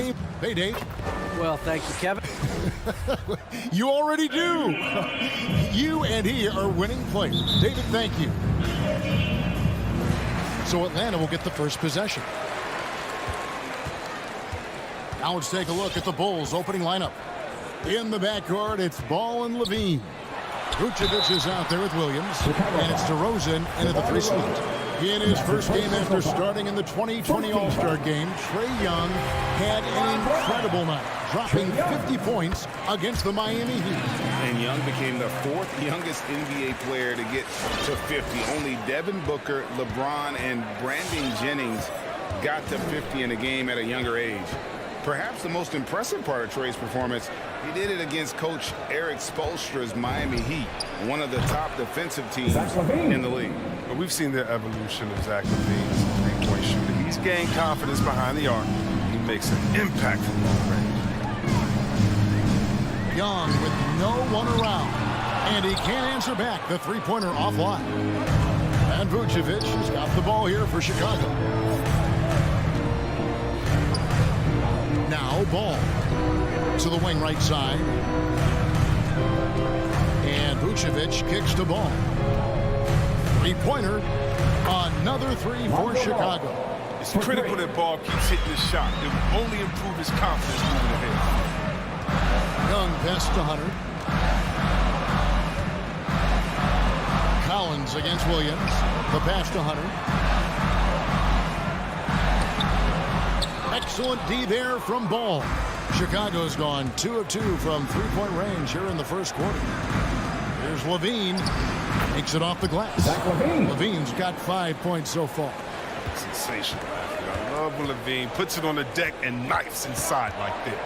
game. Hey, Dave. Well, thank you, Kevin. You already do. You and he are winning players. David, thank you. So Atlanta will get the first possession. Now let's take a look at the Bulls' opening lineup. In the backcourt, it's Ball and Levine. Vucevic is out there with Williams, and it's DeRozan into the 3 slot. In his first game after starting in the 2020 All-Star game, Trae Young had an incredible night, dropping 50 points against the Miami Heat. And Young became the 4th youngest NBA player to get to 50. Only Devin Booker, LeBron, and Brandon Jennings got to 50 in a game at a younger age. Perhaps the most impressive part of Trae's performance, he did it against Coach Eric Spoelstra's Miami Heat, one of the top defensive teams in the league. But we've seen the evolution of Zach LaVine's three-point shooter. He's gained confidence behind the arc. He makes an impact from long range. Young with no one around, and he can't answer back the three-pointer offline. And Vucevic has got the ball here for Chicago. Now Ball to the wing right side. And Vucevic kicks to Ball. Three-pointer. Another 3 for Chicago. It's critical that Ball keeps hitting this shot. It will only improve his confidence moving ahead. Young pass to Hunter. Collins against Williams. The pass to Hunter. Excellent D there from Ball. Chicago's gone 2 of 2 from three-point range here in the first quarter. Here's Levine. Takes it off the glass. Levine's got 5 points so far. Sensational. I love when Levine puts it on the deck and knifes inside like that.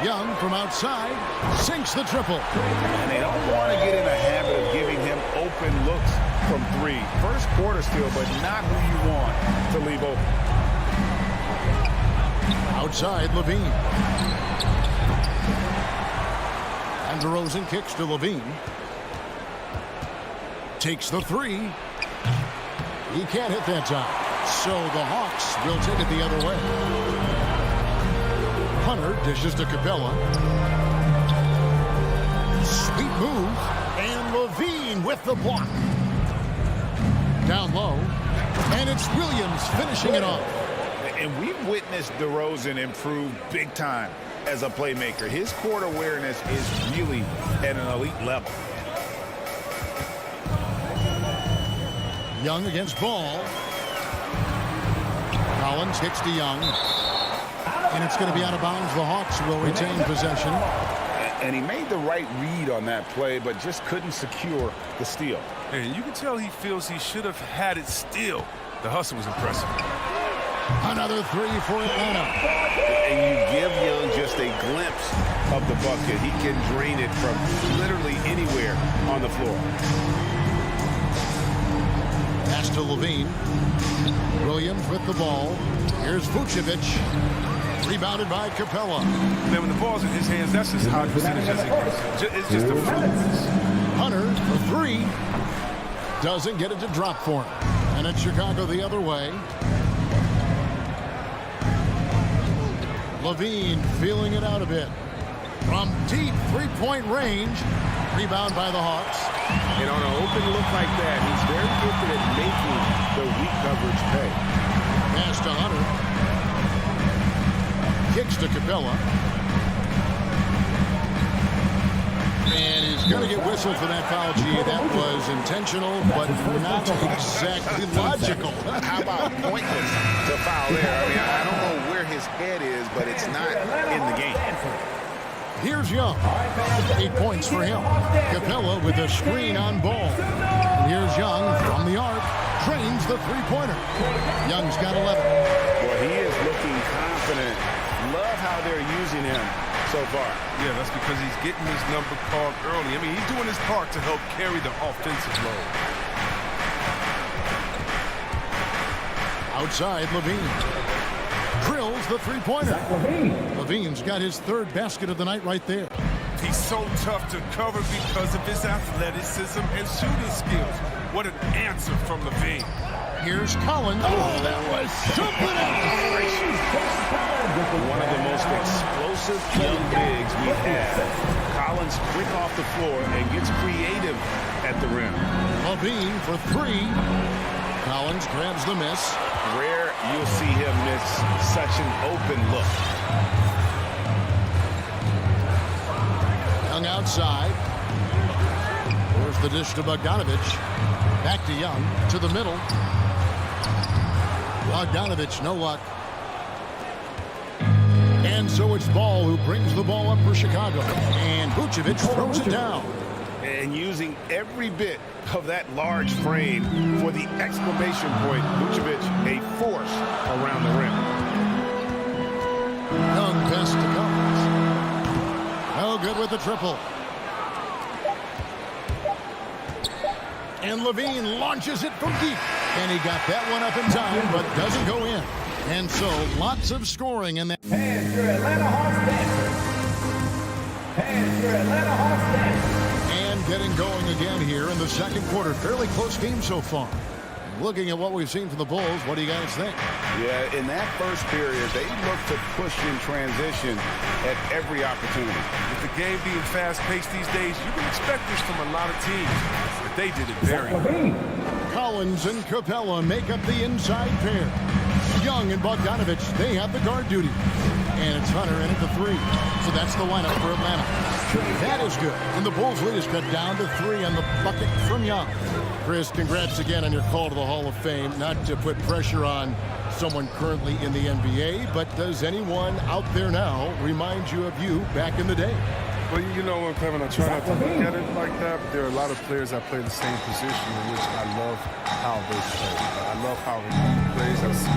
Young from outside sinks the triple. And they don't want to get in a habit of giving him open looks from 3. First quarter still, but not who you want to leave open. Outside, Levine. And DeRozan kicks to Levine. Takes the 3. He can't hit that time. So the Hawks will take it the other way. Hunter dishes to Capella. Sweet move. And Levine with the block. Down low. And it's Williams finishing it off. And we've witnessed DeRozan improve big time as a playmaker. His court awareness is really at an elite level. Young against Ball. Collins kicks to Young. And it's going to be out of bounds. The Hawks will retain possession. And he made the right read on that play, but just couldn't secure the steal. And you can tell he feels he should have had it still. The hustle was impressive. Another 3 for Atlanta. And you give Young just a glimpse of the bucket. He can drain it from literally anywhere on the floor. Pass to Levine. Williams with the ball. Here's Vucevic. Rebounded by Capella. Man, when the ball's in his hands, that's as high percentage as it gets. It's just a fluke. Hunter for 3. Doesn't get it to drop for him. And it's Chicago the other way. Levine feeling it out a bit. From deep three-point range. Rebound by the Hawks. And on an open look like that, he's very gifted at making the weak coverage pay. Pass to Hunter. Kicks to Capella. And he's going to get whistled for that foul, G. That was intentional, but not exactly logical. How about pointless to foul there? I mean, I don't know where his head is, but it's not in the game. Here's Young. 8 points for him. Capella with a screen on Ball. And here's Young from the arc. Trains the three-pointer. Young's got 11. Well, he is looking confident. Love how they're using him so far. Yeah, that's because he's getting his number called early. I mean, he's doing his part to help carry the offensive load. Outside, Levine. Drills the three-pointer. Levine's got his 3rd basket of the night right there. He's so tough to cover because of his athleticism and shooting skills. What an answer from Levine. Here's Collins. Oh, that was something else. One of the most explosive young bigs we have. Collins quick off the floor and gets creative at the rim. Levine for three. Collins grabs the miss. Rare you'll see him miss such an open look. Young outside. There's the dish to Bogdanovich. Back to Young. To the middle. Bogdanovich, no luck. And so it's Ball who brings the ball up for Chicago. And Vucevic throws it down. And using every bit of that large frame for the exclamation point. Vucevic, a force around the rim. Young pass to Collins. No good with the triple. And Levine launches it from deep. And he got that one up in time, but doesn't go in. And so lots of scoring in that. And your Atlanta Hawks dancer. And your Atlanta Hawks dancer. And getting going again here in the second quarter. Fairly close game so far. Looking at what we've seen from the Bulls, what do you guys think? Yeah, in that first period, they look to push in transition at every opportunity. With the game being fast-paced these days, you can expect this from a lot of teams, but they did it very well. Collins and Capella make up the inside pair. Young and Bogdanovich, they have the guard duty. And it's Hunter in at the three. So that's the lineup for Atlanta. That is good. And the Bulls lead is cut down to 3 on the bucket from Young. Chris, congrats again on your call to the Hall of Fame. Not to put pressure on someone currently in the NBA, but does anyone out there now remind you of you back in the day? Well, you know what, Kevin, I try not to look at it like that, but there are a lot of players that play the same position in which I love how they play. I love how he plays. I see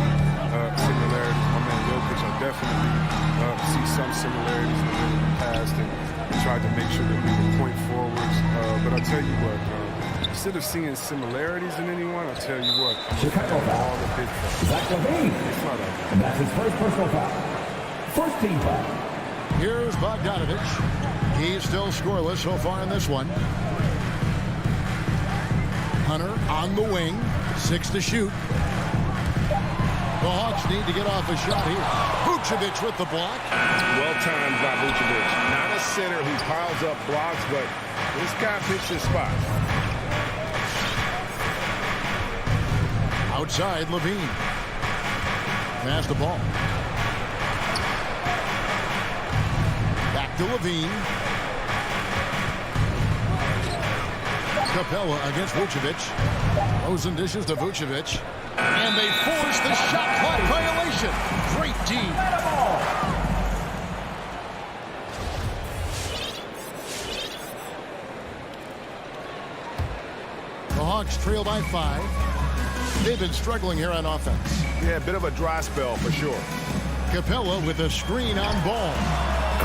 similarities. My man Jokic, I definitely see some similarities in the past and tried to make sure that we were point forwards. But I tell you what, instead of seeing similarities in anyone, I tell you what, Chicago all the big Zach Levine. And that's his first personal foul. First team foul. Here's Bogdanovich. He's still scoreless so far in this one. Hunter on the wing. 6 to shoot. The Hawks need to get off a shot here. Vucevic with the block. Well timed by Vucevic. Not a center who piles up blocks, but this guy picks his spot. Outside, Levine. Pass the ball. Back to Levine. Capella against Vucevic. Rosen dishes to Vucevic. And they force the shot clock violation. Great D. The Hawks trail by 5. They've been struggling here on offense. Yeah, a bit of a dry spell for sure. Capella with a screen on Ball.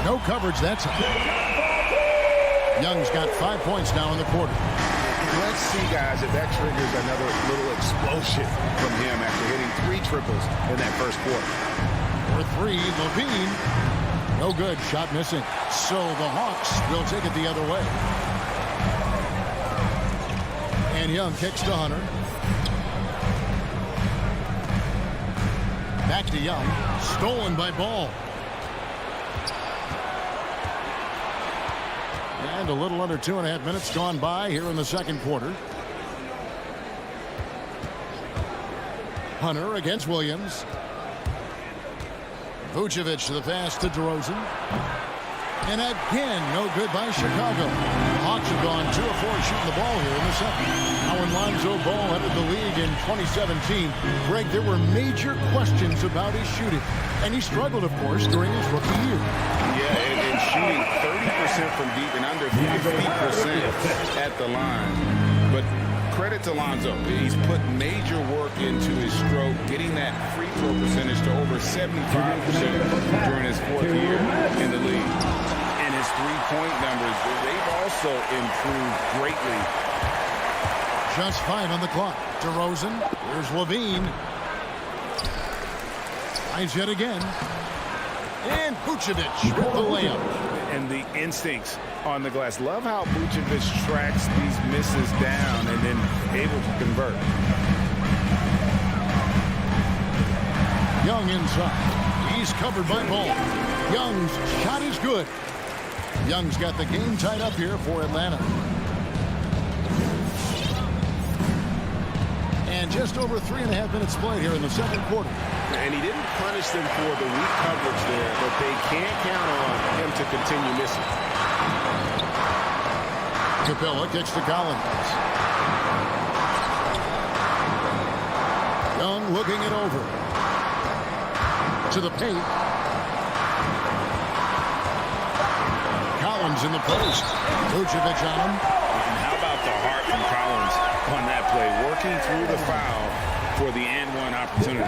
No coverage, that's it. Young's got 5 points now in the quarter. Let's see, guys, if that triggers another little explosion from him after hitting 3 triples in that first quarter. For 3, Levine. No good, shot missing. So the Hawks will take it the other way. And Young kicks to Hunter. Back to Young. Stolen by Ball. And a little under 2.5 minutes gone by here in the second quarter. Hunter against Williams. Vucevic to the pass to DeRozan. And again, no good by Chicago. Hawks have gone 2 of 4 shooting the ball here in the second. Now when Lonzo Ball entered the league in 2017, Greg, there were major questions about his shooting. And he struggled, of course, during his rookie year. Yeah, and shooting 30% from deep and under 50% at the line. But credit to Lonzo. He's put major work into his stroke, getting that free throw percentage to over 75% during his 4th year in the league. And his three-point numbers, they've also improved greatly. Just 5 on the clock. DeRozan. Here's Levine. Tries yet again. And Vucevic with the layup. And the instincts on the glass. Love how Vucevic tracks these misses down and then able to convert. Young inside. He's covered by Ball. Young's shot is good. Young's got the game tied up here for Atlanta. And just over 3.5 minutes played here in the second quarter. And he didn't punish them for the weak coverage there, but they can't count on him to continue missing. Capella kicks to Collins. Young looking it over. To the paint. Collins in the post. Vucevic on him. And how about the heart from Collins on that play, working through the foul for the and-one opportunity.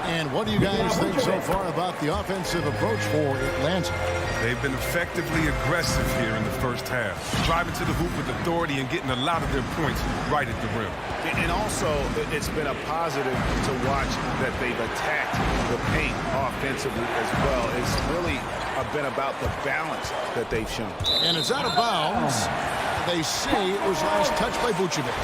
And what do you guys think so far about the offensive approach for Atlanta? They've been effectively aggressive here in the first half, driving to the hoop with authority and getting a lot of their points right at the rim. And also, it's been a positive to watch that they've attacked the paint offensively as well. It's really been about the balance that they've shown. And it's out of bounds. They say it was last touched by Vucevic.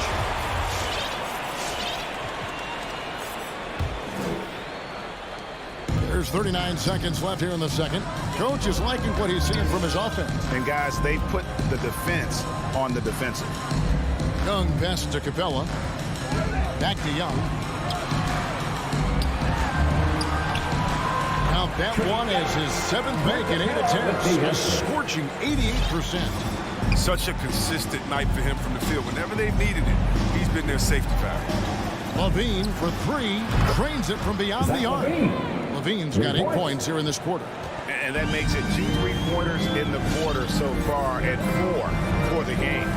There's 39 seconds left here in the second. Coach is liking what he's seeing from his offense. And guys, they put the defense on the defensive. Young pass to Capella. Back to Young. Now that one is his 7th make in 8 attempts. A scorching 88%. Such a consistent night for him from the field. Whenever they've needed it, he's been their safety valve. Levine for 3. Drains it from beyond the arc. Levine's got 8 points here in this quarter. And that makes it 2 3-pointers in the quarter so far and 4 for the game.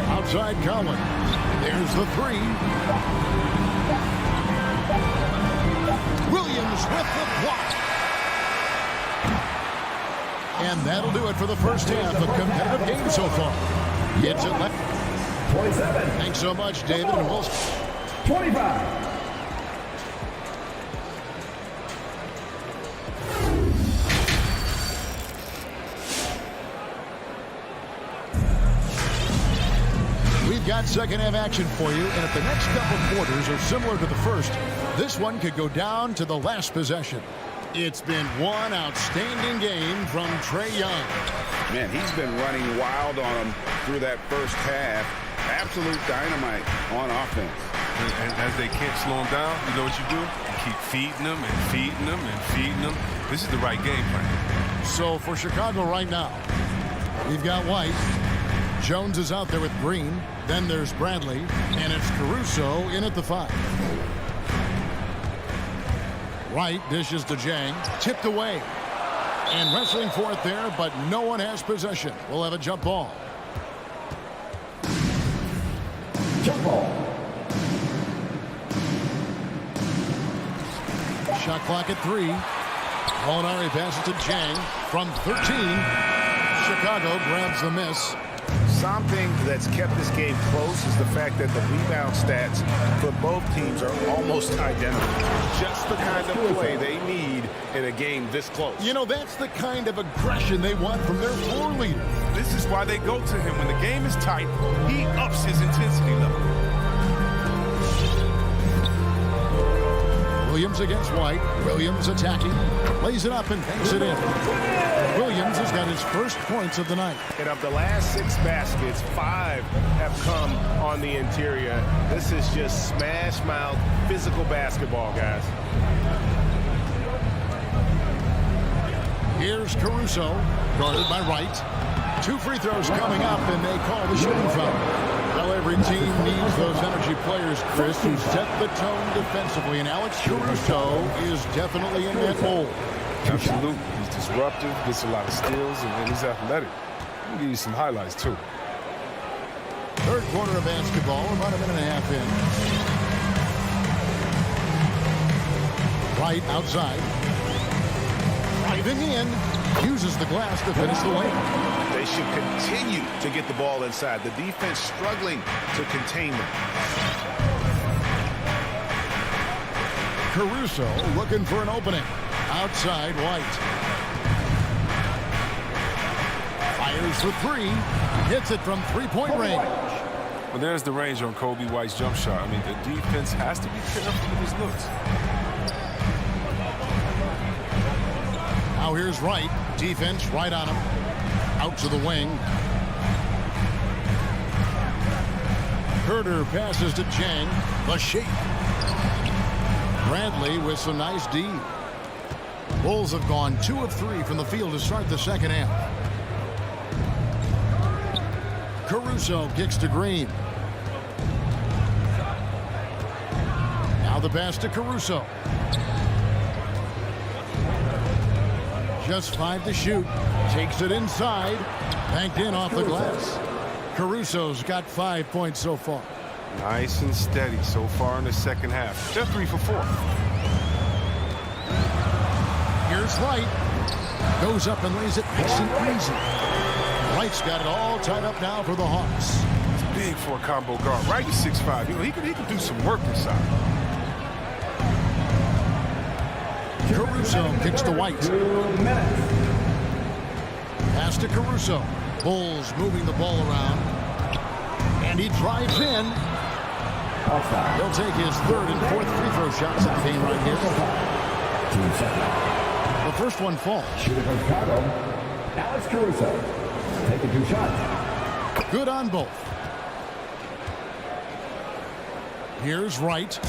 Outside Collins. There's the 3. Williams with the block. And that'll do it for the first half of competitive game so far. It's Atlanta. 27. Thanks so much, David and Wilson. 25. We've got second half action for you, and if the next couple quarters are similar to the first, this one could go down to the last possession. It's been one outstanding game from Trae Young. Man, he's been running wild on them through that first half. Absolute dynamite on offense. And as they can't slow him down, you know what you do? You keep feeding them and feeding them and feeding them. This is the right game plan. So for Chicago right now, we've got White. Jones is out there with Green. Then there's Bradley. And it's Caruso in at the 5. Wright dishes to Jang. Tipped away. And wrestling for it there, but no one has possession. We'll have a jump ball. Jump ball. Shot clock at 3. Molinari passes to Jang from 13. Chicago grabs the miss. Something that's kept this game close is the fact that the rebound stats for both teams are almost identical. Just the kind of play they need in a game this close. You know, that's the kind of aggression they want from their floor leader. This is why they go to him. When the game is tight, he ups his intensity level. Williams against White. Williams attacking. Lays it up and banks it in. Williams has got his first points of the night. And of the last 6 baskets, 5 have come on the interior. This is just smash mouth physical basketball, guys. Here's Caruso, guarded by Wright. 2 free throws coming up, and they call the shooting foul. Well, every team needs those energy players, Chris, who set the tone defensively, and Alex Caruso is definitely in that mold. Absolutely. He's disruptive, gets a lot of steals, and he's athletic. I'll give you some highlights, too. Third quarter of basketball, about a minute and a half in. Wright outside. Driving in. Uses the glass to finish the layup. They should continue to get the ball inside. The defense struggling to contain them. Caruso looking for an opening. Outside, White. Fires for 3. Hits it from 3-point range. Well, there's the range on Kobe White's jump shot. I mean, the defense has to be careful with his looks. Now here's Wright. Defense right on him. Out to the wing. Herder passes to Chang. The shape. Bradley with some nice D. Bulls have gone 2 of 3 from the field to start the second half. Caruso kicks to Green. Now the pass to Caruso. Just 5 to shoot. Takes it inside. Banked in off the glass. Caruso's got 5 points so far. Nice and steady so far in the second half. They're 3 for 4. Here's Wright. Goes up and lays it nice and easy. Wright's got it all tied up now for the Hawks. It's big for a combo guard. Wright is 6'5". You know, he could do some work inside. Caruso kicks to White. Pass to Caruso. Bulls moving the ball around. And he drives in. He'll take his 3rd and 4th free throw shots of the game right here. The first one falls. Shooter from Chicago, Alex Caruso. Taking 2 shots. Good on both. Here's Wright.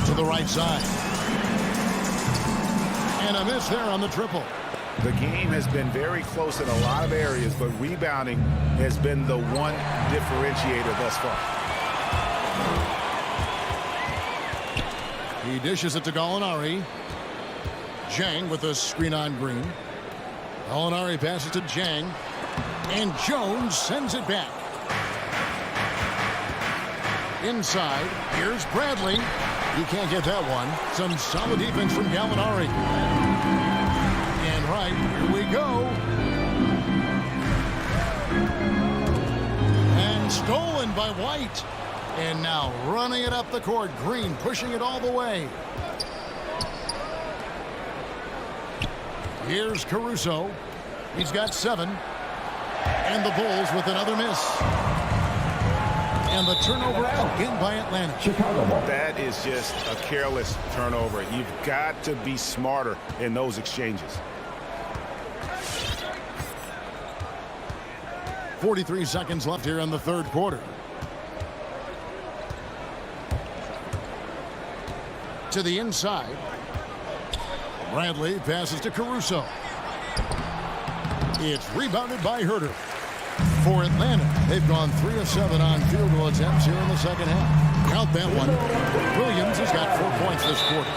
To the right side. And a miss there on the triple. The game has been very close in a lot of areas, but rebounding has been the one differentiator thus far. He dishes it to Gallinari. Jang with a screen on Green. Gallinari passes to Jang. And Jones sends it back. Inside, here's Bradley. He can't get that one. Some solid defense from Gallinari. And right, here we go. And stolen by White. And now running it up the court. Green pushing it all the way. Here's Caruso. He's got 7. And the Bulls with another miss. And the turnover again by Atlanta. That is just a careless turnover. You've got to be smarter in those exchanges. 43 seconds left here in the 3rd quarter. To the inside. Bradley passes to Caruso. It's rebounded by Herder. For Atlanta, they've gone 3 of 7 on field goal attempts here in the second half. Count that one. Williams has got 4 points this quarter.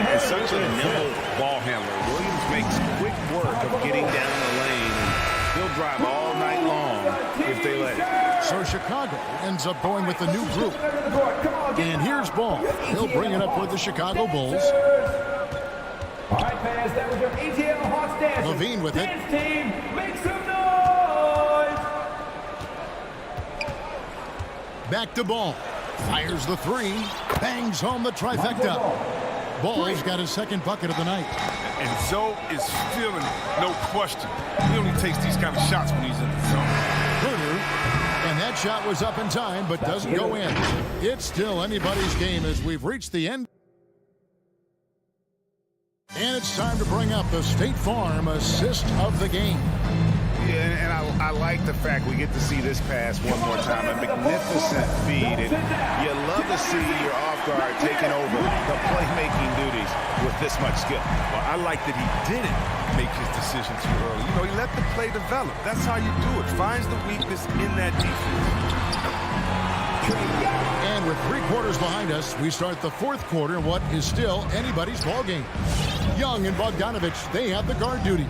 He's such a nimble ball handler. Williams makes quick work of getting down the lane, and he'll drive all night long if they let it. So Chicago ends up going with the new group. And here's Ball. He'll bring it up with the Chicago Bulls. All right, fans, that was your ATL Hawks dance. Levine with it. Dance team, make some noise! Back to Ball. Fires the 3. Bangs home the trifecta. Ball's got his 2nd bucket of the night. And Zoe is feeling it, no question. He only takes these kind of shots when he's in the zone. Herder, and that shot was up in time, but doesn't go in. It's still anybody's game as we've reached the end. And it's time to bring up the State Farm assist of the game. Yeah, and I like the fact we get to see this pass one more time. A magnificent feed. And you love to see your off guard taking over the playmaking duties with this much skill. Well, I like that he didn't make his decision too early. You know, he let the play develop. That's how you do it. Finds the weakness in that defense. And with 3 quarters behind us, we start the 4th quarter in what is still anybody's ball game. Young and Bogdanovich, they have the guard duty.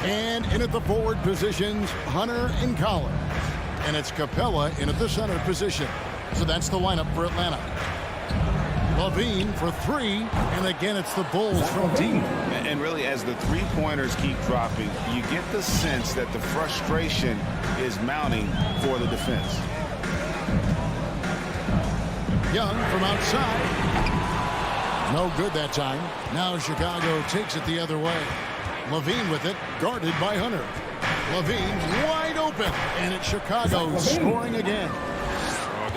And in at the forward positions, Hunter and Collins. And it's Capella in at the center position. So that's the lineup for Atlanta. Levine for 3, and again it's the Bulls from deep. And really, as the 3-pointers keep dropping, you get the sense that the frustration is mounting for the defense. Young from outside. No good that time. Now Chicago takes it the other way. Levine with it, guarded by Hunter. Levine wide open, and it's Chicago scoring again.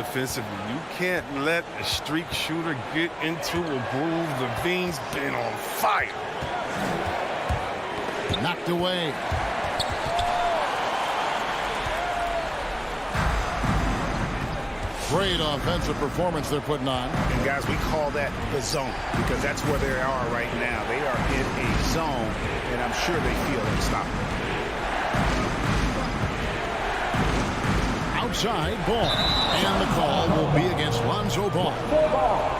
defensively. You can't let a streak shooter get into a groove. Levine's been on fire. Knocked away. Great offensive performance they're putting on. And guys, we call that the zone because that's where they are right now. They are in a zone, and I'm sure they feel unstoppable. Outside ball. And the call will be against Lonzo Ball.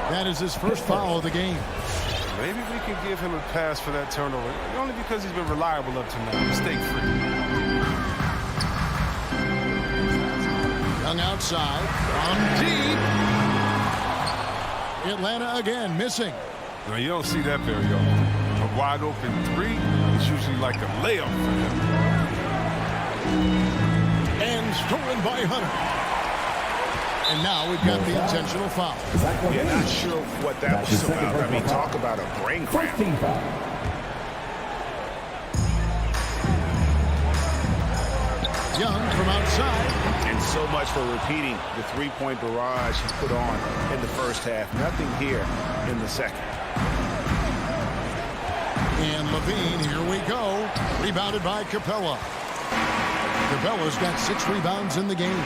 That is his first foul of the game. Maybe we can give him a pass for that turnover, only because he's been reliable up to now, mistake-free. Young outside, from deep. Atlanta again missing. Now, you don't see that very often. A wide-open three is usually like a layup for him. And stolen by Hunter. And now we've got the intentional foul. Yeah, not sure what that was about. I mean, talk about a brain cramp. Young from outside. And so much for repeating the three-point barrage he put on in the first half. Nothing here in the second. And Levine, here we go. Rebounded by Capella. Capella's got 6 rebounds in the game.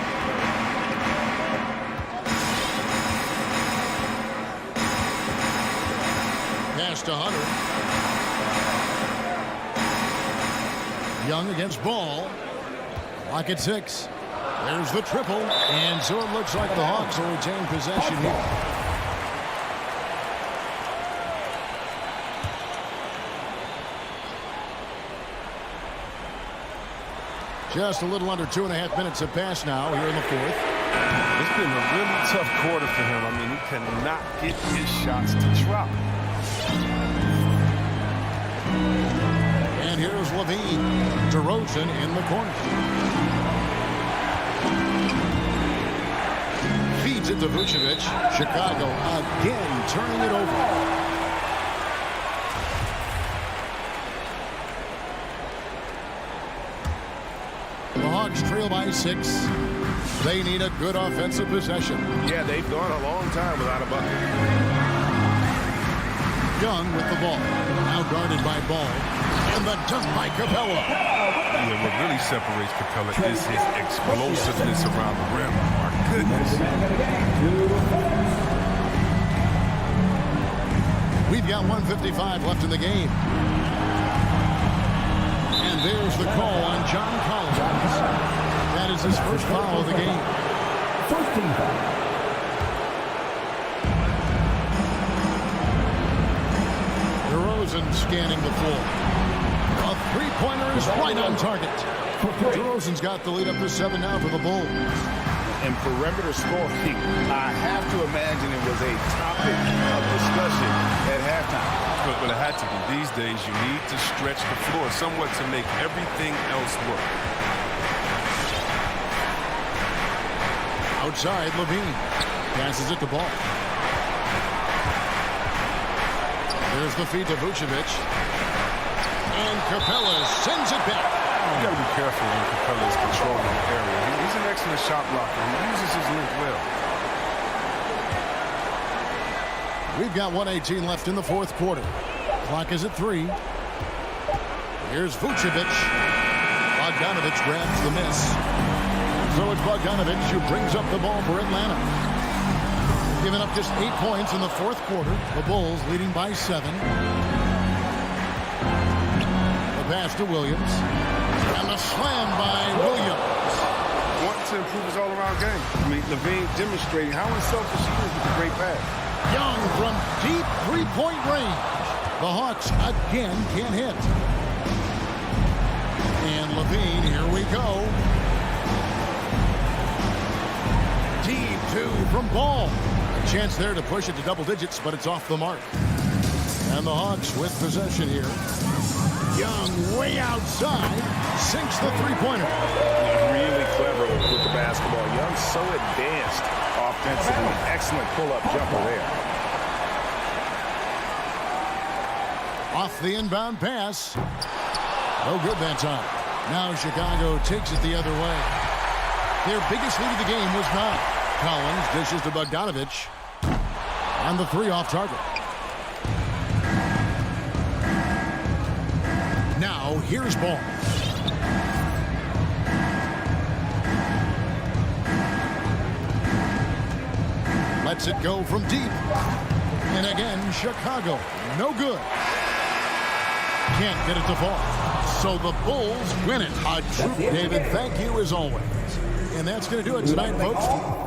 Pass to Hunter. Young against Ball. Lock at 6. There's the triple. And so it looks like the Hawks will retain possession here. Just a little under 2.5 minutes have passed now here in the fourth. It's been a really tough quarter for him. I mean, he cannot get his shots to drop. And here's Levine. DeRozan in the corner. Feeds it to Vucevic. Chicago again turning it over. The Hawks trail by 6. They need a good offensive possession. Yeah, they've gone a long time without a bucket. Young with the ball. Now guarded by Ball. And the dunk by Capella. Yeah, what really separates Capella is his explosiveness around the rim. My goodness. We've got 1:55 left in the game. And there's the call on John Collins. That is his first foul of the game. First team foul. DeRozan scanning the floor. A three-pointer is right on target. DeRozan's got the lead up to 7 now for the Bulls. And perimeter scoring, I have to imagine it was a topic of discussion at halftime. But it had to be. These days, you need to stretch the floor somewhat to make everything else work. Outside, Levine. Passes it to Ball. There's the feed to Vucevic. And Capella sends it back. You got to be careful when Capella is controlling the area. He's an excellent shot blocker. He uses his length well. We've got 1:18 left in the fourth quarter. Clock is at 3. Here's Vucevic. Bogdanovic grabs the miss. So it's Bogdanovic who brings up the ball for Atlanta. Giving up just 8 points in the fourth quarter. The Bulls leading by 7. The pass to Williams. And the slam by Williams. Wanting to improve his all-around game. I mean, Levine demonstrating how unselfish he is with a great pass. Young from deep three-point range. The Hawks again can't hit. And Levine, here we go. Deep 2 from Ball. A chance there to push it to double digits, but it's off the mark. And the Hawks with possession here. Young way outside. Sinks the three-pointer. Really clever with the basketball. Young so advanced offensively. Excellent pull-up jumper there. Off the inbound pass. No good that time. Now Chicago takes it the other way. Their biggest lead of the game was 9. Collins dishes to Bogdanovich. On the 3 off target. Now, here's Ball. Lets it go from deep. And again, Chicago. No good. Can't get it to fall. So the Bulls win it. A true David, thank you as always. And that's going to do it tonight, folks.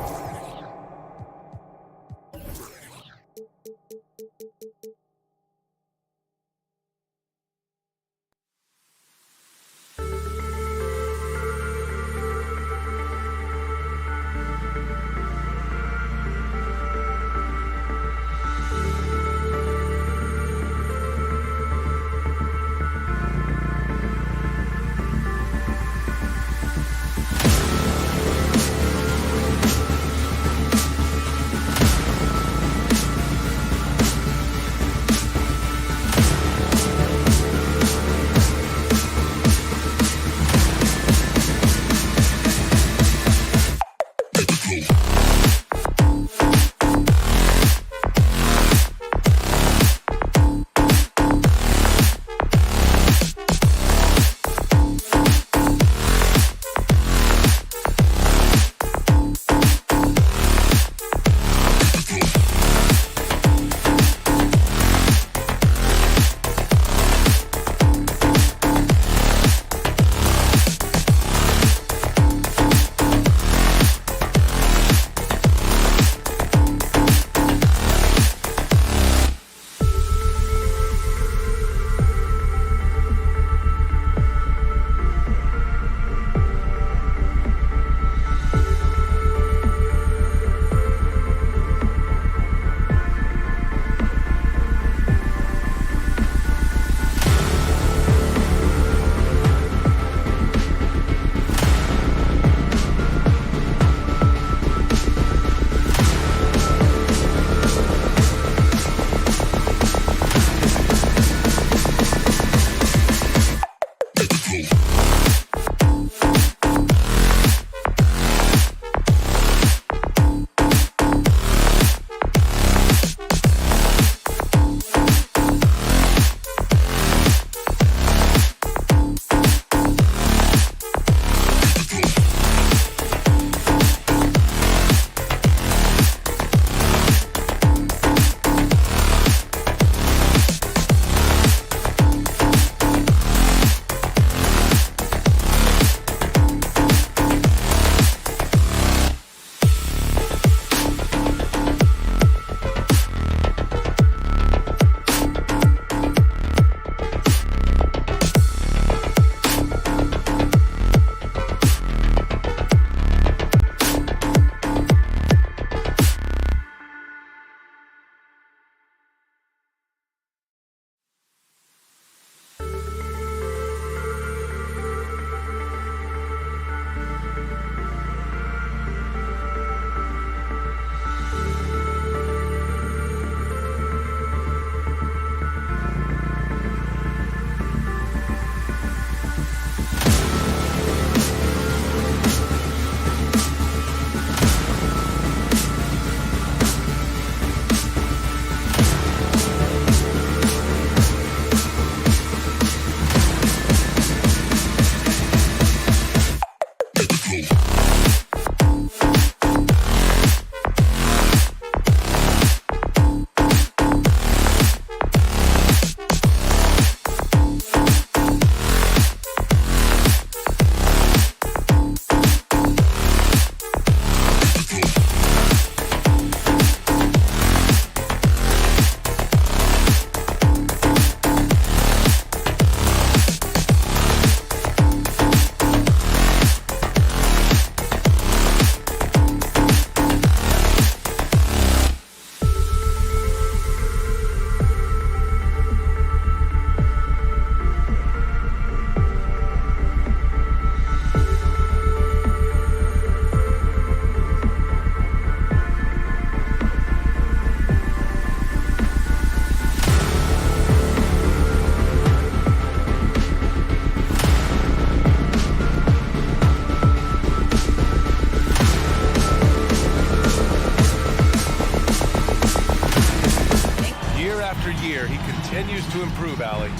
to improve, Allie.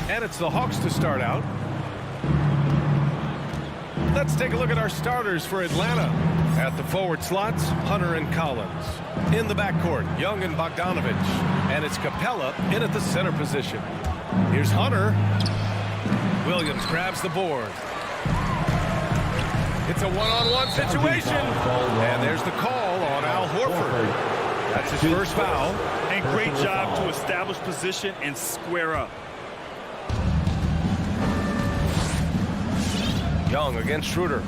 And it's the Hawks to start out. Let's take a look at our starters for Atlanta. At the forward slots, Hunter and Collins. In the backcourt, Young and Bogdanovich. And it's Capella in at the center position. Here's Hunter. Williams grabs the board. It's a one-on-one situation. And there's the call on Al Horford. That's his first foul. And great job to establish position and square up. Young against Schroeder.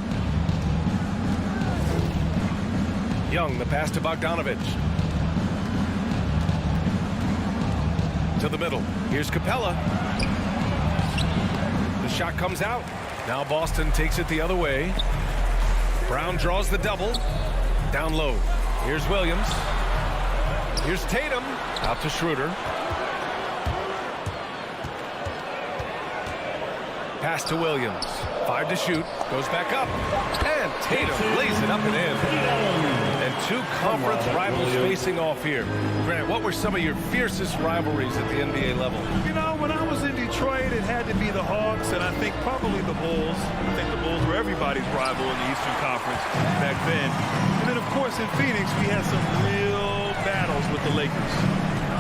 Young, the pass to Bogdanovich. To the middle. Here's Capella. The shot comes out. Now Boston takes it the other way. Brown draws the double. Down low. Here's Williams. Here's Tatum. Out to Schroeder. Pass to Williams. 5 to shoot. Goes back up. And Tatum lays it up and in. And two conference rivals facing off here. Grant, what were some of your fiercest rivalries at the NBA level? You know, when I was in Detroit, it had to be the Hawks, and I think probably the Bulls. I think the Bulls were everybody's rival in the Eastern Conference back then. And then, of course, in Phoenix, we had some real battles with the Lakers.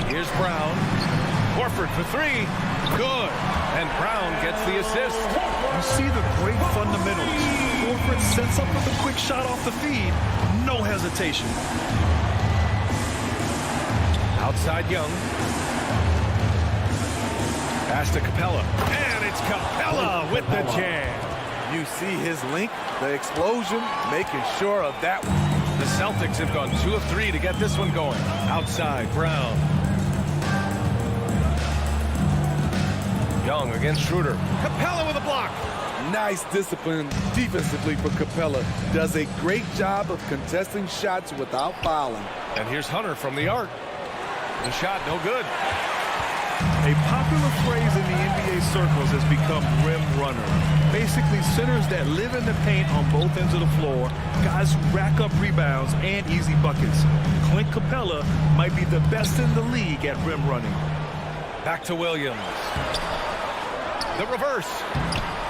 Here's Brown. Horford for 3. Good. And Brown gets the assist. You see the great fundamentals. Horford sets up with a quick shot off the feed. No hesitation. Outside Young. Pass to Capella. And it's Capella with the jam. You see his length, the explosion, making sure of that one. The Celtics have gone 2 of 3 to get this one going. Outside Brown. Young against Schroeder. Capella with a block. Nice discipline defensively for Capella. Does a great job of contesting shots without fouling. And here's Hunter from the arc. The shot no good. A popular phrase in the NBA circles has become rim runner. Basically, centers that live in the paint on both ends of the floor, guys who rack up rebounds and easy buckets. Clint Capella might be the best in the league at rim running. Back to Williams. The reverse.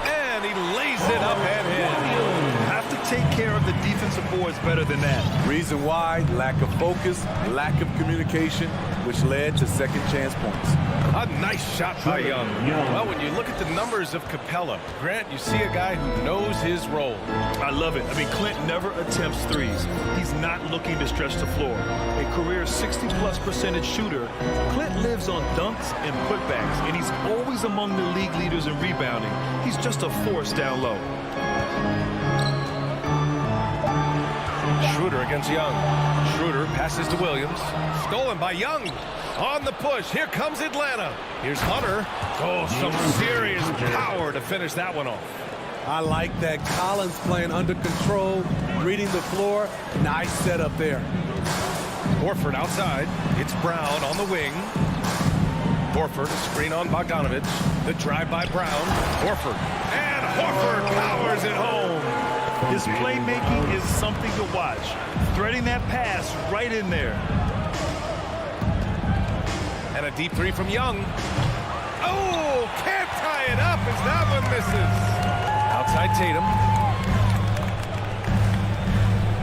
And he lays it up and in. Have to take care of the defensive boards better than that. Reason why, lack of focus, lack of communication, which led to second chance points. A nice shot by Young. Well, when you look at the numbers of Capella, Grant, you see a guy who knows his role. I love it. I mean, Clint never attempts threes. He's not looking to stretch the floor. A career 60+% shooter, Clint lives on dunks and putbacks, and he's always among the league leaders in rebounding. He's just a force down low. Schroeder against Young. Schroeder passes to Williams. Stolen by Young. On the push. Here comes Atlanta. Here's Hunter. Oh, some serious power to finish that one off. I like that. Collins playing under control, reading the floor. Nice setup there. Horford outside. It's Brown on the wing. Horford, screen on Bogdanovich. The drive by Brown. Horford. And Horford powers it home. His playmaking is something to watch. Threading that pass right in there. And a deep 3 from Young. Oh, can't tie it up as that one misses. Outside Tatum.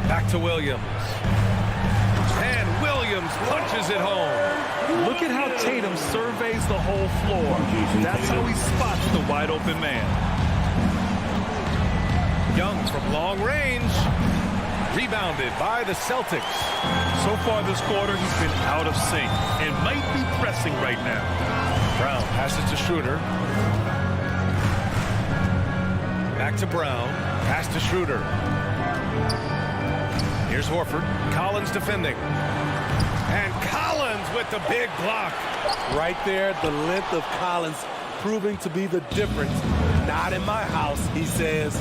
Back to Williams. And Williams punches it home. Look at how Tatum surveys the whole floor. That's how he spots the wide open man. Young from long range. Rebounded by the Celtics. So far this quarter, he's been out of sync and might be pressing right now. Brown passes to Schroeder. Back to Brown. Pass to Schroeder. Here's Horford. Collins defending. And Collins with the big block. Right there, the length of Collins proving to be the difference. Not in my house, he says.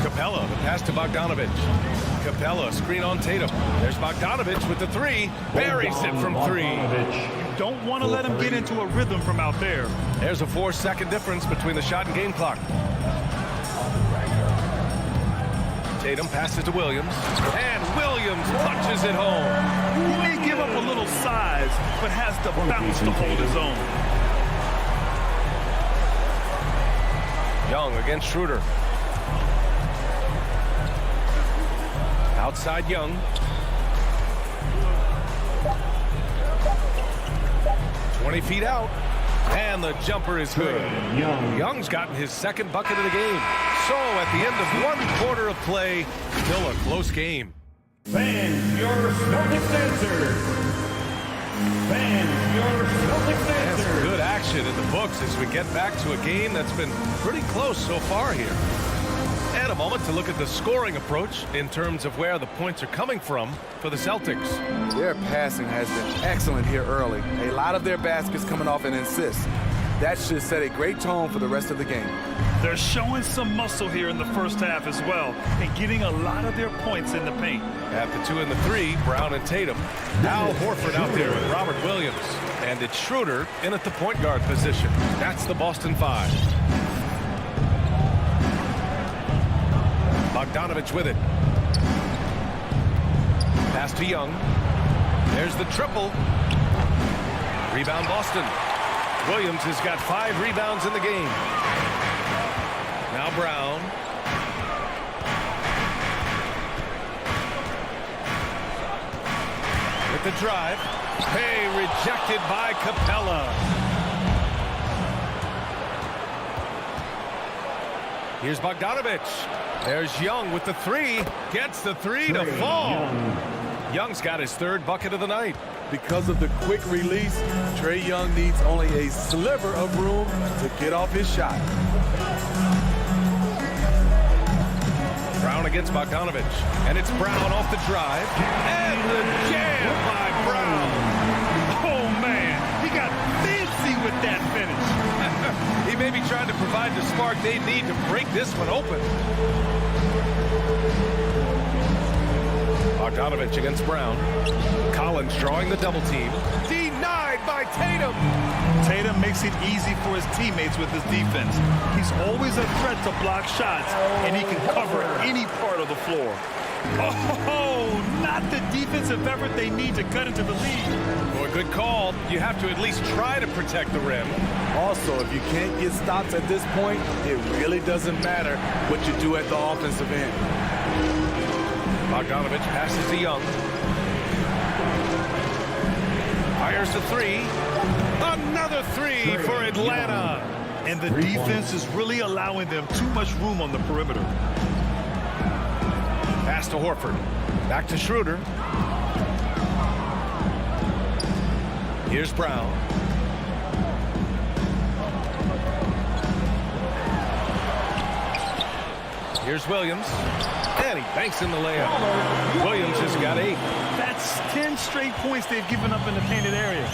Capella, the pass to Bogdanovich. Capella, screen on Tatum. There's Bogdanovich with the 3. Buries it from 3. You don't want to let him get into a rhythm from out there. There's a 4-second difference between the shot and game clock. Tatum passes to Williams, and Williams punches it home. He may give up a little size, but has the bounce to hold his own. Young against Schroeder. Outside Young. 20 feet out. And the jumper is good. Young's gotten his second bucket of the game. So at the end of 1 quarter of play, still a close game. Fans, your Celtics answer. Fans, your Celtics And some answer. good action in the books as we get back to a game that's been pretty close so far here. And a moment to look at the scoring approach in terms of where the points are coming from for the Celtics. Their passing has been excellent here early. A lot of their baskets coming off an assist. That should set a great tone for the rest of the game. They're showing some muscle here in the first half as well, and getting a lot of their points in the paint. At the 2 and the 3, Brown and Tatum. Al Horford out there with Robert Williams. And it's Schroeder in at the point guard position. That's the Boston 5. Bogdanovich with it. Pass to Young. There's the triple. Rebound Boston. Williams has got 5 rebounds in the game. Now Brown. With the drive. Hey, rejected by Capella. Here's Bogdanovich. There's Young with the 3. Gets the 3 to fall. Young's got his 3rd bucket of the night. Because of the quick release, Trae Young needs only a sliver of room to get off his shot. Brown against Bogdanovich. And it's Brown off the drive. And the jam by Brown. Oh, man, he got fancy with that finish. He may be trying to provide the spark they need to break this one open. Bogdanovich against Brown. Collins drawing the double team. Denied by Tatum. Tatum makes it easy for his teammates with his defense. He's always a threat to block shots, and he can cover any part of the floor. Oh, not the defensive effort they need to cut into the lead. Well, good call. You have to at least try to protect the rim. Also, if you can't get stops at this point, it really doesn't matter what you do at the offensive end. Bogdanovich passes to Young. Fires the 3. Another 3 for Atlanta. And the defense is really allowing them too much room on the perimeter. Pass to Horford. Back to Schroeder. Here's Brown. Here's Williams. And he banks in the layup. Williams has got 8. That's 10 straight points they've given up in the painted area.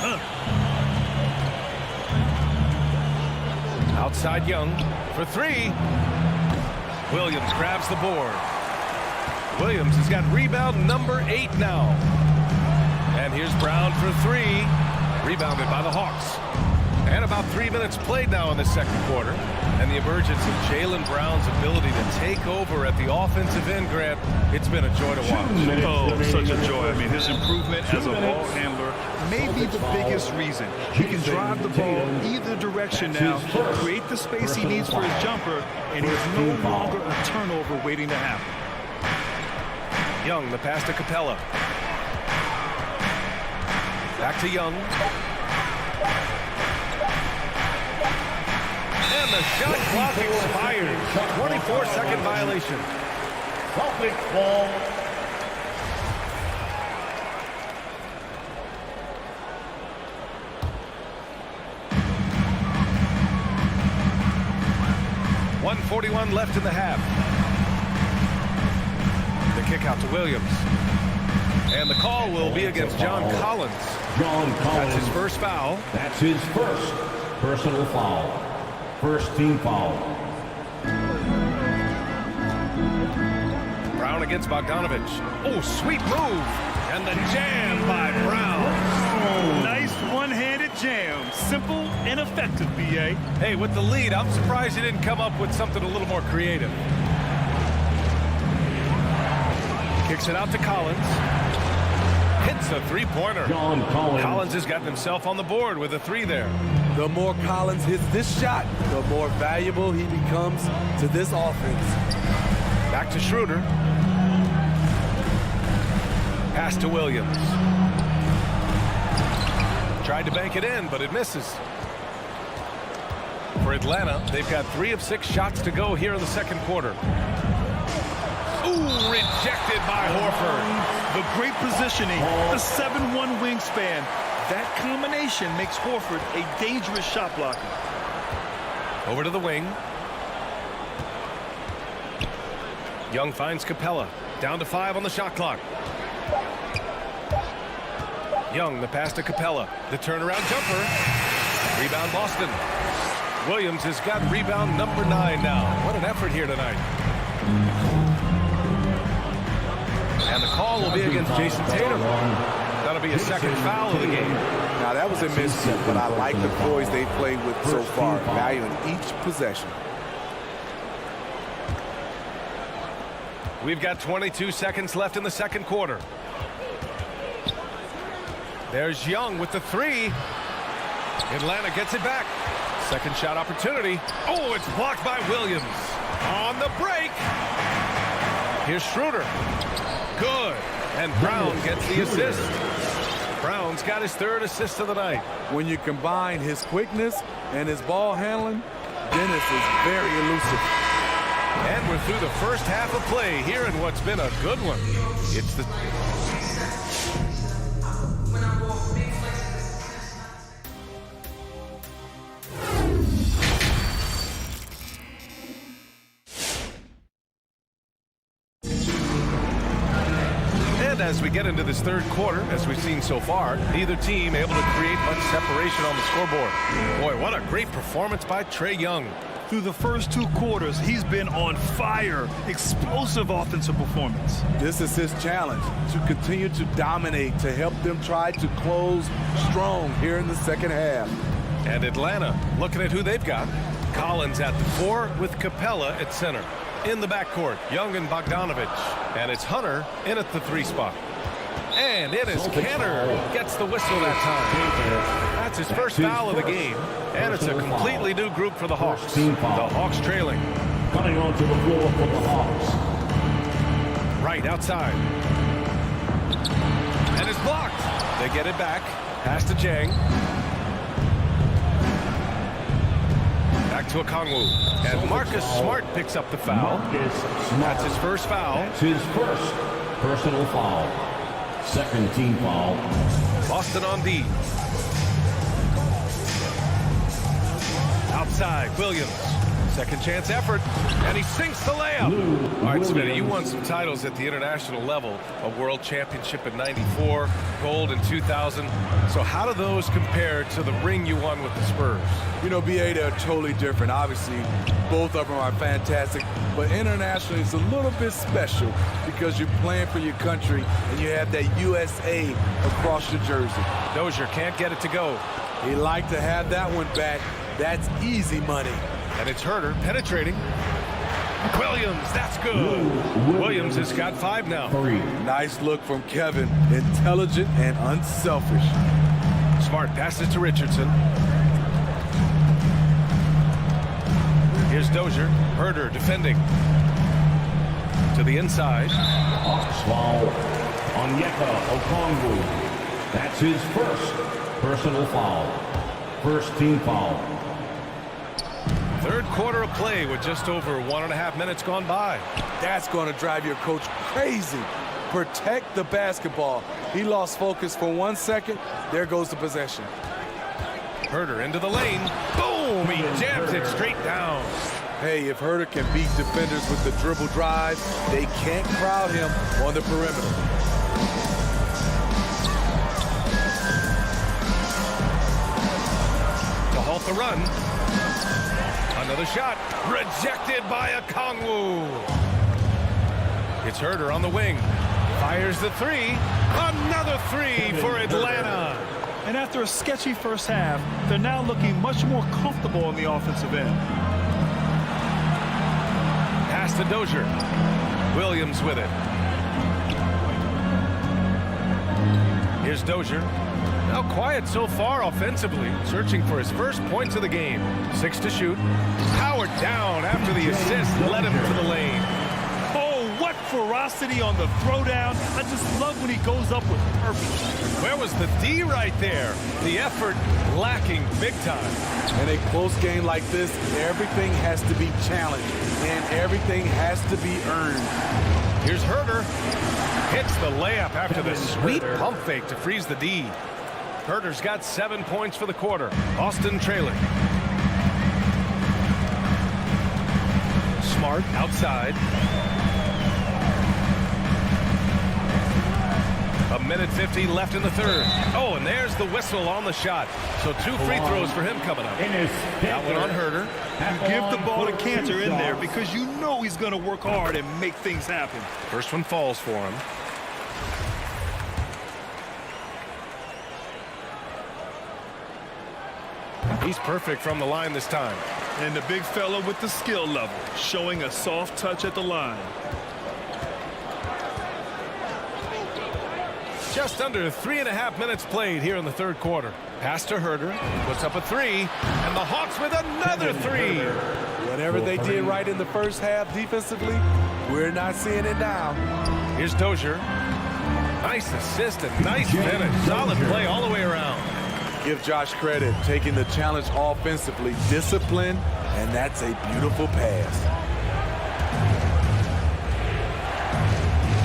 Outside Young for 3. Williams grabs the board. Williams has got rebound number 8 now. And here's Brown for 3. Rebounded by the Hawks. And about 3 minutes played now in the second quarter. And the emergence of Jaylen Brown's ability to take over at the offensive end, Grant, it's been a joy to watch. Oh, such a joy. I mean, his improvement as a ball handler may be the biggest reason. He can drive the ball either direction now, create the space he needs for his jumper, and he's no longer a turnover waiting to happen. Young, the pass to Capella. Back to Young. And the shot clock expires. 24-second violation. Celtics ball. .141 left in the half. The kick out to Williams. And the call will be against John Collins. That's his first foul. That's his first personal foul. First team foul. Brown against Bogdanovich. Oh, sweet move. And the jam by Brown. Nice one-handed jam. Simple and effective, B.A. Hey, with the lead, I'm surprised he didn't come up with something a little more creative. Kicks it out to Collins. Hits a three-pointer. Collins has gotten himself on the board with a 3 there. The more Collins hits this shot, the more valuable he becomes to this offense. Back to Schroeder. Pass to Williams. Tried to bank it in, but it misses. For Atlanta, they've got 3 of 6 shots to go here in the second quarter. Ooh, rejected by Horford. The great positioning, the 7'1" wingspan. That combination makes Horford a dangerous shot blocker. Over to the wing. Young finds Capella. Down to 5 on the shot clock. Young, the pass to Capella. The turnaround jumper. Rebound Boston. Williams has got rebound number 9 now. What an effort here tonight. And the call will be against Jason Tatum. That'll be a second foul of the game. Now, that was a miscue, but I like the poise they played with so far, valuing each possession. We've got 22 seconds left in the second quarter. There's Young with the 3. Atlanta gets it back. Second shot opportunity. Oh, it's blocked by Williams. On the break. Here's Schroeder. Good. And Brown gets the assist. Brown's got his 3rd assist of the night. When you combine his quickness and his ball handling, Dennis is very elusive. And we're through the first half of play here in what's been a good one. It's the... As we get into this third quarter, as we've seen so far, neither team able to create much separation on the scoreboard. Boy, what a great performance by Trae Young. Through the first 2 quarters, he's been on fire. Explosive offensive performance. This is his challenge, to continue to dominate, to help them try to close strong here in the second half. And Atlanta, looking at who they've got. Collins at the 4 with Capella at center. In the backcourt, Young and Bogdanovich. And it's Hunter in at the 3 spot. And it is Kenner gets the whistle that time. That's his first foul of the game. And it's a completely new group for the Hawks. The Hawks trailing. Coming onto the floor for the Hawks. Right outside. And it's blocked. They get it back. Pass to Jang. Back to Okongwu. And Marcus Smart picks up the foul. That's his first foul. That's his first personal foul. Second team foul. Boston on D. Outside, Williams. Second chance effort, and he sinks the layup. All right, Smitty, you won some titles at the international level. A world championship in '94, gold in 2000. So how do those compare to the ring you won with the Spurs? You know, BA, they're totally different. Obviously, both of them are fantastic, but internationally it's a little bit special because you're playing for your country and you have that USA across your jersey. Dozier can't get it to go. He'd like to have that one back. That's easy money. And it's Herter penetrating. Williams, that's good. Williams has got 5 now. Nice look from Kevin. Intelligent and unselfish. Smart passes to Richardson. Here's Dozier. Herter defending. To the inside. Foul on Yeka Okongwu. That's his first personal foul. First team foul. Third quarter of play with just over 1.5 minutes gone by. That's going to drive your coach crazy. Protect the basketball. He lost focus for 1 second. There goes the possession. Herter into the lane. Boom! He jams it straight down. Hey, if Herter can beat defenders with the dribble drive, they can't crowd him on the perimeter. To halt the run. Another shot. Rejected by Okongwu. It's Herter on the wing. Fires the 3. Another 3 for Atlanta. And after a sketchy first half, they're now looking much more comfortable on the offensive end. Pass to Dozier. Williams with it. Here's Dozier. Now quiet so far offensively, searching for his first points of the game. 6 to shoot. Howard down after the assist led him to the lane. Oh, what ferocity on the throwdown. I just love when he goes up with purpose. Where was the D right there? The effort lacking big time. In a close game like this, everything has to be challenged and everything has to be earned. Here's Herder. Hits the layup after the sweet pump fake to freeze the D. Herder's got 7 points for the quarter. Austin trailing. Smart outside. A minute 50 left in the third. Oh, and there's the whistle on the shot. So 2 free throws for him coming up. That one on Herder. You give the ball to Cantor in there because you know he's going to work hard and make things happen. First one falls for him. He's perfect from the line this time. And the big fella with the skill level, showing a soft touch at the line. Just under 3.5 minutes played here in the third quarter. Pass to Herder, puts up a 3, and the Hawks with another 3. Whatever they did right in the first half defensively, we're not seeing it now. Here's Dozier. Nice assist and nice finish. Solid play all the way around. Give Josh credit, taking the challenge offensively, discipline, and that's a beautiful pass.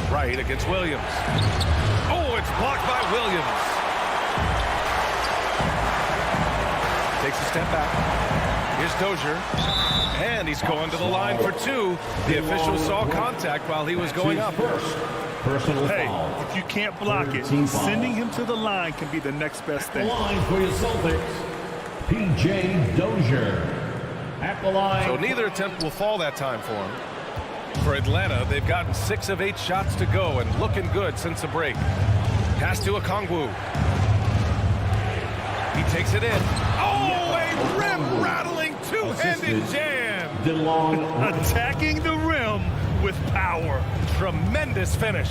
Right against Williams. Oh, it's blocked by Williams. Takes a step back. Here's Dozier. And he's going to the line for 2. The official saw contact while he was going up. Hey, if you can't block it, sending him to the line can be the next best thing. Line for your Celtics, P.J. Dozier. At the line. So neither attempt will fall that time for him. For Atlanta, they've gotten 6 of 8 shots to go and looking good since the break. Pass to Okongwu. He takes it in. Oh, a rim-rattling two-handed jam. Attacking the rim with power. Tremendous finish.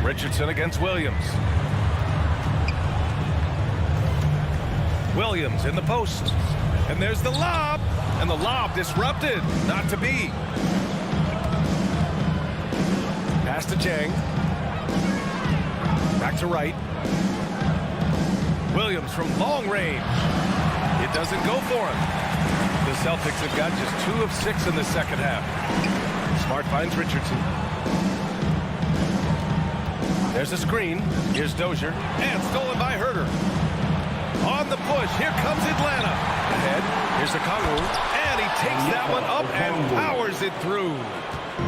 Richardson against Williams. Williams in the post. And there's the lob. And the lob disrupted. Not to be. Pass to Chang. Back to Wright. Williams from long range. It doesn't go for him. The Celtics have got just 2 of 6 in the second half. Smart finds Richardson. There's a screen. Here's Dozier. And stolen by Herder. On the push. Here comes Atlanta. Ahead. Here's Okongwu. And he takes that one up and powers it through.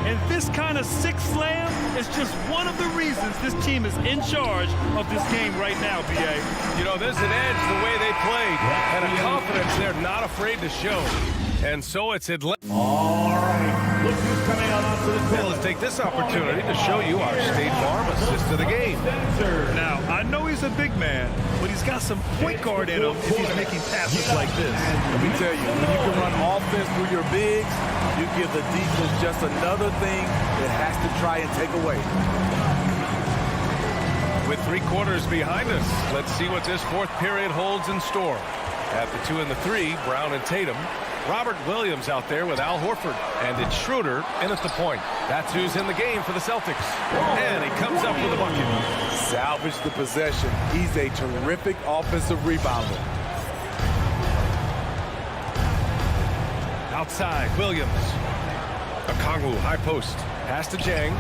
And this kind of sick slam is just one of the reasons this team is in charge of this game right now, B.A. You know, there's an edge the way they played and a confidence they're not afraid to show. And so it's Atlanta. All right. Look who's coming out onto the And court. let's take this opportunity to show you our State Farm assist of the game. Now, I know he's a big man, but he's got some point guard in him if he's making passes like this. Let me tell you, when you can run offense through your bigs, you give the defense just another thing that has to try and take away. With 3 quarters behind us, let's see what this fourth period holds in store. At the 2 and the 3, Brown and Tatum. Robert Williams out there with Al Horford. And it's Schroeder in at the point. That's who's in the game for the Celtics. And he comes up with a bucket. Salvage the possession. He's a terrific offensive rebounder. Outside, Williams. Okongwu, high post. Pass to Jang.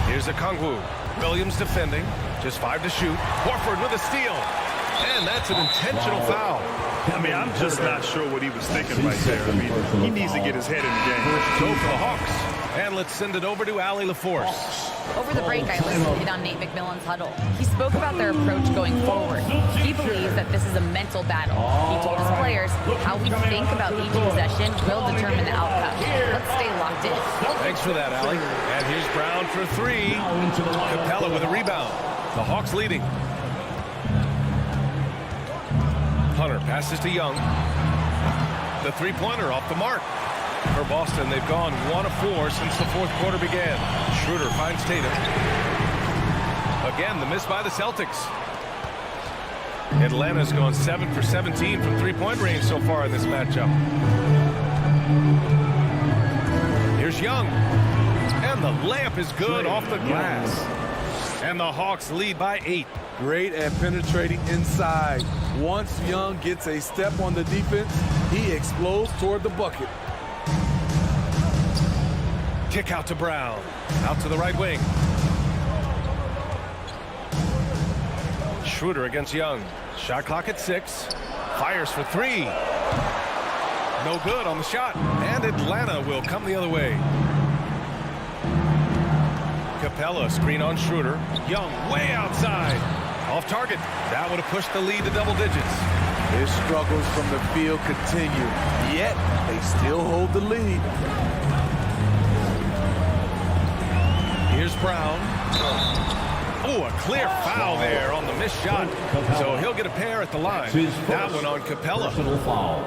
Here's Okongwu. Williams defending. Just 5 to shoot. Horford with a steal. And that's an intentional foul. I mean, I'm just not sure what he was thinking right there. I mean, he needs to get his head in the game. Go for the Hawks. And let's send it over to Allie LaForce. Over the break, I listened in on Nate McMillan's huddle. He spoke about their approach going forward. He believes that this is a mental battle. He told his players how we think about each possession will determine the outcome. Let's stay locked in. Thanks for that, Allie. And here's Brown for 3. Capella with a rebound. The Hawks leading. Hunter passes to Young. The 3-pointer off the mark. For Boston, they've gone 1 of 4 since the fourth quarter began. Schroeder finds Tatum. Again, the miss by the Celtics. Atlanta's gone 7 for 17 from three-point range so far in this matchup. Here's Young. And the layup is good off the glass. And the Hawks lead by 8. Great at penetrating inside. Once Young gets a step on the defense, he explodes toward the bucket. Kick out to Brown. Out to the right wing. Schroeder against Young. Shot clock at 6. Fires for 3. No good on the shot. And Atlanta will come the other way. Capella screen on Schroeder. Young way outside. Off target. That would have pushed the lead to double digits. His struggles from the field continue, yet they still hold the lead. Here's Brown. Oh, a clear foul there on the missed shot. So he'll get a pair at the line. That one on Capella.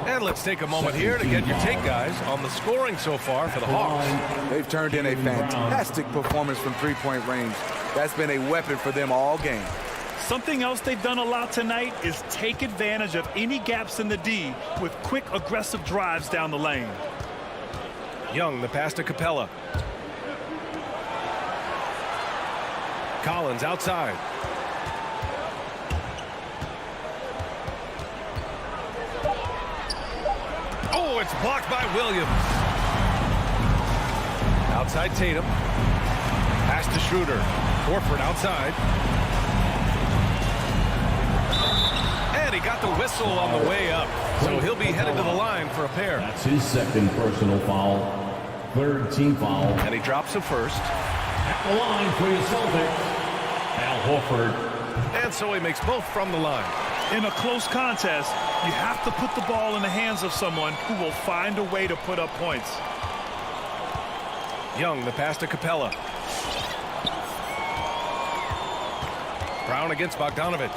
And let's take a moment here to get your take, guys, on the scoring so far for the Hawks. They've turned in a fantastic performance from three-point range. That's been a weapon for them all game. Something else they've done a lot tonight is take advantage of any gaps in the D with quick, aggressive drives down the lane. Young, the pass to Capella. Collins outside. Oh, it's blocked by Williams. Outside Tatum. Pass to Schroeder. Horford outside. And he got the whistle on the way up. So he'll be headed to the line for a pair. That's his second personal foul. Third team foul. And he drops a first. At the line for your Celtics, Al Horford. And so he makes both from the line. In a close contest, you have to put the ball in the hands of someone who will find a way to put up points. Young, the pass to Capella. Brown against Bogdanovich.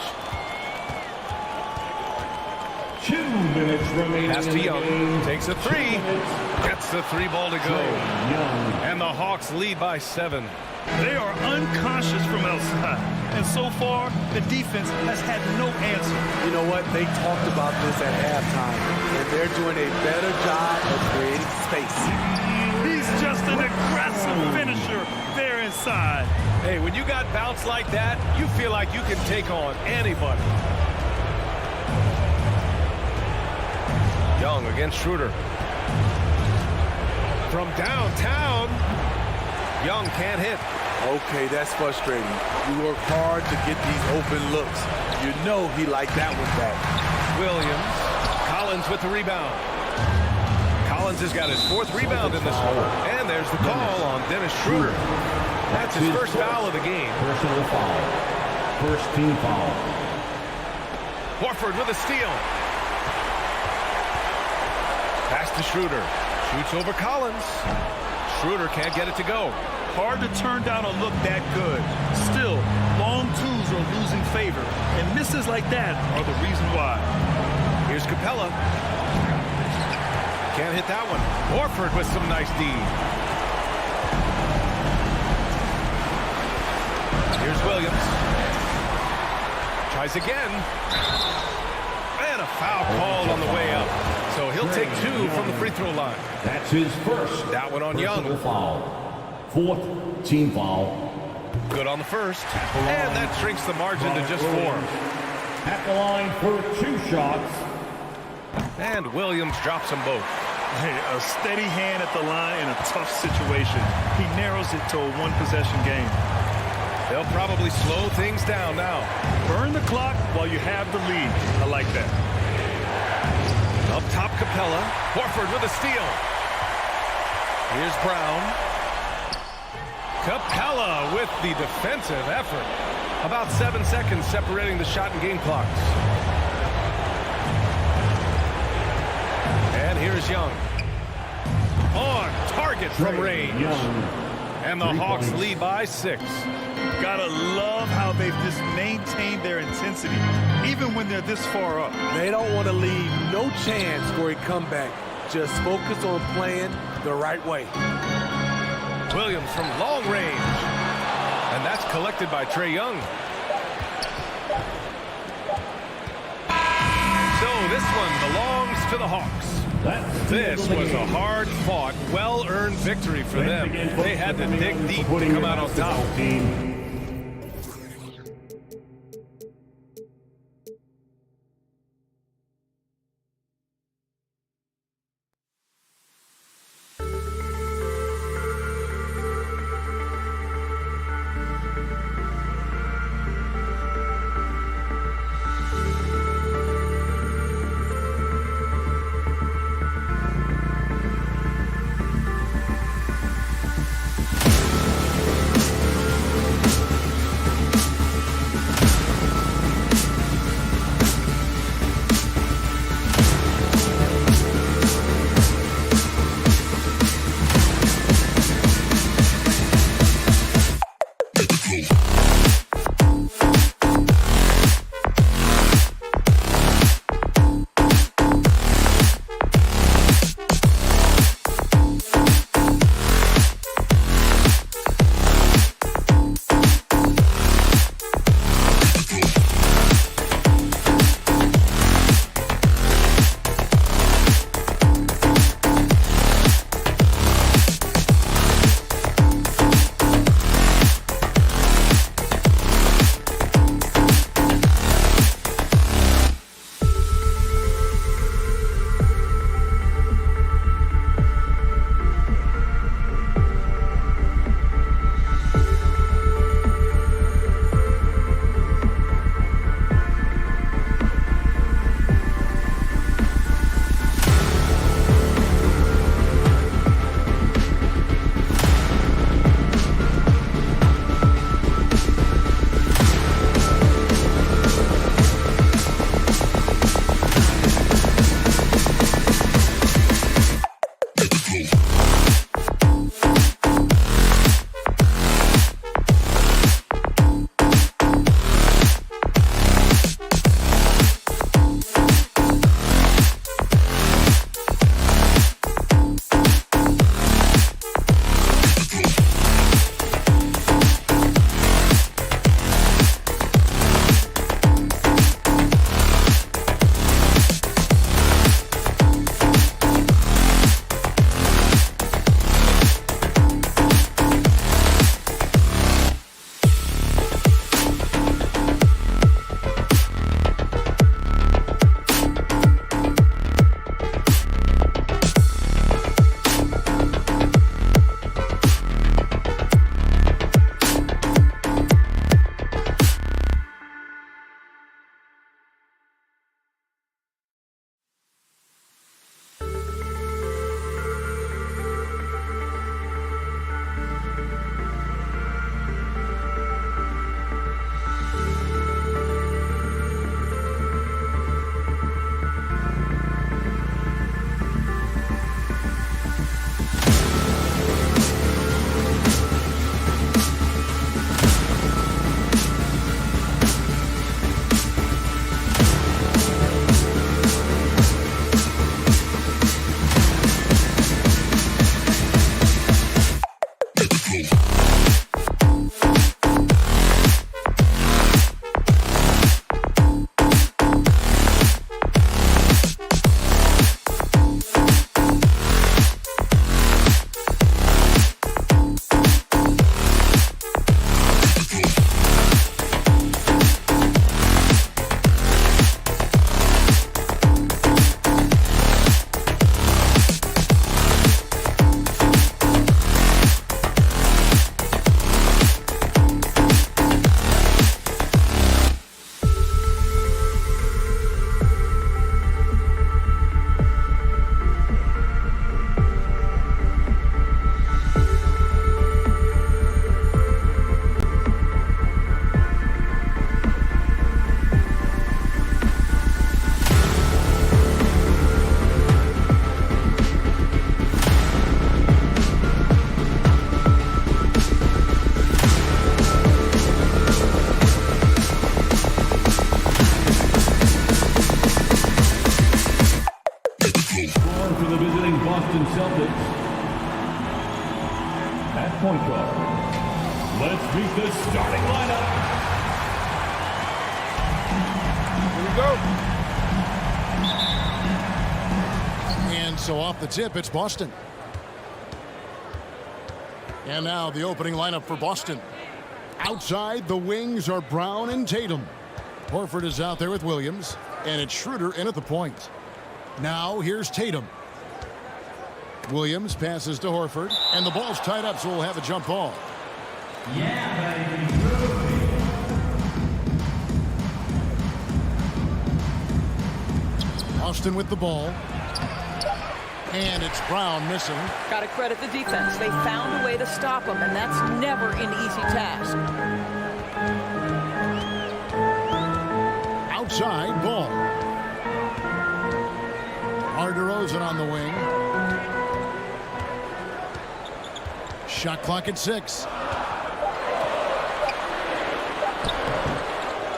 2 minutes remaining. Pass to Young. Takes a 3. Gets the 3 ball to go. And the Hawks lead by 7. They are unconscious from outside. And so far, the defense has had no answer. You know what? They talked about this at halftime, and they're doing a better job of creating space. He's just an aggressive finisher there inside. Hey, when you got bounce like that, you feel like you can take on anybody. Young against Schroeder. From downtown, Young can't hit. Okay, that's frustrating. You work hard to get these open looks. You know he liked that one back. Williams. Collins with the rebound. Collins has got his 4th rebound in this one. And there's the call on Dennis Schroeder. That's his first foul of the game. Personal foul. First team foul. Horford with a steal. Pass to Schroeder. Shoots over Collins. Schroeder can't get it to go. Hard to turn down a look that good. Still, long twos are losing favor, and misses like that are the reason why. Here's Capella. Can't hit that one. Horford with some nice D. Here's Williams. Tries again. And a foul called on the way up. So he'll take 2 from the free throw line. That's his first. That one on Young. Foul. 4th team foul. Good on the first. And that shrinks the margin to just 4. At the line for 2 shots. And Williams drops them both. Hey, a steady hand at the line in a tough situation. He narrows it to a 1-possession game. They'll probably slow things down now. Burn the clock while you have the lead. I like that. Up top, Capella. Horford with a steal. Here's Brown. Capella with the defensive effort. About 7 seconds separating the shot and game clocks. And here's Young. On target from range. And the Hawks lead by 6. Gotta love how they've just maintained their intensity, even when they're this far up. They don't want to leave no chance for a comeback. Just focus on playing the right way. Williams from long range. And that's collected by Trae Young. So this one belongs to the Hawks. This was a hard-fought, well-earned victory for them. They had to dig deep to come out on top. point guard. Let's meet the starting lineup. Here we go. And so off the tip, it's Boston. And now the opening lineup for Boston. Outside, the wings are Brown and Tatum. Horford is out there with Williams, and it's Schroeder in at the point. Now here's Tatum. Williams passes to Horford, and the ball's tied up, so we'll have a jump ball. Austin with the ball. And it's Brown missing. Got to credit the defense. They found a way to stop him, and that's never an easy task. Outside, ball. DeRozan on the wing. Shot clock at 6.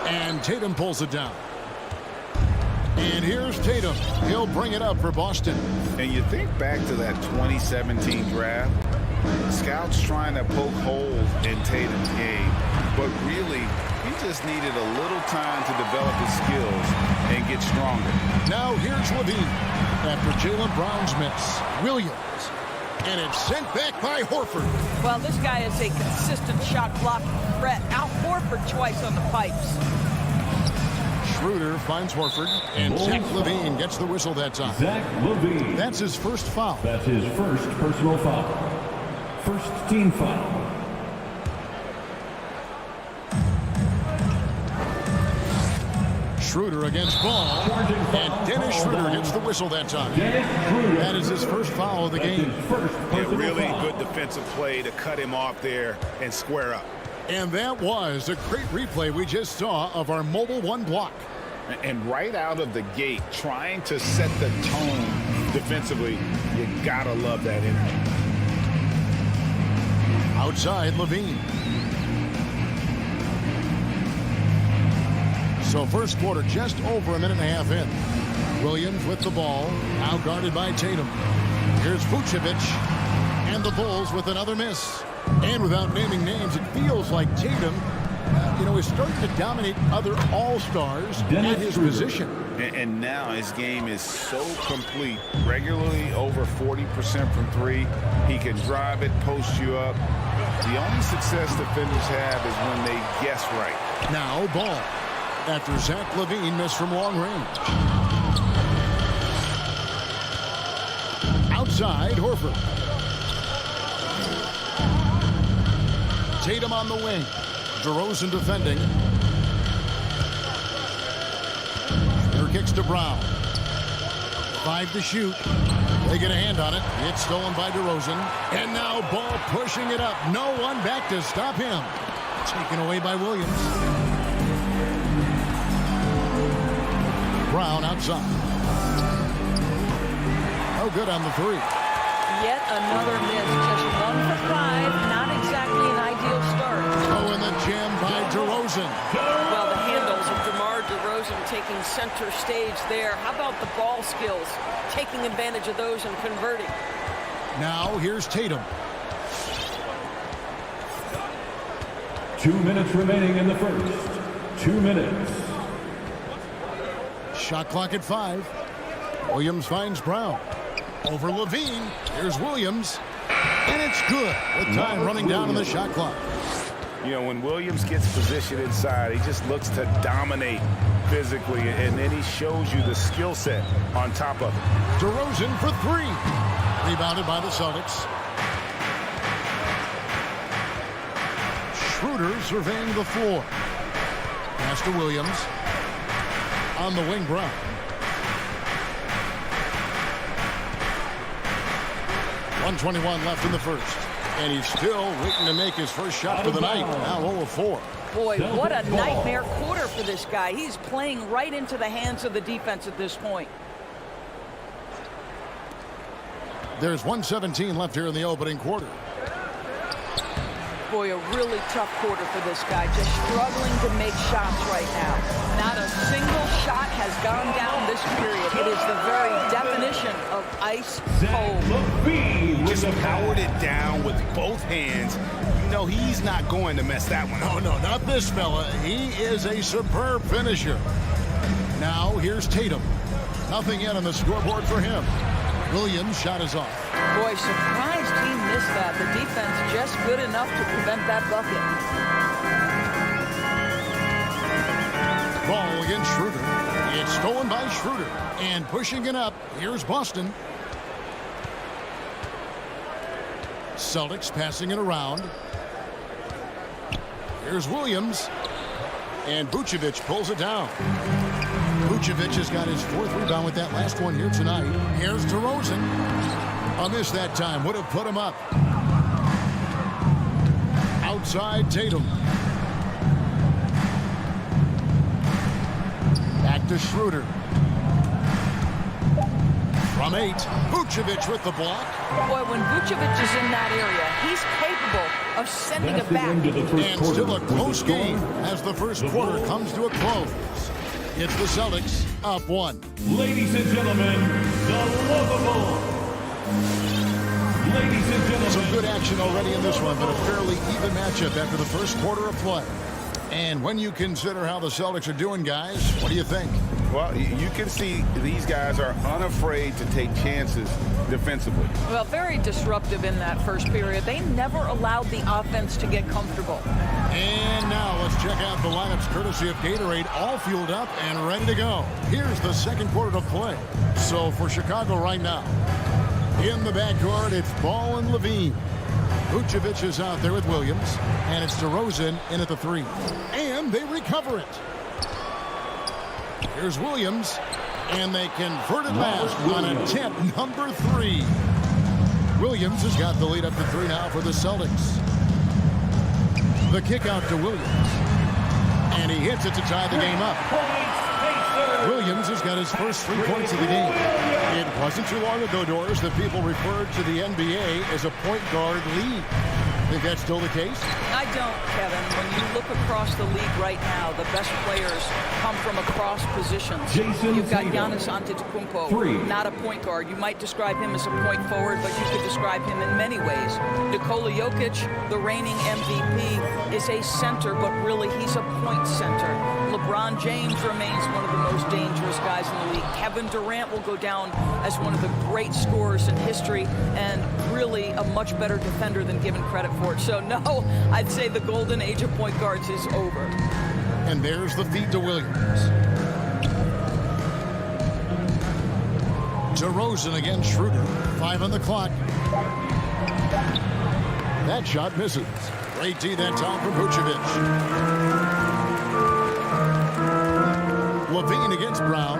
And Tatum pulls it down. And here's Tatum. He'll bring it up for Boston. And you think back to that 2017 draft, scouts trying to poke holes in Tatum's game, but really, he just needed a little time to develop his skills and get stronger. Now here's Levine. After Jaylen Brown's miss, Williams. And it's sent back by Horford. Well, this guy is a consistent shot blocking threat. Out Horford twice on the pipes. Schroeder finds Horford, and Zach LaVine gets the whistle that time. Zach LaVine. That's his first foul. That's his first personal foul. First team foul. Schroeder against Ball, and Dennis Schroeder gets the whistle that time. That is his first foul of the game. A really good defensive play to cut him off there and square up. And that was a great replay we just saw of our Mobile One block. And right out of the gate, trying to set the tone defensively, you gotta love that in there. Outside, Levine. So first quarter, just over a minute and a half in. Williams with the ball, now guarded by Tatum. Here's Vucevic, and the Bulls with another miss. And without naming names, it feels like Tatum, is starting to dominate other all-stars at his position. And now his game is so complete. Regularly over 40% from 3. He can drive it, post you up. The only success defenders have is when they guess right. Now Ball. After Zach LaVine missed from long range. Outside, Horford. Tatum on the wing. DeRozan defending. Schroeder kicks to Brown. 5 to shoot. They get a hand on it. It's stolen by DeRozan. And now Ball pushing it up. No one back to stop him. Taken away by Williams. Brown outside. Oh, good on the 3. Yet another miss. Just 1 for 5. Not exactly an ideal start. Oh, and the jam by DeRozan. Well, the handles of DeMar DeRozan taking center stage there. How about the ball skills? Taking advantage of those and converting. Now here's Tatum. 2 minutes remaining in the first. 2 minutes. Shot clock at 5. Williams finds Brown. Over Levine. Here's Williams. And it's good with time running down on the shot clock. When Williams gets positioned inside, he just looks to dominate physically, and then he shows you the skill set on top of it. DeRozan for 3. Rebounded by the Celtics. Schroeder surveying the floor. Pass to Williams. On the wing, Brown. .121 left in the first. And he's still waiting to make his first shot for the night. Now 0 of 4. Boy, what a nightmare quarter for this guy. He's playing right into the hands of the defense at this point. There's 1:17 left here in the opening quarter. Boy, a really tough quarter for this guy. Just struggling to make shots right now. Not a single shot has gone down this period. It is the very definition of ice cold. Just powered it down with both hands. You know he's not going to mess that one up. Oh, no, not this fella. He is a superb finisher. Now, here's Tatum. Nothing yet on the scoreboard for him. Williams' shot is off. Boy, surprised he missed that. The defense just good enough to prevent that bucket. Ball against Schroeder. It's stolen by Schroeder. And pushing it up, here's Boston. Celtics passing it around. Here's Williams. And Vucevic pulls it down. Vucevic has got his 4th rebound with that last one here tonight. Here's DeRozan. A miss that time. Would have put him up. Outside Tatum. Back to Schroeder. From 8. Vucevic with the block. Boy, when Vucevic is in that area, he's capable of sending it back. And still a close game as the first quarter comes to a close. It's the Celtics up 1. Ladies and gentlemen, the lovable. Ladies and gentlemen. Some good action already in this one, but a fairly even matchup after the first quarter of play. And when you consider how the Celtics are doing, guys, what do you think? Well, you can see these guys are unafraid to take chances defensively. Well, very disruptive in that first period. They never allowed the offense to get comfortable. And now let's check out the lineups courtesy of Gatorade, all fueled up and ready to go. Here's the second quarter of play. So for Chicago right now, in the backcourt, it's Ball and Levine. Vucevic is out there with Williams, and it's DeRozan in at the 3. And they recover it. Here's Williams, and they convert it last on attempt number 3. Williams has got the lead up to 3 now for the Celtics. The kick out to Williams, and he hits it to tie the game up. Williams has got his first 3 points of the game. It wasn't too long ago, Doris, that people referred to the NBA as a point guard league. Think that's still the case? I don't, Kevin. When you look across the league right now, the best players come from across positions. You've got Giannis Antetokounmpo, not a point guard. You might describe him as a point forward, but you could describe him in many ways. Nikola Jokic, the reigning MVP, is a center, but really he's a point center. LeBron James remains one of the most dangerous guys in the league. Kevin Durant will go down as one of the great scorers in history and really a much better defender than given credit for it. So no, I'd say the golden age of point guards is over. And there's the feed to Williams. DeRozan against Schroeder. 5 on the clock. That shot misses. Great D that time from Vucevic. Levine against Brown.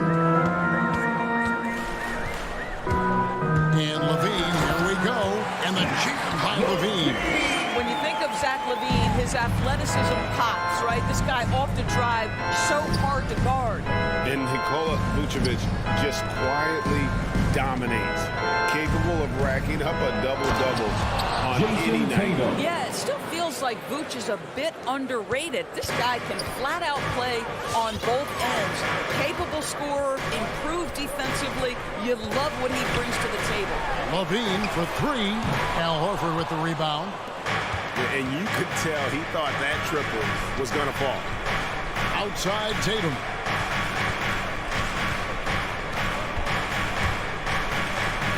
And Levine, here we go. And the jam by Levine. When you think of Zach Levine, his athleticism pops, right? This guy off the drive, so hard to guard. And Nikola Vucevic just quietly dominates, capable of racking up a double-double on any night. Yeah, it still feels like Vooch is a bit underrated. This guy can flat-out play on both ends. Capable scorer, improved defensively. You love what he brings to the table. Levine for 3. Al Horford with the rebound. And you could tell he thought that triple was going to fall. Outside Tatum.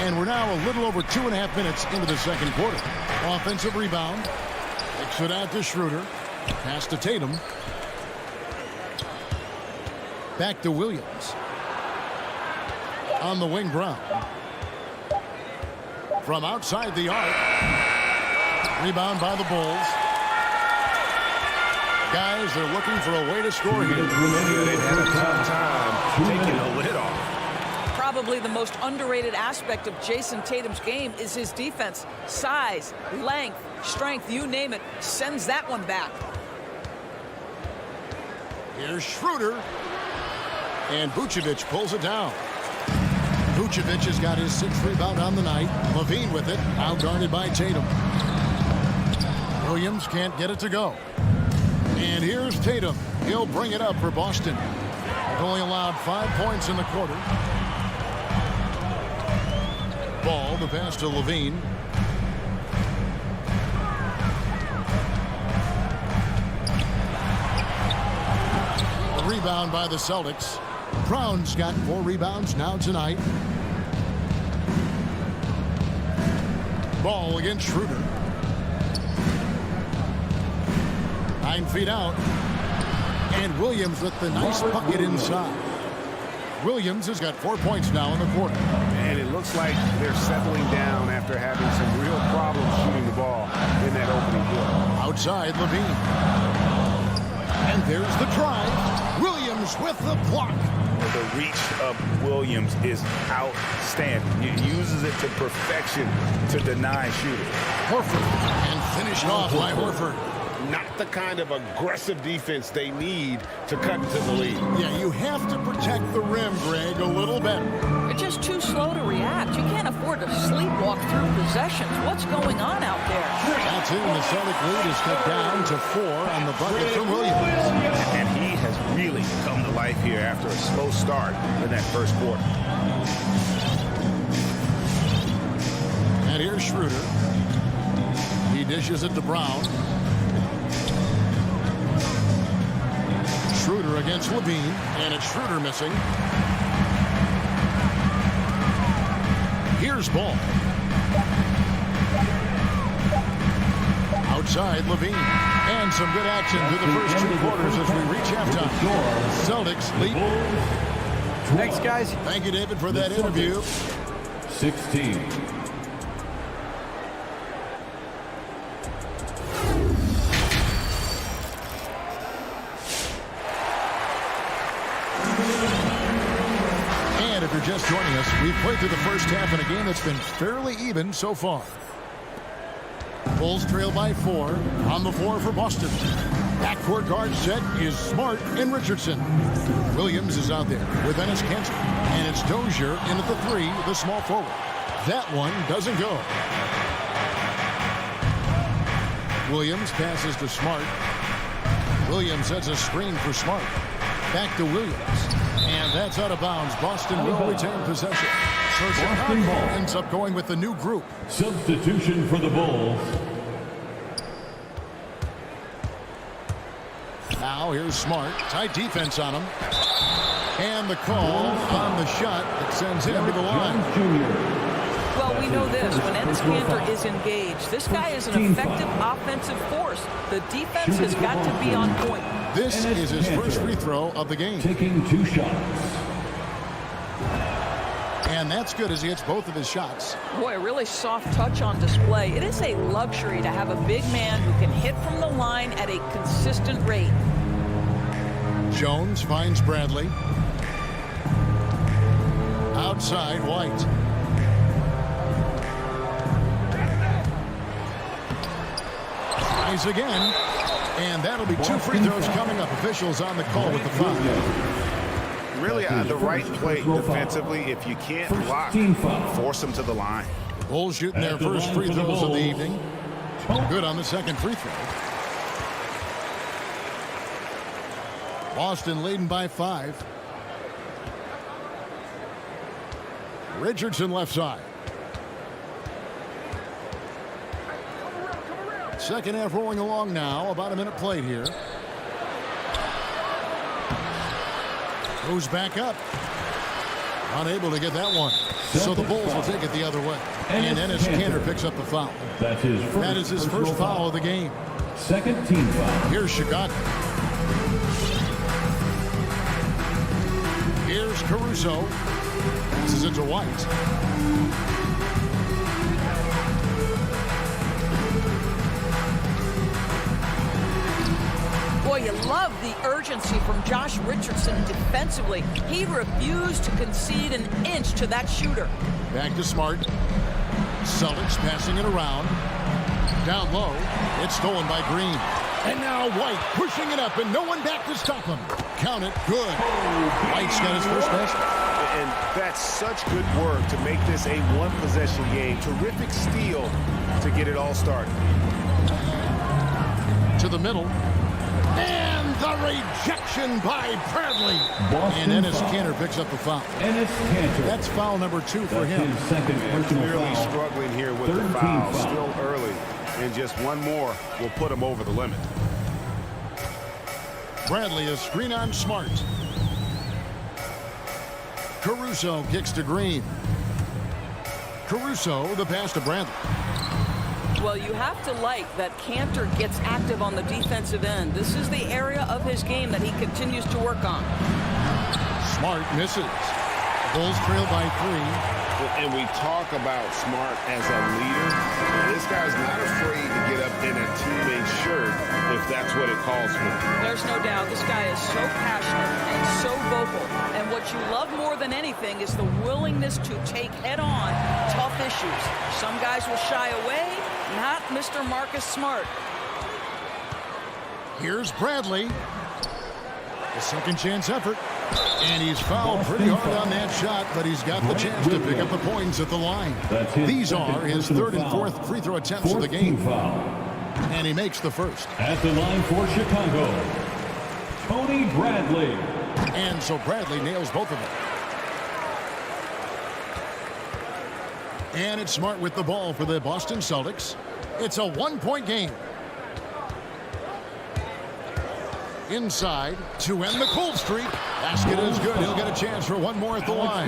And we're now a little over 2.5 minutes into the second quarter. Offensive rebound. Kicks it out to Schroeder. Pass to Tatum. Back to Williams. On the wing, Brown. From outside the arc. Rebound by the Bulls. Guys, they're looking for a way to score here. They've had a tough time taking the lid off. Probably the most underrated aspect of Jason Tatum's game is his defense. Size, length, strength, you name it, sends that one back. Here's Schroeder. And Vucevic pulls it down. Vucevic has got his 6th rebound on the night. Levine with it, out-guarded by Tatum. Williams can't get it to go. And here's Tatum. He'll bring it up for Boston. They've only allowed 5 points in the quarter. Ball, the pass to Levine. A rebound by the Celtics. Brown's got 4 rebounds now tonight. Ball against Schroeder. 9 feet out. And Williams with the nice bucket inside. Williams has got 4 points now in the quarter. And it looks like they're settling down after having some real problems shooting the ball in that opening quarter. Outside, Levine. And there's the drive. Williams with the block. The reach of Williams is outstanding. He uses it to perfection to deny shooters. Horford. And finished off by Horford. Not the kind of aggressive defense they need to cut into the lead. Yeah, you have to protect the rim, Greg, a little better. They're just too slow to react. You can't afford to sleepwalk through possessions. What's going on out there? That's it, and the Celtic lead is cut down to 4 on the bucket from Williams. And he has really come to life here after a slow start in that first quarter. And here's Schroeder. He dishes it to Brown. Schroeder against Levine, and it's Schroeder missing. Here's Ball. Outside, Levine. And some good action to the first 2 quarters as we reach halftime. Celtics lead. Thanks, guys. Thank you, David, for that interview. 16. If you're just joining us, we've played through the first half in a game that's been fairly even so far. Bulls trail by 4 on the floor for Boston. Backcourt guard set is Smart and Richardson. Williams is out there with Enes Kanter. And it's Dozier in at the 3, the small forward. That one doesn't go. Williams passes to Smart. Williams sets a screen for Smart. Back to Williams. And that's out of bounds. Boston will retain possession. So Chicago ends up going with the new group. Substitution for the Bulls. Now here's Smart. Tight defense on him. And the call on the shot that sends him to the line. Well, we know this. When Enes Kanter is engaged, this guy is an effective offensive force. The defense has got to be on point. This is his first free throw of the game. Taking 2 shots. And that's good as he hits both of his shots. Boy, a really soft touch on display. It is a luxury to have a big man who can hit from the line at a consistent rate. Jones finds Bradley. Outside, White. Tries again. And that'll be 2 free throws coming up. Officials on the call with the foul. Really the right play defensively. If you can't block, force them to the line. Bulls shooting their first free throws of the evening. Good on the second free throw. Boston leading by 5. Richardson left side. Second half rolling along now. About a minute played here. Goes back up. Unable to get that one. So the Bulls will take it the other way. And Enes Kanter picks up the foul. That is his first foul of the game. Second team foul. Here's Chicago. Here's Caruso. This is into White. Boy, you love the urgency from Josh Richardson defensively. He refused to concede an inch to that shooter. Back to Smart. Celtics passing it around. Down low. It's stolen by Green. And now White pushing it up and no one back to stop him. Count it. Good. White's got his first basket. And that's such good work to make this a one-possession game. Terrific steal to get it all started. To the middle. And The rejection by Bradley. And Ennis Cantor picks up the foul. Ennis Cantor. That's foul number 2 for That's him. his second personal Clearly foul. struggling here with the 13 foul. foul. Still early. And just one more will put him over the limit. Bradley, a screen on Smart. Caruso kicks to Green. Caruso, the pass to Bradley. Well, you have to like that Cantor gets active on the defensive end. This is the area of his game that he continues to work on. Smart misses. Bulls trail by 3. And we talk about Smart as a leader. This guy's not afraid to get up in a teammate's shirt if that's what it calls for. There's no doubt this guy is so passionate and so vocal. And what you love more than anything is the willingness to take head-on tough issues. Some guys will shy away, not Mr. Marcus Smart. Here's Bradley. A second chance effort. And he's fouled pretty hard on that shot, but he's got the chance to pick up the points at the line. These are his 3rd and 4th free throw attempts of the game. And he makes the first. At the line for Chicago, Tony Bradley. And so Bradley nails both of them. And it's Smart with the ball for the Boston Celtics. It's a 1-point game. Inside to end the cold streak. Basket is good. He'll get a chance for one more at the line.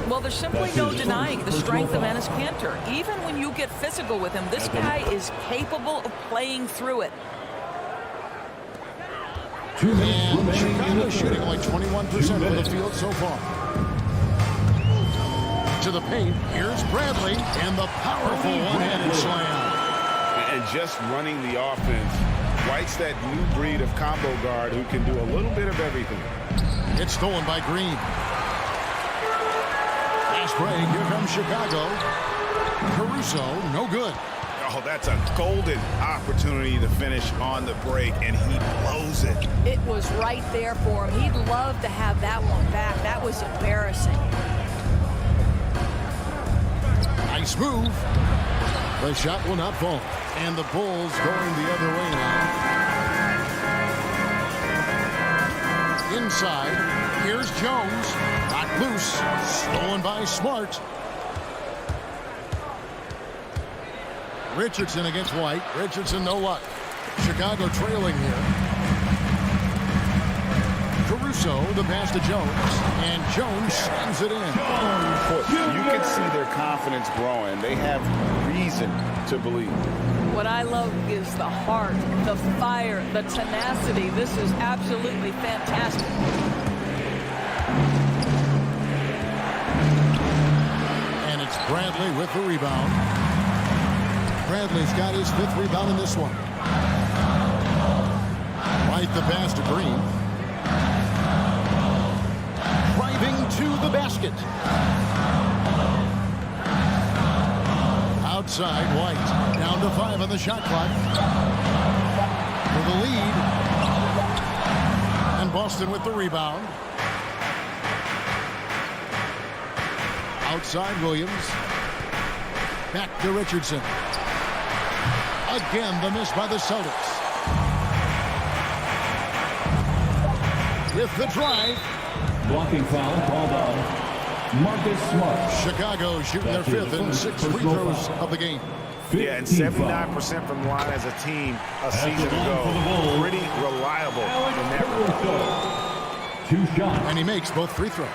Well, there's simply no denying the strength of Ennis Cantor. Even when you get physical with him, this guy is capable of playing through it. And Chicago shooting only 21% of the field so far. To the paint, here's Bradley, and the powerful one-handed slam. And just running the offense. White's that new breed of combo guard who can do a little bit of everything. It's stolen by Green. Fast break, here comes Chicago. Caruso, no good. Oh, that's a golden opportunity to finish on the break, and he blows it. It was right there for him. He'd love to have that one back. That was embarrassing. Nice move. The shot will not fall. And the Bulls going the other way now. Inside, here's Jones. Not loose. Stolen by Smart. Richardson against White. Richardson, no luck. Chicago trailing here. Caruso, the pass to Jones. And Jones sends it in. You can see their confidence growing. They have reason to believe. What I love is the heart, the fire, the tenacity. This is absolutely fantastic. And it's Bradley with the rebound. Bradley's got his 5th rebound in this one. Right the pass to Green. Driving to the basket. Outside, White. Down to 5 on the shot clock. For the lead. And Boston with the rebound. Outside, Williams. Back to Richardson. Again, the miss by the Celtics. With the drive. Blocking foul called on Marcus Smart. Chicago shooting their 5th and 6th free throws of the game. Yeah, and 79% from the line as a team a season ago. Pretty reliable in that regard. 2 shots. And he makes both free throws.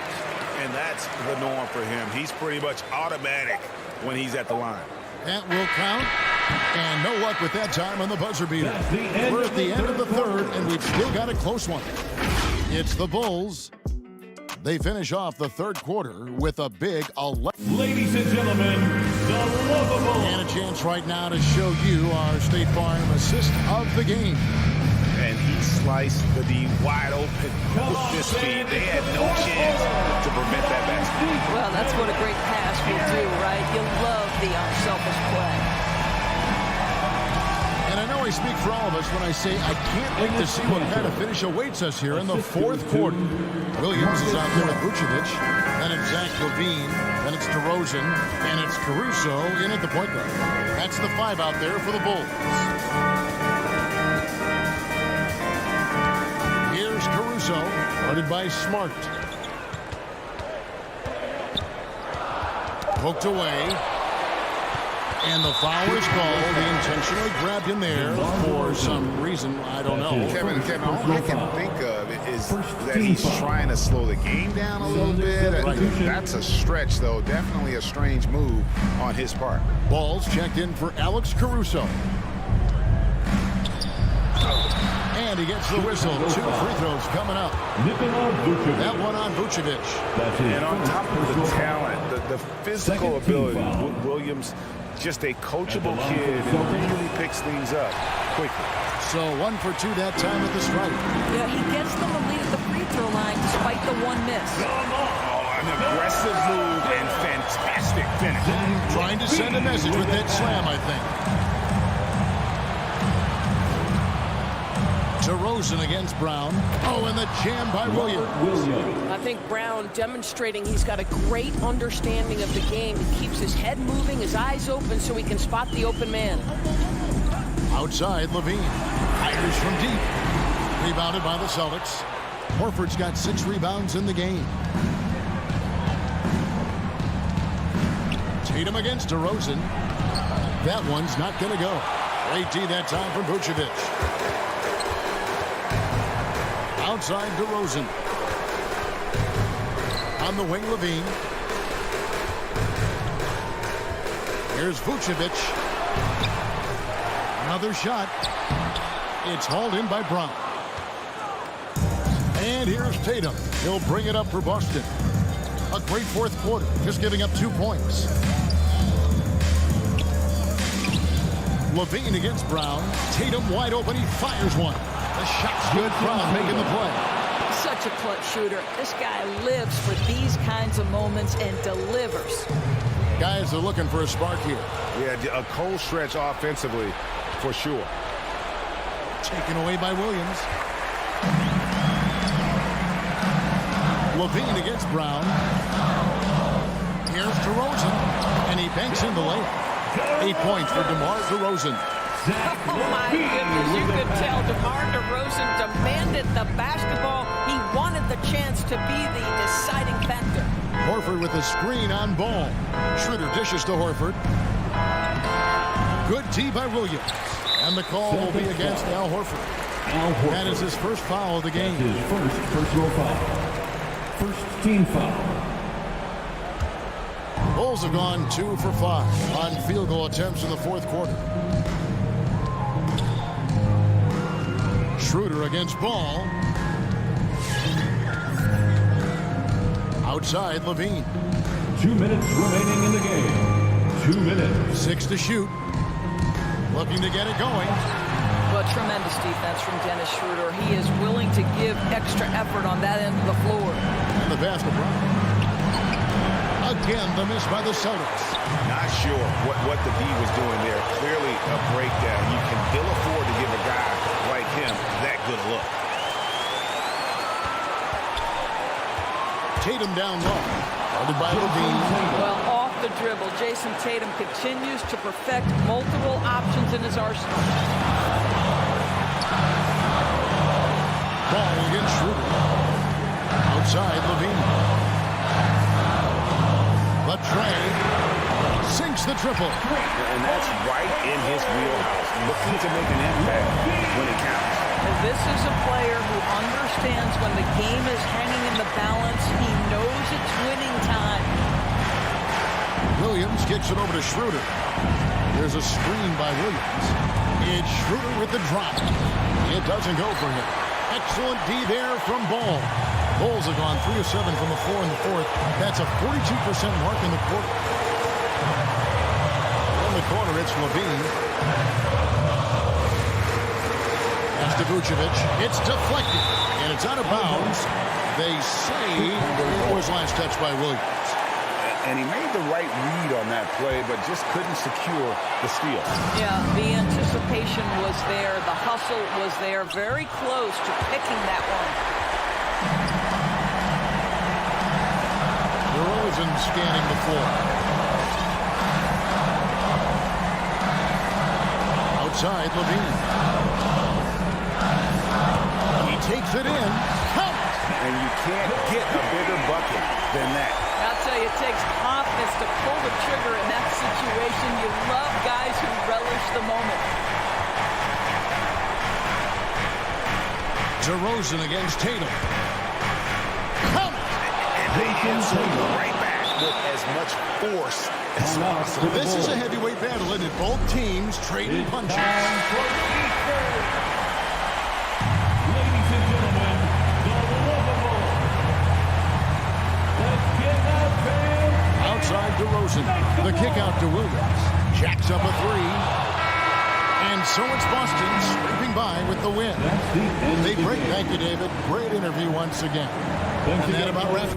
And that's the norm for him. He's pretty much automatic when he's at the line. That will count. And no luck with that time on the buzzer beater. We're at the end of the 3rd, and we've still got a close one. It's the Bulls. They finish off the 3rd quarter with a big 11. Ladies and gentlemen, the lovable. And a chance right now to show you our State Farm assist of the game. And he sliced the D wide open with this speed. They had no chance to prevent that basket. Well, that's what a great pass will do, right? You love the unselfish play. And I know I speak for all of us when I say I can't wait to see what kind of finish awaits us here in the 4th quarter. Williams is out there with Vucevic. Then it's Zach LaVine. Then it's DeRozan. And it's Caruso in at the point guard. That's the 5 out there for the Bulls. Guarded by Smart. Poked away. And the foul is called. He intentionally grabbed him there for some reason. I don't know. Kevin, all I can think of is that he's trying to slow the game down a little bit. That's a stretch, though. Definitely a strange move on his part. Ball's checked in for Alex Caruso. And he gets the whistle. 2 free throws coming up. That one on Vucevic. And on top of the talent, the physical ability, Williams, just a coachable kid and really picks things up quickly. So 1 for 2 that time at the stripe. Yeah, he gets them a lead at the free throw line despite the 1 miss. Oh, an aggressive move and fantastic finish. Trying to send a message with that slam, I think. DeRozan against Brown. Oh, and the jam by Williams. I think Brown demonstrating he's got a great understanding of the game. He keeps his head moving, his eyes open so he can spot the open man. Outside, Levine. Fires from deep. Rebounded by the Celtics. Horford's got 6 rebounds in the game. Tatum against DeRozan. That one's not going to go. Great D that time from Vucevic. Outside DeRozan. On the wing, Levine. Here's Vucevic. Another shot. It's hauled in by Brown. And here's Tatum. He'll bring it up for Boston. A great 4th quarter, just giving up 2 points. Levine against Brown. Tatum wide open. He fires one. The shot's good. Brown making the play. Such a clutch shooter. This guy lives for these kinds of moments and delivers. Guys are looking for a spark here. Yeah, a cold stretch offensively for sure. Taken away by Williams. Levine against Brown. Here's DeRozan. And he banks in the layup. 8 points for DeMar DeRozan. Oh, my goodness. You could tell DeMar DeRozan demanded the basketball. He wanted the chance to be the deciding factor. Horford with a screen on Ball. Schroeder dishes to Horford. Good D by Williams. And the call will be against Al Horford. That is his first foul of the game. His first personal foul. First team foul. Bulls have gone 2 for 5 on field goal attempts in the 4th quarter. Schroeder against Ball. Outside, Levine. 2 minutes remaining in the game. 2 minutes. 6 to shoot. Looking to get it going. But tremendous defense from Dennis Schroeder. He is willing to give extra effort on that end of the floor. And the basket Brown. Again, the miss by the Celtics. Not sure what the D was doing there. Clearly a breakdown. You can ill afford to give a guy like him that good a look. Tatum down low. Guarded by Levine. Well, off the dribble, Jason Tatum continues to perfect multiple options in his arsenal. Ball against Schroeder. Outside, Levine. But Trey sinks the triple. And that's right in his wheelhouse. Looking to make an impact when it counts. And this is a player who understands when the game is hanging in the balance. He knows it's winning time. Williams kicks it over to Schroeder. There's a screen by Williams. It's Schroeder with the drop. It doesn't go for him. Excellent D there from Ball. Bulls have gone 3 of 7 from the floor in the 4th. That's a 42% mark in the quarter. In the corner, it's Levine. That's to Vucevic. It's deflected, and it's out of bounds. They say it was last touched by Williams. And he made the right read on that play, but just couldn't secure the steal. Yeah, the anticipation was there. The hustle was there. Very close to picking that one. DeRozan scanning the floor. Outside, Levine. He takes it in. Count! and you can't get a bigger bucket than that. I'll tell you, it takes confidence to pull the trigger in that situation. You love guys who relish the moment. DeRozan against Tatum. And they answer right back with as much force as possible. This is a heavyweight battle, and both teams trading punches. Ladies and gentlemen, the lovable. Let's get that fan. Outside DeRozan. The kick out to Williams. Jacks up a three. And so it's Boston scraping by with the win. They break. Thank you, David. Great interview once again. And that about wraps.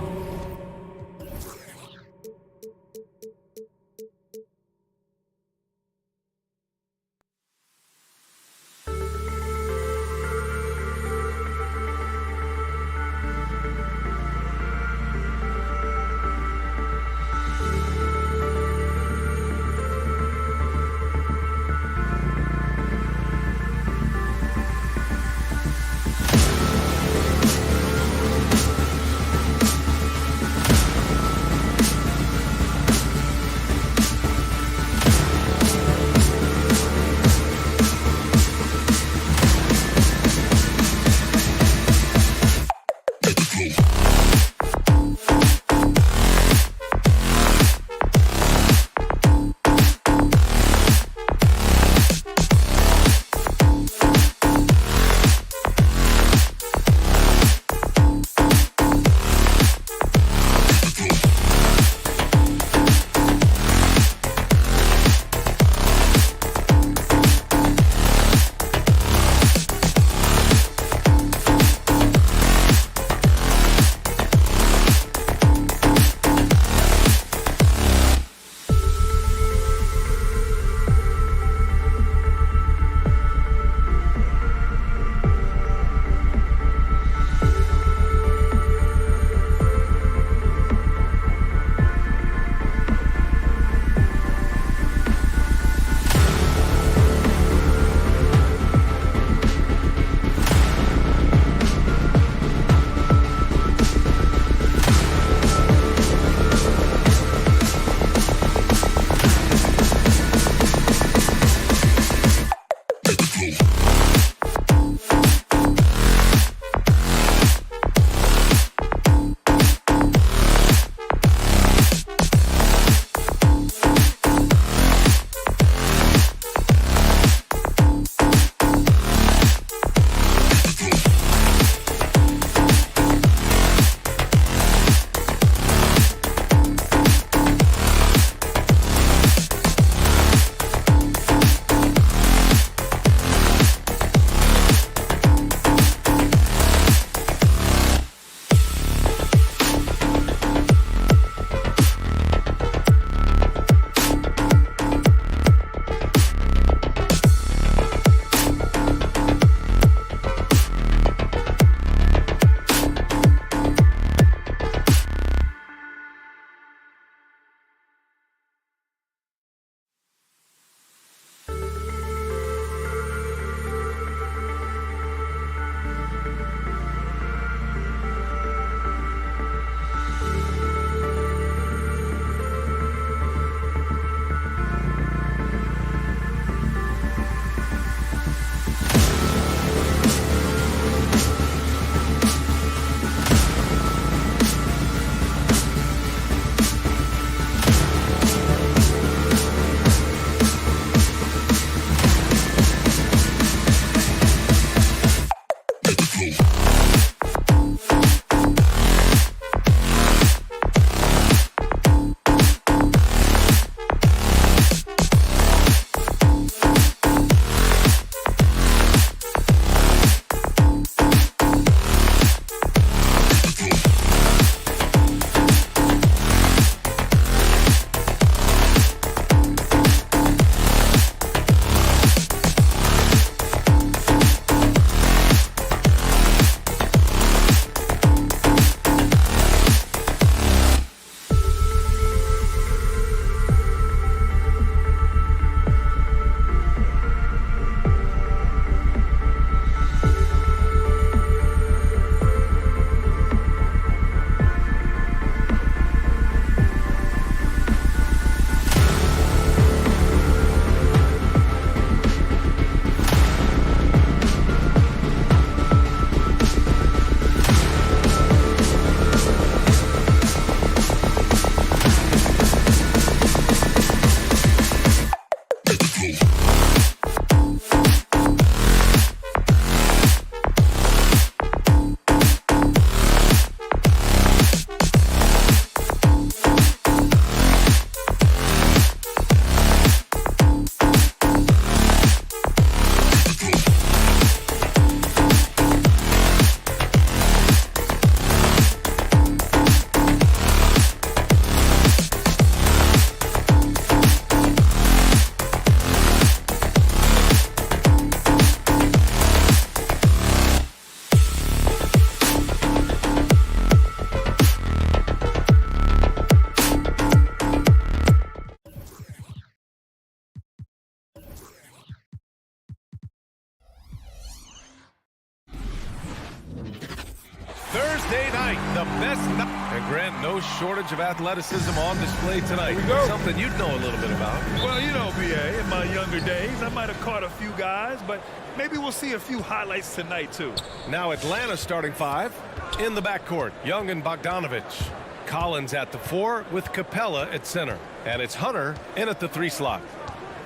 no shortage of athleticism on display tonight. Something you'd know a little bit about. Well, you know, BA, in my younger days, I might have caught a few guys, but maybe we'll see a few highlights tonight, too. Now Atlanta starting 5. In the backcourt, Young and Bogdanovich. Collins at the 4 with Capella at center. And it's Hunter in at the 3 slot.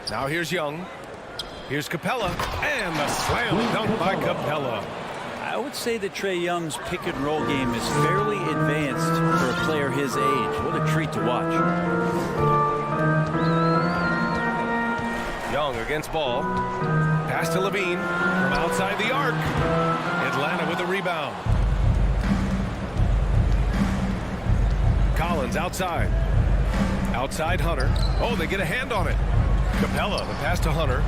Now here's Young. Here's Capella. And the slam dunk by Capella. I would say that Trae Young's pick and roll game is fairly advanced for a player his age. What a treat to watch. Young against Ball. Pass to Levine from outside the arc. Atlanta with a rebound. Collins outside. Outside Hunter. Oh, they get a hand on it. Capella, the pass to Hunter.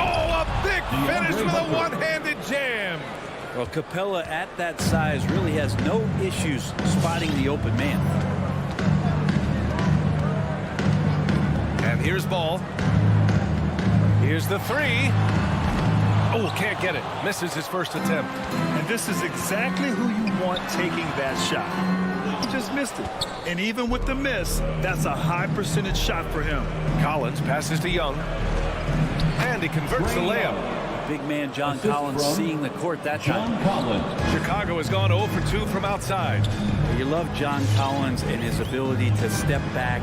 Oh, a big finish with a one-handed jam. Well, Capella at that size really has no issues spotting the open man. And here's Ball. Here's the 3. Oh, can't get it. Misses his first attempt. And this is exactly who you want taking that shot. He just missed it. And even with the miss, that's a high percentage shot for him. Collins passes to Young. And he converts the layup. Big man John Collins seeing the court that time. Chicago has gone 0 for 2 from outside. You love John Collins and his ability to step back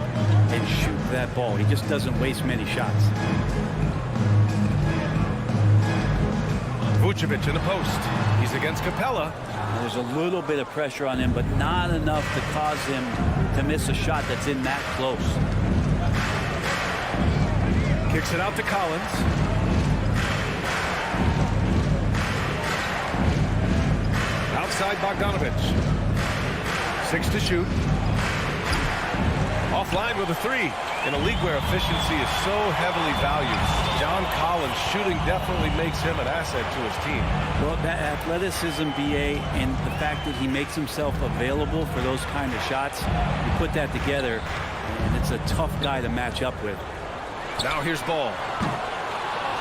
and shoot that ball. He just doesn't waste many shots. Vucevic in the post. He's against Capella. There's a little bit of pressure on him, but not enough to cause him to miss a shot that's in that close. Kicks it out to Collins. Outside Bogdanovich. 6 to shoot. Offline with a 3. In a league where efficiency is so heavily valued, John Collins shooting definitely makes him an asset to his team. Well, that athleticism, BA, and the fact that he makes himself available for those kind of shots, you put that together, and it's a tough guy to match up with. Now here's Ball.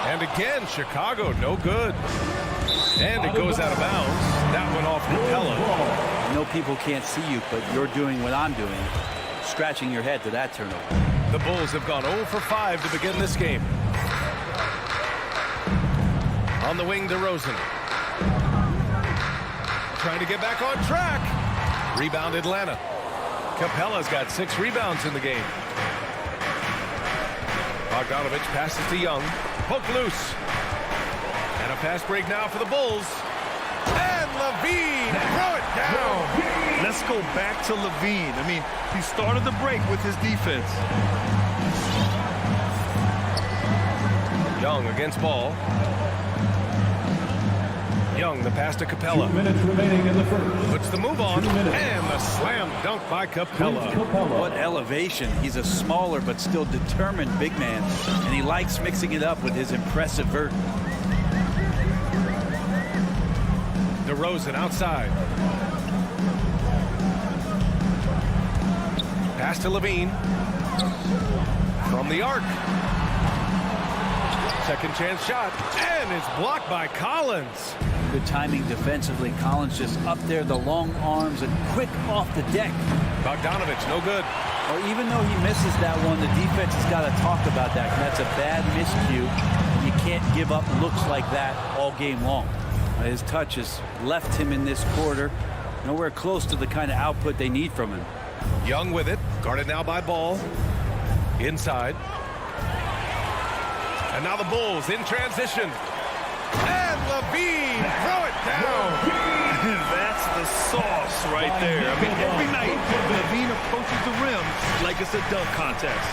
And again, Chicago, no good. And it goes out of bounds. That went off Capella. I know people can't see you, but you're doing what I'm doing, scratching your head to that turnover. The Bulls have gone 0 for 5 to begin this game. On the wing, DeRozan. Trying to get back on track. Rebound Atlanta. Capella's got 6 rebounds in the game. Bogdanovich passes to Young. Poke loose. And a fast break now for the Bulls. And Levine, throw it down. Let's go back to Levine. I mean, he started the break with his defense. Young against Ball. Young, the pass to Capella. 2 minutes remaining in the first. Puts the move on. And the slam dunk by Capella. What elevation. He's a smaller but still determined big man. And he likes mixing it up with his impressive vert. DeRozan outside. Pass to Levine. From the arc. Second chance shot. And it's blocked by Collins. Good timing defensively. Collins just up there, the long arms, and quick off the deck. Bogdanovich, no good. Well, even though he misses that one, the defense has got to talk about that. That's a bad miscue. You can't give up looks like that all game long. His touch has left him in this quarter. Nowhere close to the kind of output they need from him. Young with it. Guarded now by Ball. Inside. And now the Bulls in transition. And Levine, throw it down. That's the sauce right there. I mean, every night, Levine approaches the rim like it's a dunk contest.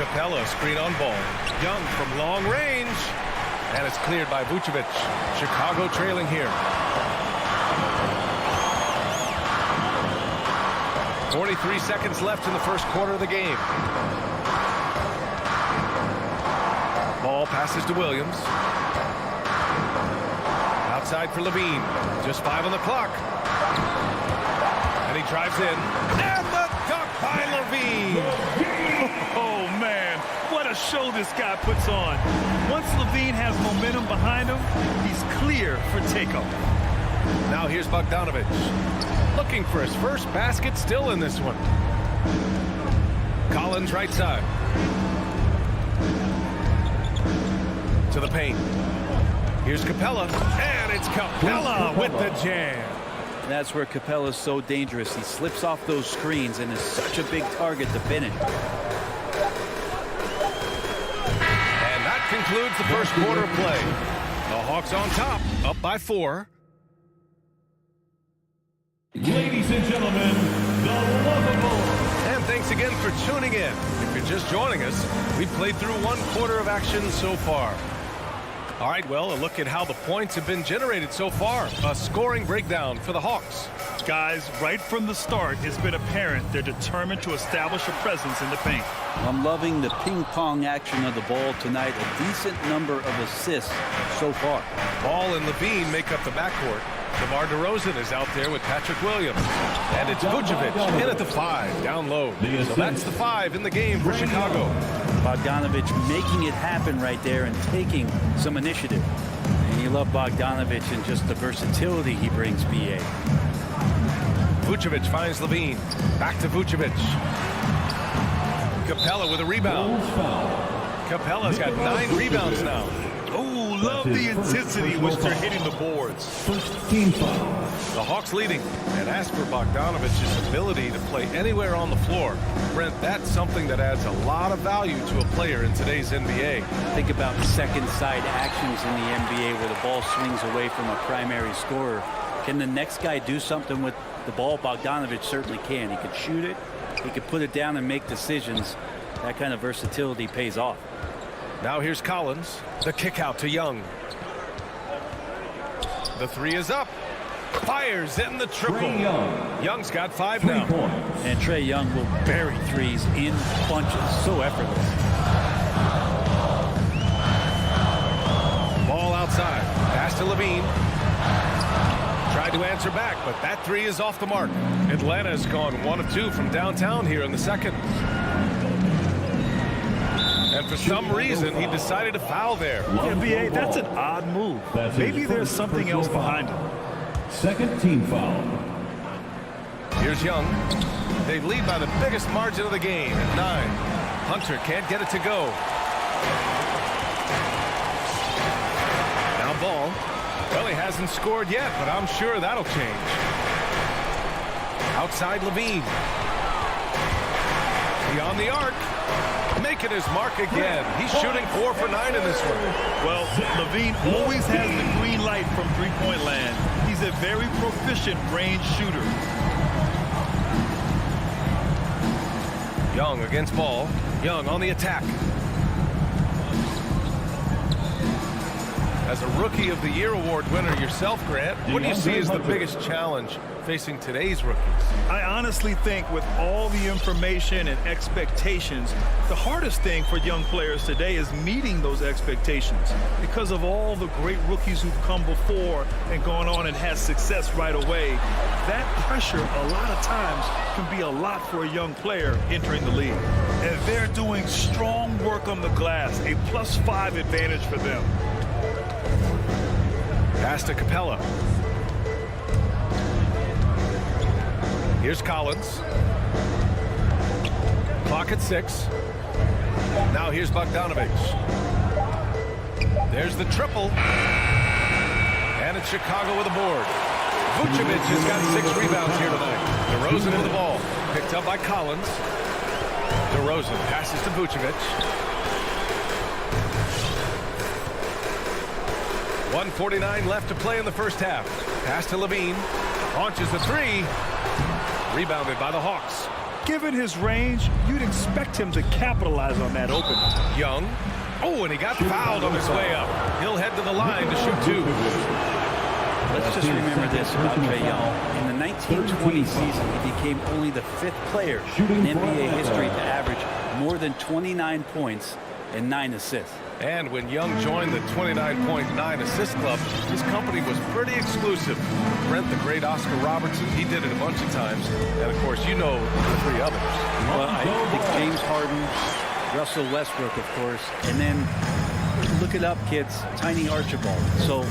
Capella screen on Ball. Young from long range. And it's cleared by Vucevic. Chicago trailing here. 43 seconds left in the first quarter of the game. Ball passes to Williams. Outside for Levine. Just 5 on the clock. And he drives in. And the dunk by Levine. Oh, man. What a show this guy puts on. Once Levine has momentum behind him, he's clear for takeoff. Now here's Bogdanovich. Looking for his first basket, still in this one. Collins right side. To the paint. Here's Capella, and it's Capella with the jam. That's where Capella's so dangerous. He slips off those screens and is such a big target to finish. And that concludes the first quarter of play. The Hawks on top, up by 4. Ladies and gentlemen, the lovable. And thanks again for tuning in. If you're just joining us, we've played through 1 quarter of action so far. All right, well, a look at how the points have been generated so far. A scoring breakdown for the Hawks. Guys, right from the start, it's been apparent they're determined to establish a presence in the paint. I'm loving the ping-pong action of the ball tonight. A decent number of assists so far. Ball and Levine make up the backcourt. DeMar DeRozan is out there with Patrick Williams. And it's Vucevic in at the 5, down low. So that's the 5 in the game for Chicago. Bogdanovich making it happen right there and taking some initiative. And you love Bogdanovich and just the versatility he brings, BA. Vucevic finds Levine. Back to Vucevic. Capella with a rebound. Capella's got 9 rebounds now. Oh, love the intensity which they're hitting the boards. The Hawks leading. And as for Bogdanovich's ability to play anywhere on the floor, Brent, that's something that adds a lot of value to a player in today's NBA. Think about second side actions in the NBA where the ball swings away from a primary scorer. Can the next guy do something with the ball? Bogdanovich certainly can. He could shoot it. He could put it down and make decisions. That kind of versatility pays off. Now here's Collins. The kick out to Young. The 3 is up. Fires in the triple. Young's got 5 now. And Trae Young will bury threes in bunches. So effortless. Ball outside. Pass to Levine. Tried to answer back, but that 3 is off the mark. Atlanta's gone 1 of 2 from downtown here in the second. And for some reason, he decided to foul there. NBA, that's an odd move. Maybe there's something else behind it. Second team foul. Here's Young. They lead by the biggest margin of the game at 9. Hunter can't get it to go. Now Ball. Well, he hasn't scored yet, but I'm sure that'll change. Outside Levine. Beyond the arc. Making his mark again. He's shooting 4 for 9 in this one. Well, Levine always has the green light from three-point land. He's a very proficient range shooter. Young against Ball. Young on the attack. As a Rookie of the Year award winner yourself, Grant, what do you see as the biggest challenge facing today's rookies? I honestly think with all the information and expectations, the hardest thing for young players today is meeting those expectations. Because of all the great rookies who've come before and gone on and had success right away, that pressure a lot of times can be a lot for a young player entering the league. And they're doing strong work on the glass, a +5 advantage for them. Pass to Capella. Here's Collins. Clock at 6. Now here's Bogdanovich. There's the triple. And it's Chicago with a board. Vucevic has got 6 rebounds here tonight. DeRozan with the ball. Picked up by Collins. DeRozan passes to Vucevic. 1:49 left to play in the first half. Pass to Levine. Launches the 3. Rebounded by the Hawks. Given his range, you'd expect him to capitalize on that opening. Young. Oh, and he got fouled on his way up. He'll head to the line to shoot 2. Let's just remember this about Trae Young. In the 1920 season, he became only the 5th player in NBA history to average more than 29 points and 9 assists. And when Young joined the 29.9 assist club, his company was pretty exclusive. Brent, the great Oscar Robertson, he did it a bunch of times. And, of course, you know the 3 others. Well, I think James Harden, Russell Westbrook, of course, and then look it up, kids, Tiny Archibald. So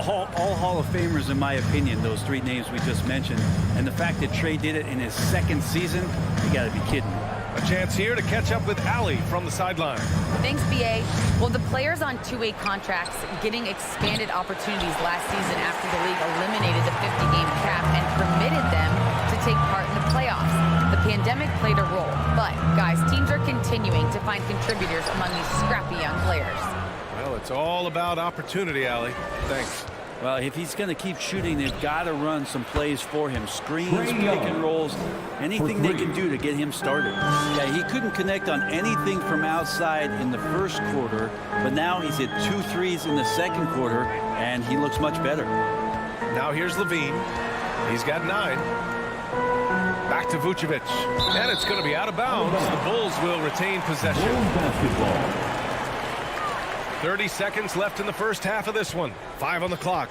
all Hall of Famers, in my opinion, those three names we just mentioned. And the fact that Trey did it in his second season, you got to be kidding me. A chance here to catch up with Allie from the sideline. Thanks, BA. Well, the players on two-way contracts getting expanded opportunities last season after the league eliminated the 50-game cap and permitted them to take part in the playoffs. The pandemic played a role, but, guys, teams are continuing to find contributors among these scrappy young players. Well, it's all about opportunity, Allie. Thanks. Well, if he's going to keep shooting, they've got to run some plays for him. Screens, pick and rolls, anything they can do to get him started. Yeah, he couldn't connect on anything from outside in the first quarter, but now he's hit 2 threes in the second quarter, and he looks much better. Now here's Levine. He's got 9. Back to Vucevic. And it's going to be out of bounds. The Bulls will retain possession. 30 seconds left in the first half of this one. 5 on the clock.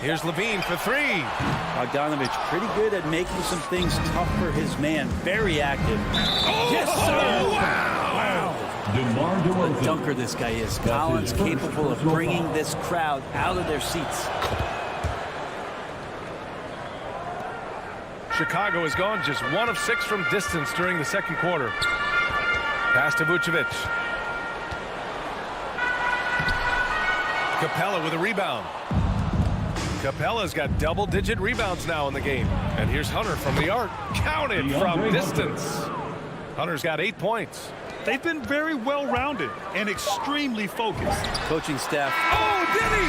Here's Levine for 3. Bogdanovic pretty good at making some things tough for his man. Very active. Oh, yes, sir! Wow! What a dunker this guy is. Collins capable of bringing this crowd out of their seats. Chicago has gone just 1 of 6 from distance during the second quarter. Pass to Vucevic. Capella with a rebound. Capella's got double-digit rebounds now in the game. And here's Hunter from the arc. Counted from distance. Hunter's got 8 points. They've been very well-rounded and extremely focused. Coaching staff. Oh, did he?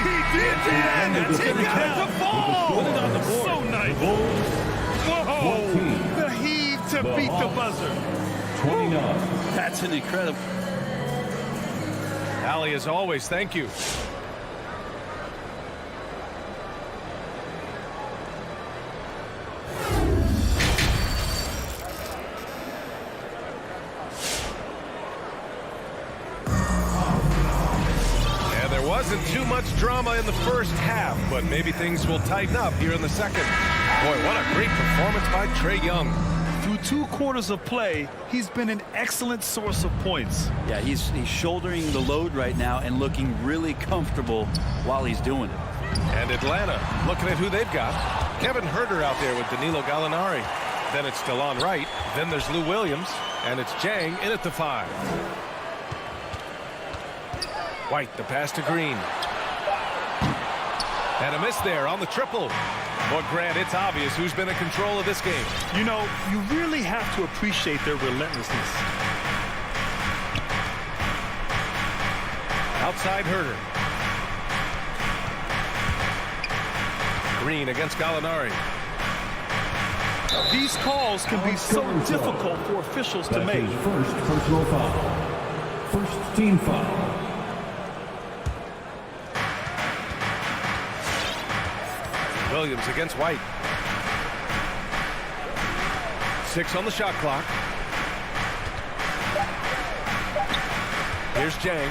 He got it to fall. Put it on the board. So nice. Whoa! The heave to beat the buzzer. 29. That's an incredible. Allie, as always, thank you. Wasn't too much drama in the first half, but maybe things will tighten up here in the second. Boy, what a great performance by Trae Young. Through 2 quarters of play, he's been an excellent source of points. Yeah, he's shouldering the load right now and looking really comfortable while he's doing it. And Atlanta, looking at who they've got. Kevin Huerter out there with Danilo Gallinari. Then it's DeLon Wright. Then there's Lou Williams. And it's Jang in at the 5. White, the pass to Green. And a miss there on the triple. But Grant, it's obvious who's been in control of this game. You know, you really have to appreciate their relentlessness. Outside Huerter. Green against Gallinari. These calls can be so difficult for officials to make. First personal foul. First team foul. Williams against White. 6 on the shot clock. Here's Jang.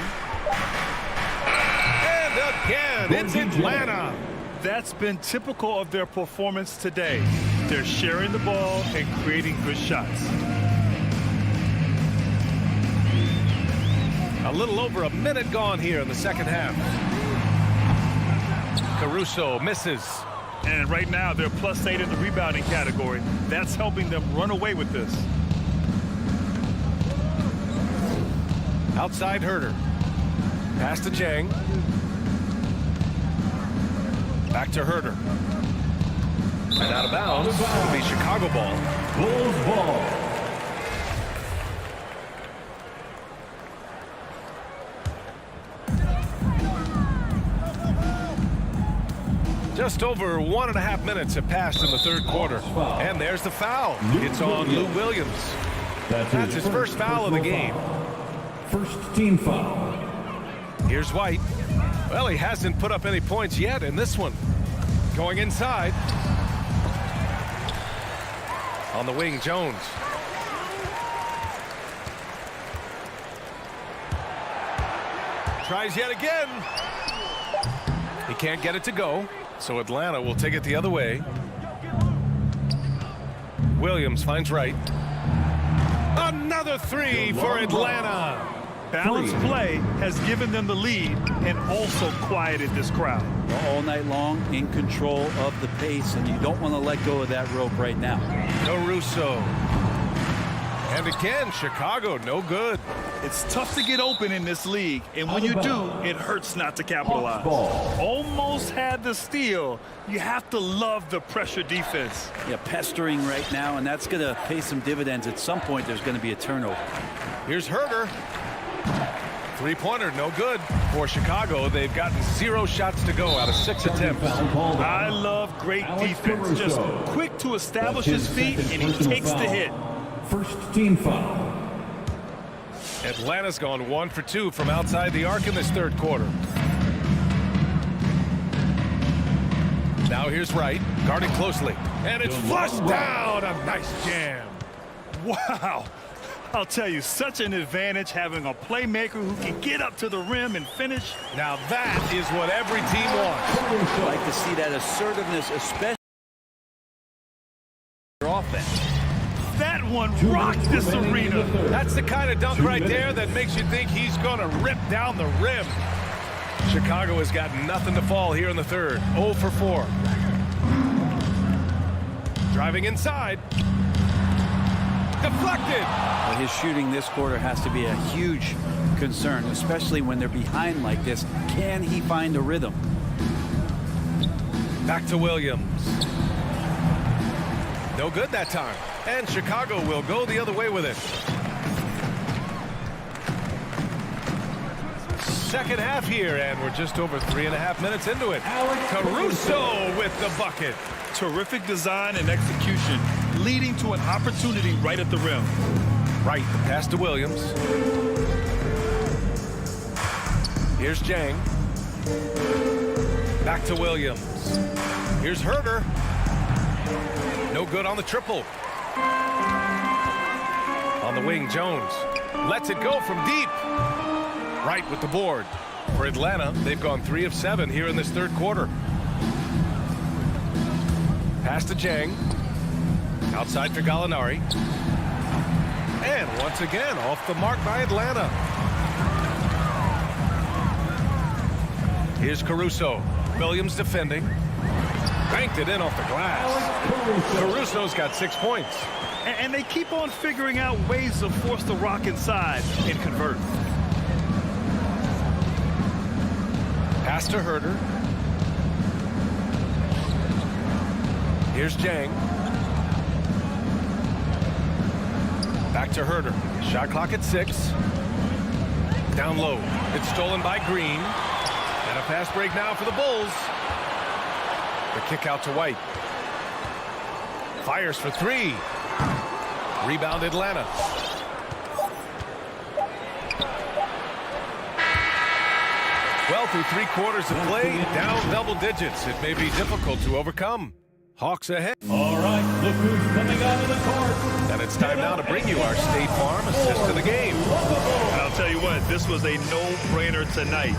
And again, it's Atlanta. That's been typical of their performance today. They're sharing the ball and creating good shots. A little over a minute gone here in the second half. Caruso misses. And right now, they're +8 in the rebounding category. That's helping them run away with this. Outside Huerter. Pass to Jang. Back to Huerter. And out of bounds. It'll be Chicago ball. Bulls ball. Just over 1.5 minutes have passed in the third quarter. And there's the foul. It's on Lou Williams. That's his first foul of the game. First team foul. Here's White. Well, he hasn't put up any points yet in this one. Going inside. On the wing, Jones. Tries yet again. He can't get it to go. So Atlanta will take it the other way. Williams finds Wright. Another 3 for Atlanta. Balanced play has given them the lead and also quieted this crowd. All night long, in control of the pace, and you don't want to let go of that rope right now. Caruso. And again, Chicago, no good. It's tough to get open in this league, and when you do, it hurts not to capitalize. Almost had the steal. You have to love the pressure defense. Yeah, pestering right now, and that's going to pay some dividends. At some point, there's going to be a turnover. Here's Herder. Three-pointer, no good for Chicago. They've gotten 0 shots to go out of 6 attempts. I love great defense. Just quick to establish his feet, and he takes the hit. First team foul. Atlanta's gone 1 for 2 from outside the arc in this third quarter. Now here's Wright, guarding closely. And it's flushed down. A nice jam. Wow. I'll tell you, such an advantage having a playmaker who can get up to the rim and finish. Now that is what every team wants. I like to see that assertiveness, especially your offense. That one rocked this arena. That's the kind of dunk right there that makes you think he's going to rip down the rim. Chicago has got nothing to fall here in the third. 0 for 4. Driving inside. Deflected. Well, his shooting this quarter has to be a huge concern, especially when they're behind like this. Can he find a rhythm? Back to Williams. No good that time. And Chicago will go the other way with it. Second half here, and we're just over 3.5 minutes into it. Caruso with the bucket. Terrific design and execution, leading to an opportunity right at the rim. Right, pass to Williams. Here's Jang. Back to Williams. Here's Herder. No good on the triple. On the wing, Jones lets it go from deep. Right with the board. For Atlanta, they've gone 3 of 7 here in this third quarter. Pass to Jang. Outside for Gallinari. And once again, off the mark by Atlanta. Here's Caruso. Williams defending. Banked it in off the glass. Caruso's got 6 points. And they keep on figuring out ways to force the rock inside and convert. Pass to Herder. Here's Jang. Back to Herder. Shot clock at 6. Down low. It's stolen by Green. And a fast break now for the Bulls. The kick out to White. Fires for 3. Rebound Atlanta. Well, through 3 quarters of play, down double digits. It may be difficult to overcome. Hawks ahead. All right, look who's coming out of the court. And it's time now to bring you our State Farm assist to the game. And I'll tell you what, this was a no-brainer tonight.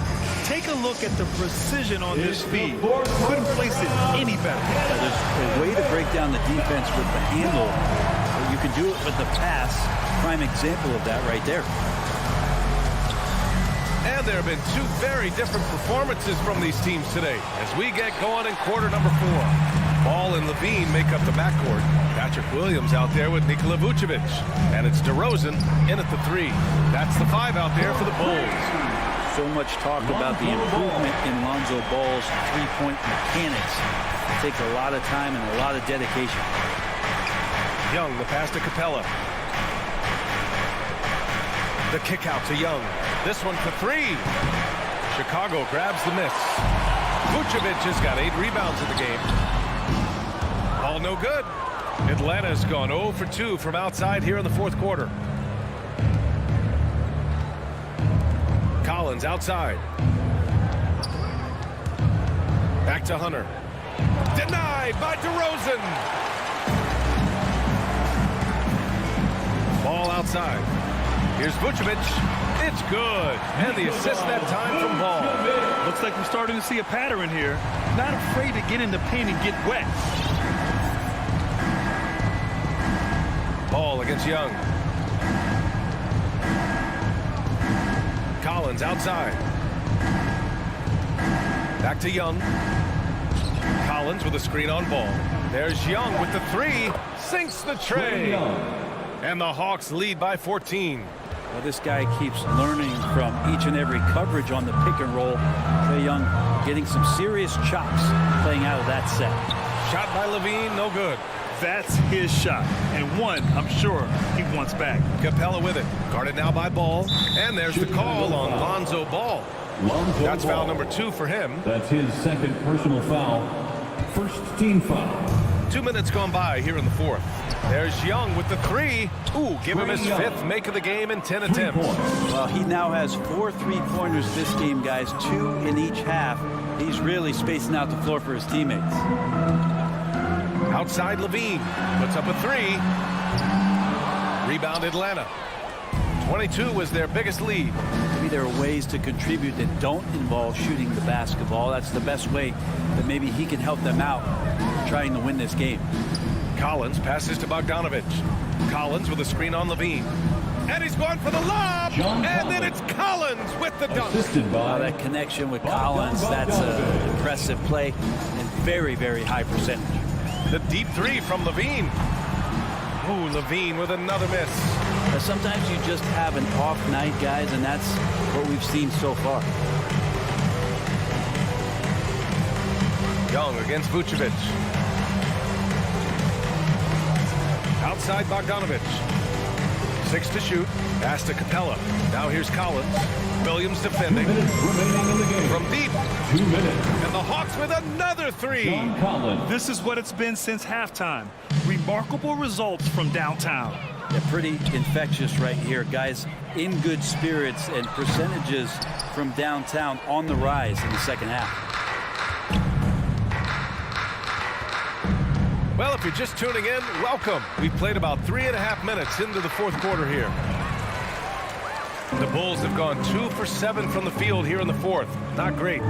Take a look at the precision on this feed. Couldn't place it any better. There's a way to break down the defense with the handle. You can do it with the pass. Prime example of that right there. And there have been 2 very different performances from these teams today as we get going in quarter number 4. Ball and Levine make up the backcourt. Patrick Williams out there with Nikola Vucevic. And it's DeRozan in at the 3. That's the 5 out there for the Bulls. So much talk about the improvement in Lonzo Ball's three-point mechanics. It takes a lot of time and a lot of dedication. Young, the pass to Capella. The kick out to Young. This one for 3. Chicago grabs the miss. Vucevic has got 8 rebounds in the game. All no good. Atlanta's gone 0 for 2 from outside here in the fourth quarter. Collins outside. Back to Hunter. Denied by DeRozan. Ball outside. Here's Vucevic. It's good. And the assist that time from Ball. Looks like we're starting to see a pattern here. Not afraid to get in the paint and get wet. Ball against Young. Collins outside. Back to Young. Collins with a screen on ball. There's Young with the three. Sinks the tray. And the Hawks lead by 14. Well, this guy keeps learning from each and every coverage on the pick and roll. Trae Young getting some serious chops playing out of that set. Shot by Levine, no good. That's his shot, and one I'm sure he wants back. Capella with it. Guarded now by Ball. And there's the call on Lonzo Ball. That's foul number 2 for him. That's his second personal foul. First team foul. 2 minutes gone by here in the fourth. There's Young with the three. Ooh, give him his 5th make of the game in 10 attempts. Well, he now has 4 3-pointers this game, guys. 2 in each half. He's really spacing out the floor for his teammates. Outside Levine. Puts up a 3. Rebound Atlanta. 22 was their biggest lead. Maybe there are ways to contribute that don't involve shooting the basketball. That's the best way that maybe he can help them out trying to win this game. Collins passes to Bogdanovich. Collins with a screen on Levine. And he's going for the lob. And then it's Collins with the dunk. That connection with Collins, that's an impressive play and very, very high percentage. The deep 3 from Levine. Ooh, Levine with another miss. Sometimes you just have an off night, guys, and that's what we've seen so far. Young against Vucevic. Outside Bogdanovich. 6 to shoot. Pass to Capella. Now here's Collins. Williams defending. From deep. 2 minutes. And the Hawks with another 3. John Collins. This is what it's been since halftime. Remarkable results from downtown. Yeah, pretty infectious right here, guys. In good spirits and percentages from downtown on the rise in the second half. Well, if you're just tuning in, welcome. We've played about 3.5 minutes into the fourth quarter here. The Bulls have gone 2 for 7 from the field here in the fourth. Not great.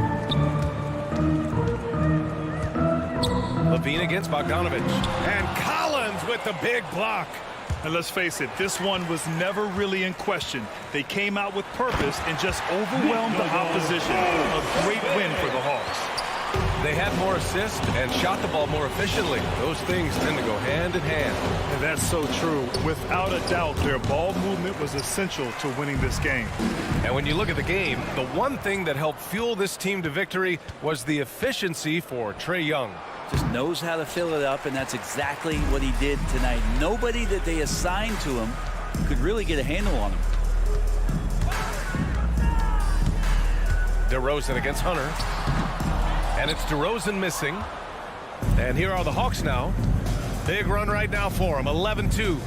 Levine against Bogdanovich. And Collins with the big block. And let's face it, this one was never really in question. They came out with purpose and just overwhelmed the opposition. A great win for the Hawks. They had more assists and shot the ball more efficiently. Those things tend to go hand in hand. And that's so true. Without a doubt, their ball movement was essential to winning this game. And when you look at the game, the one thing that helped fuel this team to victory was the efficiency for Trae Young. Just knows how to fill it up, and that's exactly what he did tonight. Nobody that they assigned to him could really get a handle on him. DeRozan against Hunter. And it's DeRozan missing. And here are the Hawks now. Big run right now for him, 11-2.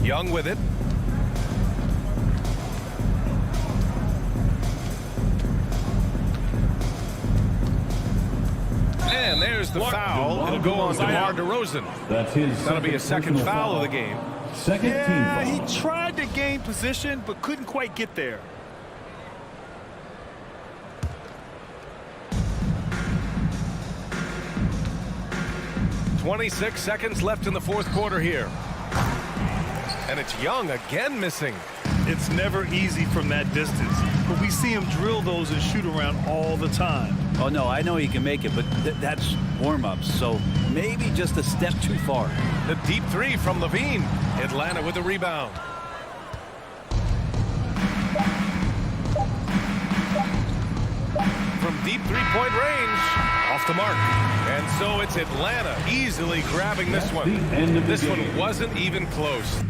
Young with it. And there's the foul. It'll go on DeMar DeRozan. That's his. That'll be a second foul of the game. Second team foul. He tried to gain position, but couldn't quite get there. .26 seconds left in the fourth quarter here. And it's Young again missing. It's never easy from that distance, but we see him drill those and shoot around all the time. Oh, no, I know he can make it, but that's warm-ups, so maybe just a step too far. The deep 3 from Levine. Atlanta with the rebound. From deep 3-point range. Off the mark. And so it's Atlanta easily grabbing this one. This one wasn't even close.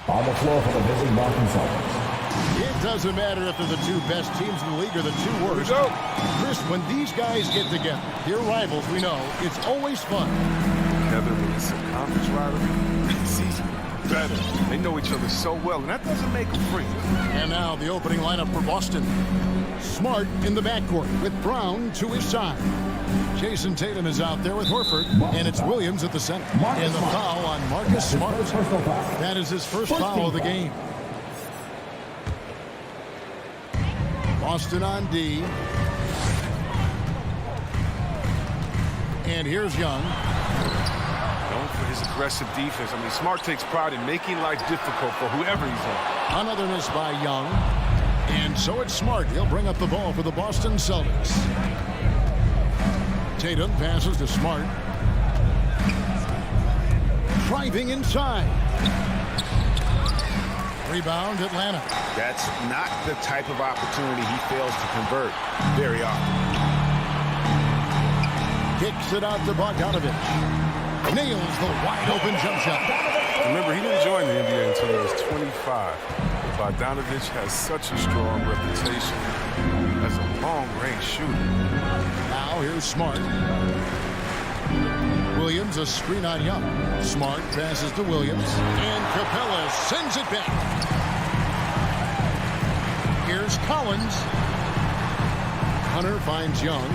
On the floor for the visiting Boston Celtics. It doesn't matter if they're the two best teams in the league or the two worst. Chris, when these guys get together, they're rivals, we know. It's always fun. Kevin, when it's a conference rivalry, it's even better. They know each other so well, and that doesn't make them free. And now the opening lineup for Boston. Smart in the backcourt with Brown to his side. Jason Tatum is out there with Horford, and it's Williams at the center. And the foul on Marcus Smart. That is his first foul of the game. Boston on D. And here's Young. Known for his aggressive defense. I mean, Smart takes pride in making life difficult for whoever he's on. Another miss by Young. And so it's Smart. He'll bring up the ball for the Boston Celtics. Tatum passes to Smart. Driving inside. Rebound, Atlanta. That's not the type of opportunity he fails to convert very often. Kicks it out to Bogdanovich. Nails the wide-open jump shot. Remember, he didn't join the NBA until he was 25. Bogdanovich has such a strong reputation as a long-range shooter. Now here's Smart. Williams, a screen on Young. Smart passes to Williams. And Capella sends it back. Here's Collins. Hunter finds Young.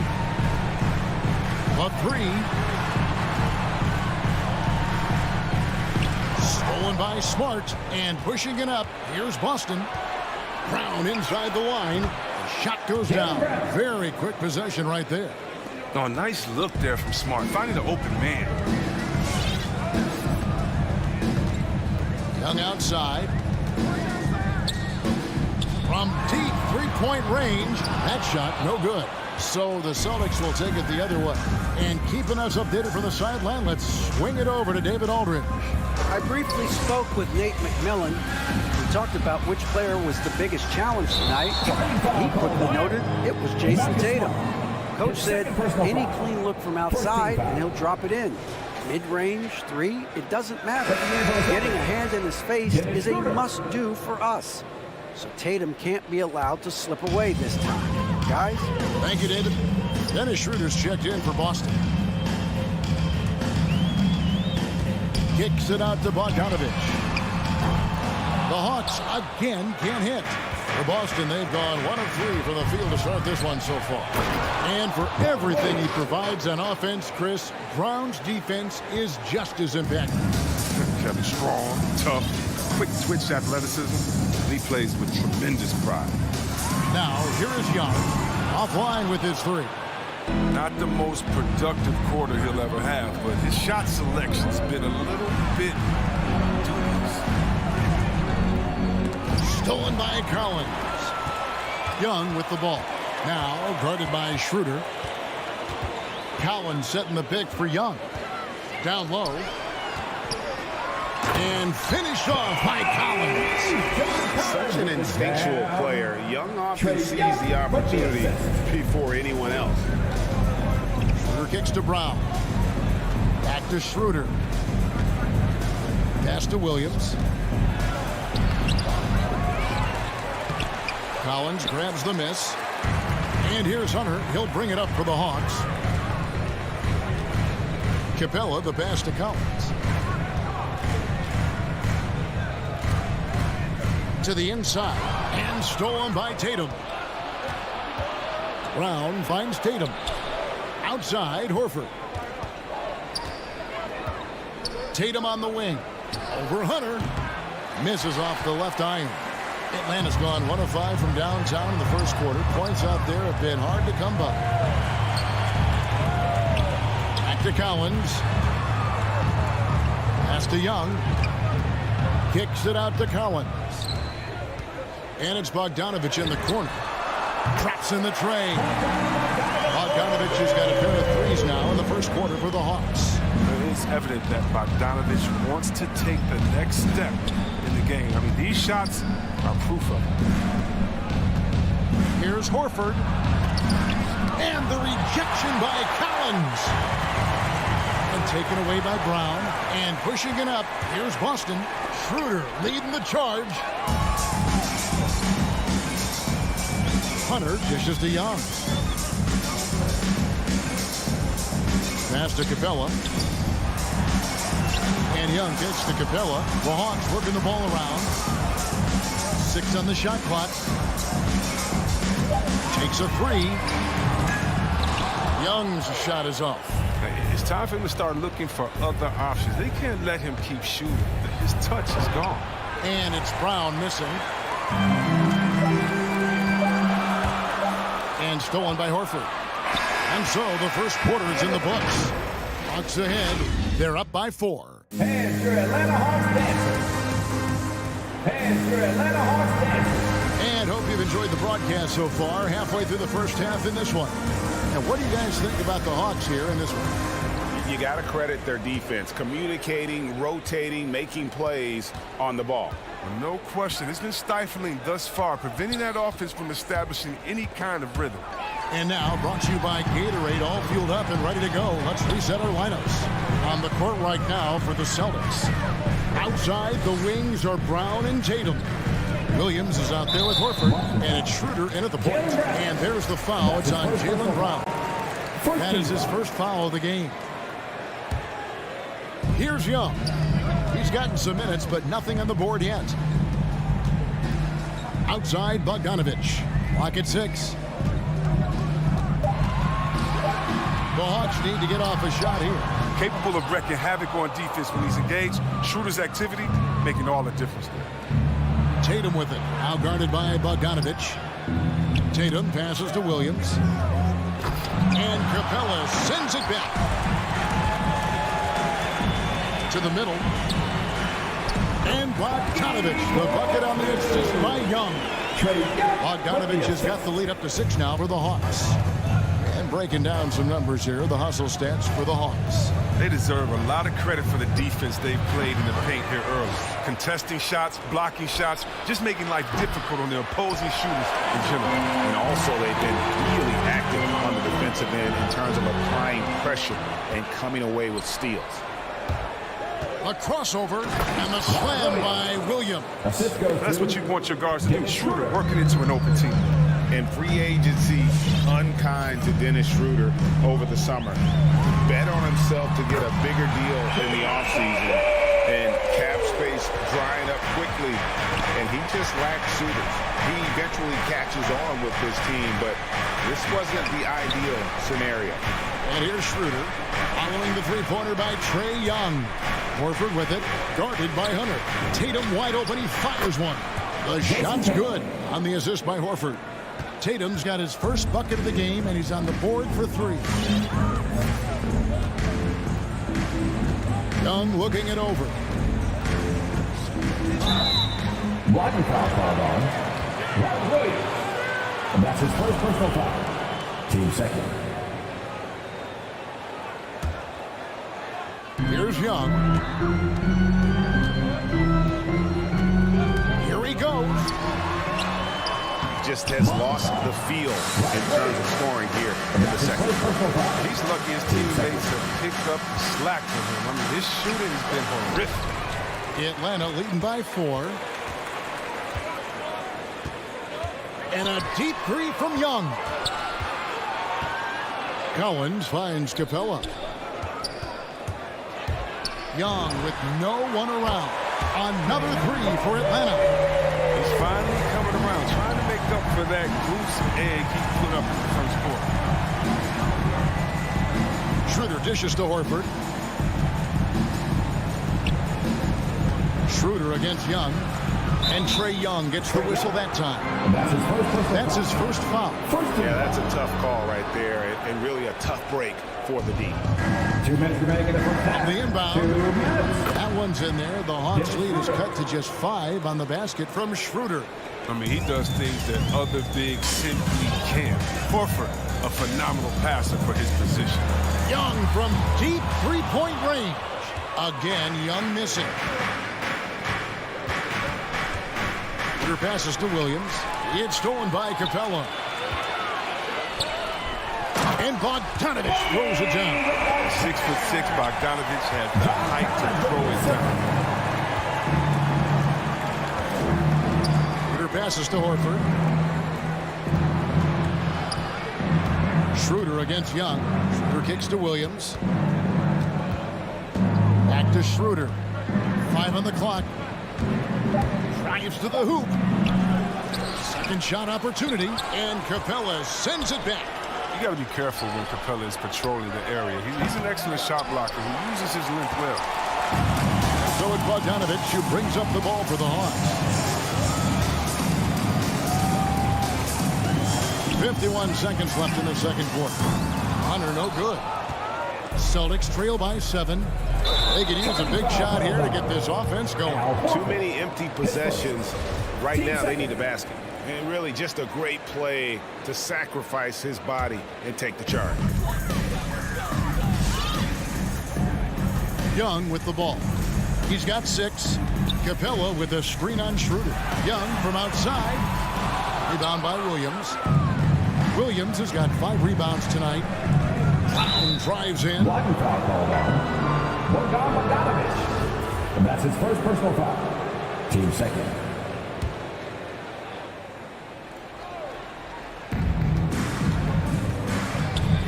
A three. Stolen by Smart. And pushing it up. Here's Boston. Brown inside the line. The shot goes down. Very quick possession right there. Oh, nice look there from Smart, finding the open man. Young outside. From deep three-point range, that shot no good. So the Celtics will take it the other way. And keeping us updated from the sideline, let's swing it over to David Aldridge. I briefly spoke with Nate McMillan. We talked about which player was the biggest challenge tonight. He quickly noted it was Jason Tatum. Coach said any clean look from outside and he'll drop it in. Mid-range, three, it doesn't matter. Getting a hand in his face is a must-do for us. So Tatum can't be allowed to slip away this time. Guys? Thank you, David. Dennis Schroeder's checked in for Boston. Kicks it out to Bogdanovich. The Hawks again can't hit. For Boston, they've gone 1 of 3 from the field to start this one so far. And for everything he provides on offense, Chris, Brown's defense is just as impactful. Kevin, strong, tough, quick twitch athleticism, and he plays with tremendous pride. Now, here is Young, offline with his three. Not the most productive quarter he'll ever have, but his shot selection's been a little bit dubious. Stolen by Collins. Young with the ball. Now guarded by Schroeder. Collins setting the pick for Young. Down low. And finished off by Collins. Such an instinctual player. Young often sees the opportunity before anyone else. Schroeder kicks to Brown. Back to Schroeder. Pass to Williams. Collins grabs the miss. And here's Hunter. He'll bring it up for the Hawks. Capella, the pass to Collins. To the inside. And stolen by Tatum. Brown finds Tatum. Outside, Horford. Tatum on the wing. Over Hunter. Misses off the left iron. Atlanta's gone 1 of 5 from downtown in the first quarter. Points out there have been hard to come by. Back to Collins. Pass to Young. Kicks it out to Collins. And it's Bogdanovich in the corner. Traps in the tray. Bogdanovich has got a pair of threes now in the first quarter for the Hawks. It is evident that Bogdanovich wants to take the next step in the game. I mean, these shots are proof of it. Here's Horford. And the rejection by Collins. And taken away by Brown. And pushing it up. Here's Boston. Schroeder leading the charge. Hunter dishes to Young. Pass to Capella. And Young gets to Capella. The Hawks working the ball around. 6 on the shot clock. Takes a 3. Young's shot is off. It's time for him to start looking for other options. They can't let him keep shooting. His touch is gone. And it's Brown missing. And stolen by Horford. And so the first quarter is in the books. Hawks ahead. They're up by 4. And your Atlanta Hawks dancers. And your Atlanta Hawks dancers. And hope you've enjoyed the broadcast so far. Halfway through the first half in this one. And what do you guys think about the Hawks here in this one? You got to credit their defense. Communicating, rotating, making plays on the ball. Well, no question. It's been stifling thus far, preventing that offense from establishing any kind of rhythm. And now, brought to you by Gatorade, all fueled up and ready to go. Let's reset our lineups. On the court right now for the Celtics. Outside, the wings are Brown and Tatum. Williams is out there with Horford, and it's Schroeder in at the point. And there's the foul. It's on Jaylen Brown. That is his first foul of the game. Here's Young. He's gotten some minutes, but nothing on the board yet. Outside, Bogdanovich. Clock at 6. The Hawks need to get off a shot here. Capable of wreaking havoc on defense when he's engaged. Schroeder's activity making all the difference there. Tatum with it. Now guarded by Bogdanovich. Tatum passes to Williams. And Capella sends it back. To the middle. And Bogdanovich, the bucket on the assist by Young. Bogdanovich has got the lead up to 6 now for the Hawks. And breaking down some numbers here, the hustle stats for the Hawks. They deserve a lot of credit for the defense they've played in the paint here early. Contesting shots, blocking shots, just making life difficult on the opposing shooters in general. And also they've been really active on the defensive end in terms of applying pressure and coming away with steals. A crossover and the slam by Williams. That's what you want your guards to do. Schroeder working into an open team. And free agency unkind to Dennis Schroeder over the summer. Bet on himself to get a bigger deal in the offseason. And cap space drying up quickly. And he just lacks shooters. He eventually catches on with this team, but this wasn't the ideal scenario. And here's Schroeder following the three-pointer by Trae Young. Horford with it, guarded by Hunter. Tatum wide open, he fires one. The shot's good on the assist by Horford. Tatum's got his first bucket of the game, and he's on the board for 3. Young looking it over. And that's his first personal foul. Team second. Here's Young. Here he goes. Just has lost the feel in terms of scoring here in the second. He's lucky his teammates have picked up the slack from him. I mean, his shooting has been horrific. Atlanta leading by 4. And a deep three from Young. Collins finds Capella. Young with no one around. Another three for Atlanta. He's finally coming around, trying to make up for that goose egg he put up in the first quarter. Schroeder dishes to Horford. Schroeder against Young. And Trey Young gets the whistle that time. And that's his first foul. Yeah, that's a tough call right there, and really a tough break for the D. 2 minutes remaining in the first half. On the inbound. That one's in there. The Hawks lead is cut to just 5 on the basket from Schroeder. I mean, he does things that other bigs simply can't. Horford, a phenomenal passer for his position. Young from deep three-point range. Again, Young missing. Schroeder passes to Williams. It's stolen by Capella. And Bogdanovich throws it down. 6'6" Bogdanovich has the height to throw it down. Schroeder passes to Horford. Schroeder against Young. Schroeder kicks to Williams. Back to Schroeder. 5 on the clock. Drives to the hoop. Second shot opportunity. And Capella sends it back. You got to be careful when Capella is patrolling the area. He's an excellent shot blocker who uses his length well. So it's Bogdanovich who brings up the ball for the Hawks. 51 seconds left in the second quarter. Hunter no good. Celtics trail by 7. They could use a big shot here to get this offense going. Too many empty possessions. Right now they need a basket. And really just a great play to sacrifice his body and take the charge. Young with the ball. He's got 6. Capella with a screen on Schroeder. Young from outside. Rebound by Williams. Williams has got 5 rebounds tonight. Brown drives in. And that's his first personal foul. Team second.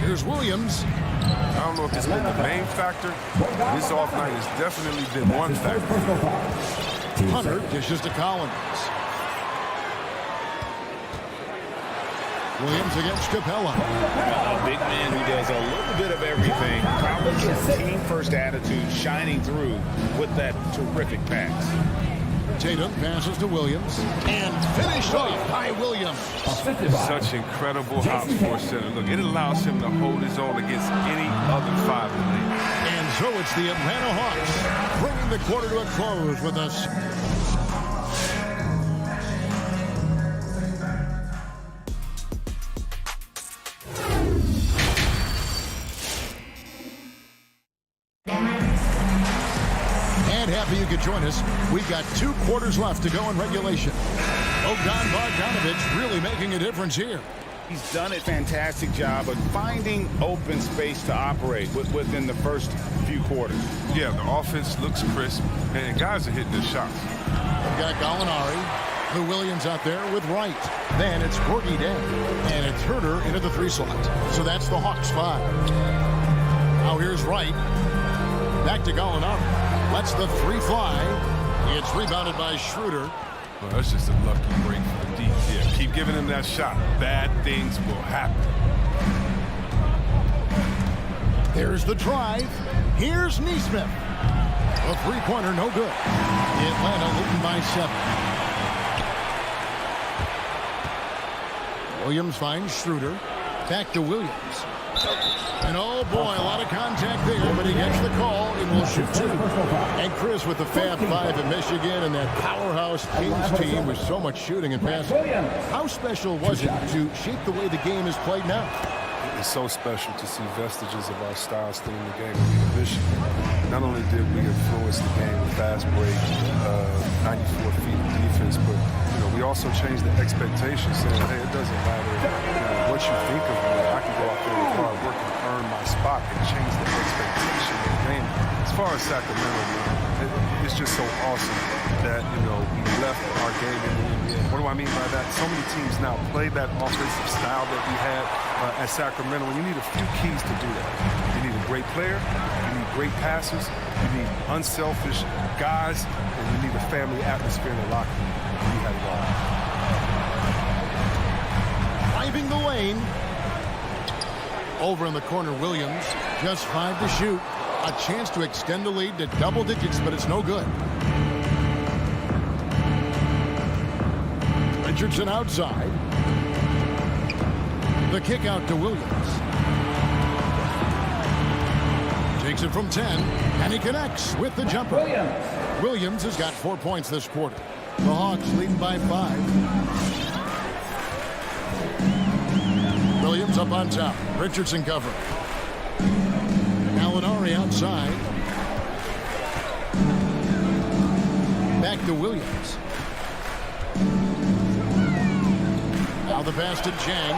Here's Williams. I don't know if it's been the main factor. This off night has definitely been one factor. Hunter dishes to Collins. Williams against Capella. A big man who does a little bit of everything. Collins' team-first attitude shining through with that terrific pass. Tatum passes to Williams. And finished off by Williams. Such incredible hops for a center. Look, it allows him to hold his own against any other 5 in the league. And so it's the Atlanta Hawks bringing the quarter to a close with us. Happy you could join us. We've got 2 quarters left to go in regulation. Bogdanovich really making a difference here. He's done a fantastic job of finding open space to operate within the first few quarters. Yeah, the offense looks crisp, and guys are hitting their shots. We've got Gallinari, the Williams out there with Wright. Then it's Gorgie Day, and it's Herter into the 3 slot. So that's the Hawks 5. Now here's Wright. Back to Gallinari. Lets the 3 fly. It's rebounded by Schroeder. Well, that's just a lucky break for the D. Yeah, keep giving him that shot. Bad things will happen. There's the drive. Here's Neesmith. A 3-pointer, no good. Atlanta leading by 7. Williams finds Schroeder. Back to Williams. And oh boy, a lot of contact there, but he gets the call and will shoot 2. And Chris with the Fab 5 at Michigan and that powerhouse Kings team with so much shooting and passing. How special was it to shape the way the game is played now? It's so special to see vestiges of our style still in the game. I mean, Michigan, not only did we influence the game with fast break, 94 feet of defense, but we also changed the expectations, saying, hey, it doesn't matter what you think of me. I can go out there with hard work and earn my spot and change the expectation of the game. As far as Sacramento, it's just so awesome that, we left our game in the NBA. What do I mean by that? So many teams now play that offensive style that we had at Sacramento, and you need a few keys to do that. You need a great player, you need great passes, you need unselfish guys, and you need a family atmosphere in the locker room. We had it all. Driving the lane. Over in the corner, Williams, just 5 to shoot. A chance to extend the lead to double digits, but it's no good. Richardson outside. The kick out to Williams. Takes it from 10, and he connects with the jumper. Williams has got 4 points this quarter. The Hawks leading by 5. Williams up on top. Richardson covering. Gallinari outside. Back to Williams. Now the pass to Chang.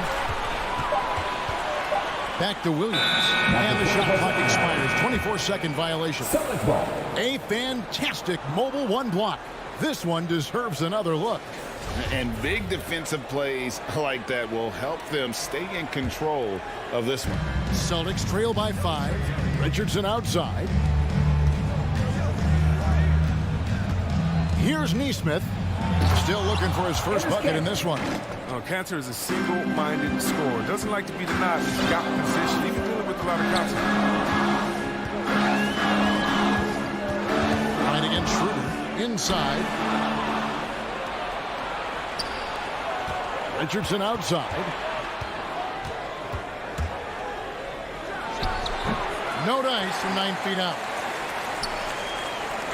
Back to Williams. And the shot clock expires. 24-second violation. A fantastic mobile 1 block. This one deserves another look. And big defensive plays like that will help them stay in control of this one. Celtics trail by 5. Richardson outside. Here's Neesmith. Still looking for his first bucket in this one. Cantor is a single-minded scorer. Doesn't like to be denied. He's got position, even dealing with a lot of confidence. Right against Schroeder. Inside. Richardson outside. No dice from 9 feet out.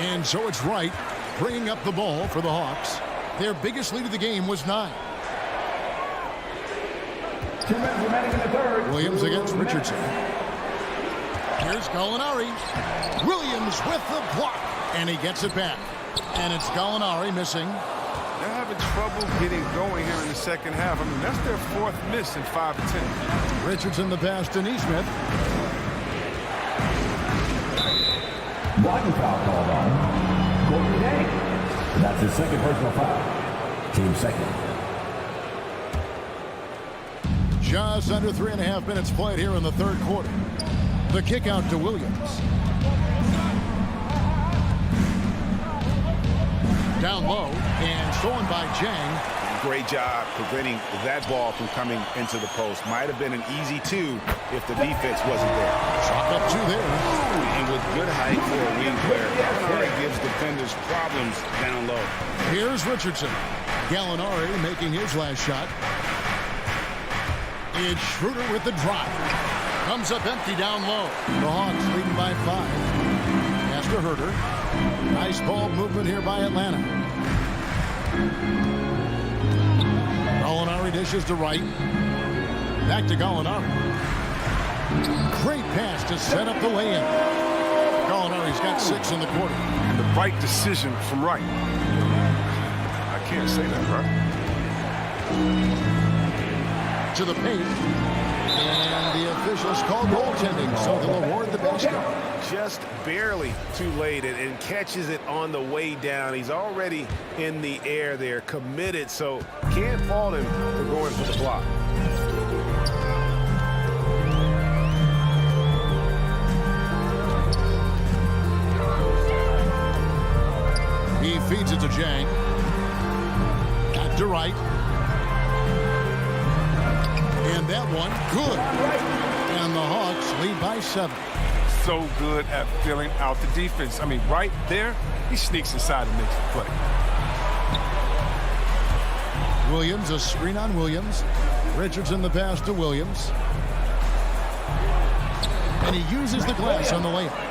And so it's Wright bringing up the ball for the Hawks. Their biggest lead of the game was 9. 2 minutes remaining in the third. Williams against Richardson. Here's Gallinari. Williams with the block. And he gets it back. And it's Gallinari missing. They're having trouble getting going here in the second half. I mean, that's their 4th miss in 5 to 10. Richardson the pass to Neesmith. Blocking foul called on Courtney Day. That's his 2nd personal foul. Team 2nd. Just under 3.5 minutes played here in the 3rd quarter. The kick out to Williams. Down low and stolen by Jang. Great job preventing that ball from coming into the post. Might have been an easy 2 if the defense wasn't there. Shot up 2 there. And with good height for a wing player, Gallinari gives defenders problems down low. Here's Richardson. Gallinari making his last shot. It's Schroeder with the drive. Comes up empty down low. The Hawks leading by 5. Pass to Herter. Nice ball movement here by Atlanta. Gallinari dishes to Wright. Back to Gallinari. Great pass to set up the lay-in. Gallinari's got 6 in the quarter. And the right decision from Wright. I can't say that, right? To the paint. And the officials call goaltending, so they'll award the basket. Just barely too late and catches it on the way down. He's already in the air there, committed, so can't fault him for going for the block. He feeds it to Jang. Back to Wright. And that one, good. And the Hawks lead by 7. So good at filling out the defense. I mean, right there, he sneaks inside and makes the play. Williams, a screen on Williams. Richardson the pass to Williams. And he uses the glass on the layup.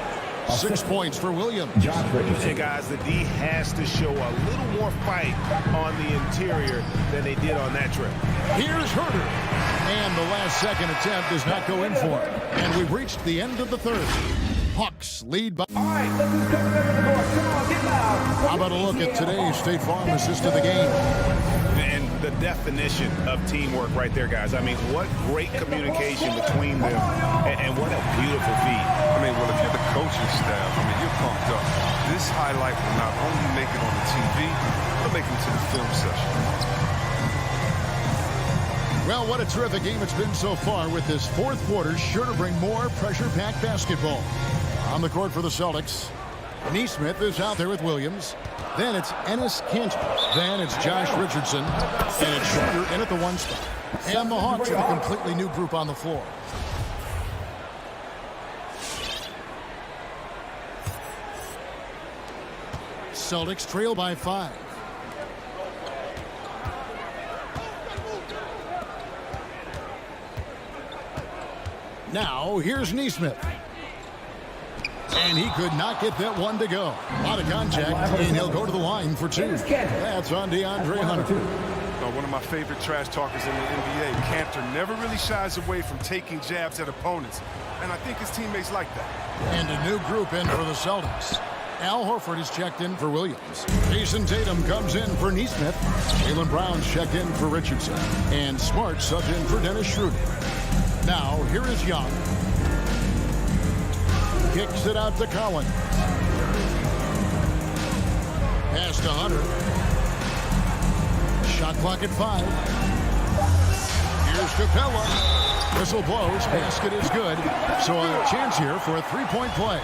6 points for Williams. Hey guys, the D has to show a little more fight on the interior than they did on that trip. Here's Herder. And the last second attempt does not go in for him. And we've reached the end of the third. Hawks lead by... All right, look who's coming over the court. Come on, get loud. How about a look at today's State Farm assist of the game? And the definition of teamwork right there, guys. I mean, what great communication between them, and what a beautiful feat. I mean, well, if you're the coaching staff, I mean, you're pumped up. This highlight will not only make it on the TV, but make it to the film session. Well, what a terrific game it's been so far, with this fourth quarter sure to bring more pressure-packed basketball. On the court for the Celtics, Neesmith is out there with Williams. Then it's Enes Kanter. Then it's Josh Richardson. And it's Schroeder in at the 1 spot. And the Hawks with a completely new group on the floor. Celtics trail by 5. Now, here's Neesmith. And he could not get that one to go. A lot of contact, and he'll go to the line for 2. That's on DeAndre Hunter. One of my favorite trash talkers in the NBA, Kanter, never really shies away from taking jabs at opponents. And I think his teammates like that. And a new group in for the Celtics. Al Horford is checked in for Williams. Jason Tatum comes in for Neesmith. Jaylen Brown's checked in for Richardson. And Smart subbed in for Dennis Schroeder. Now, here is Young. Kicks it out to Collins. Pass to Hunter. Shot clock at 5. Here's Capella. Whistle blows. Basket is good. So a chance here for a 3-point play.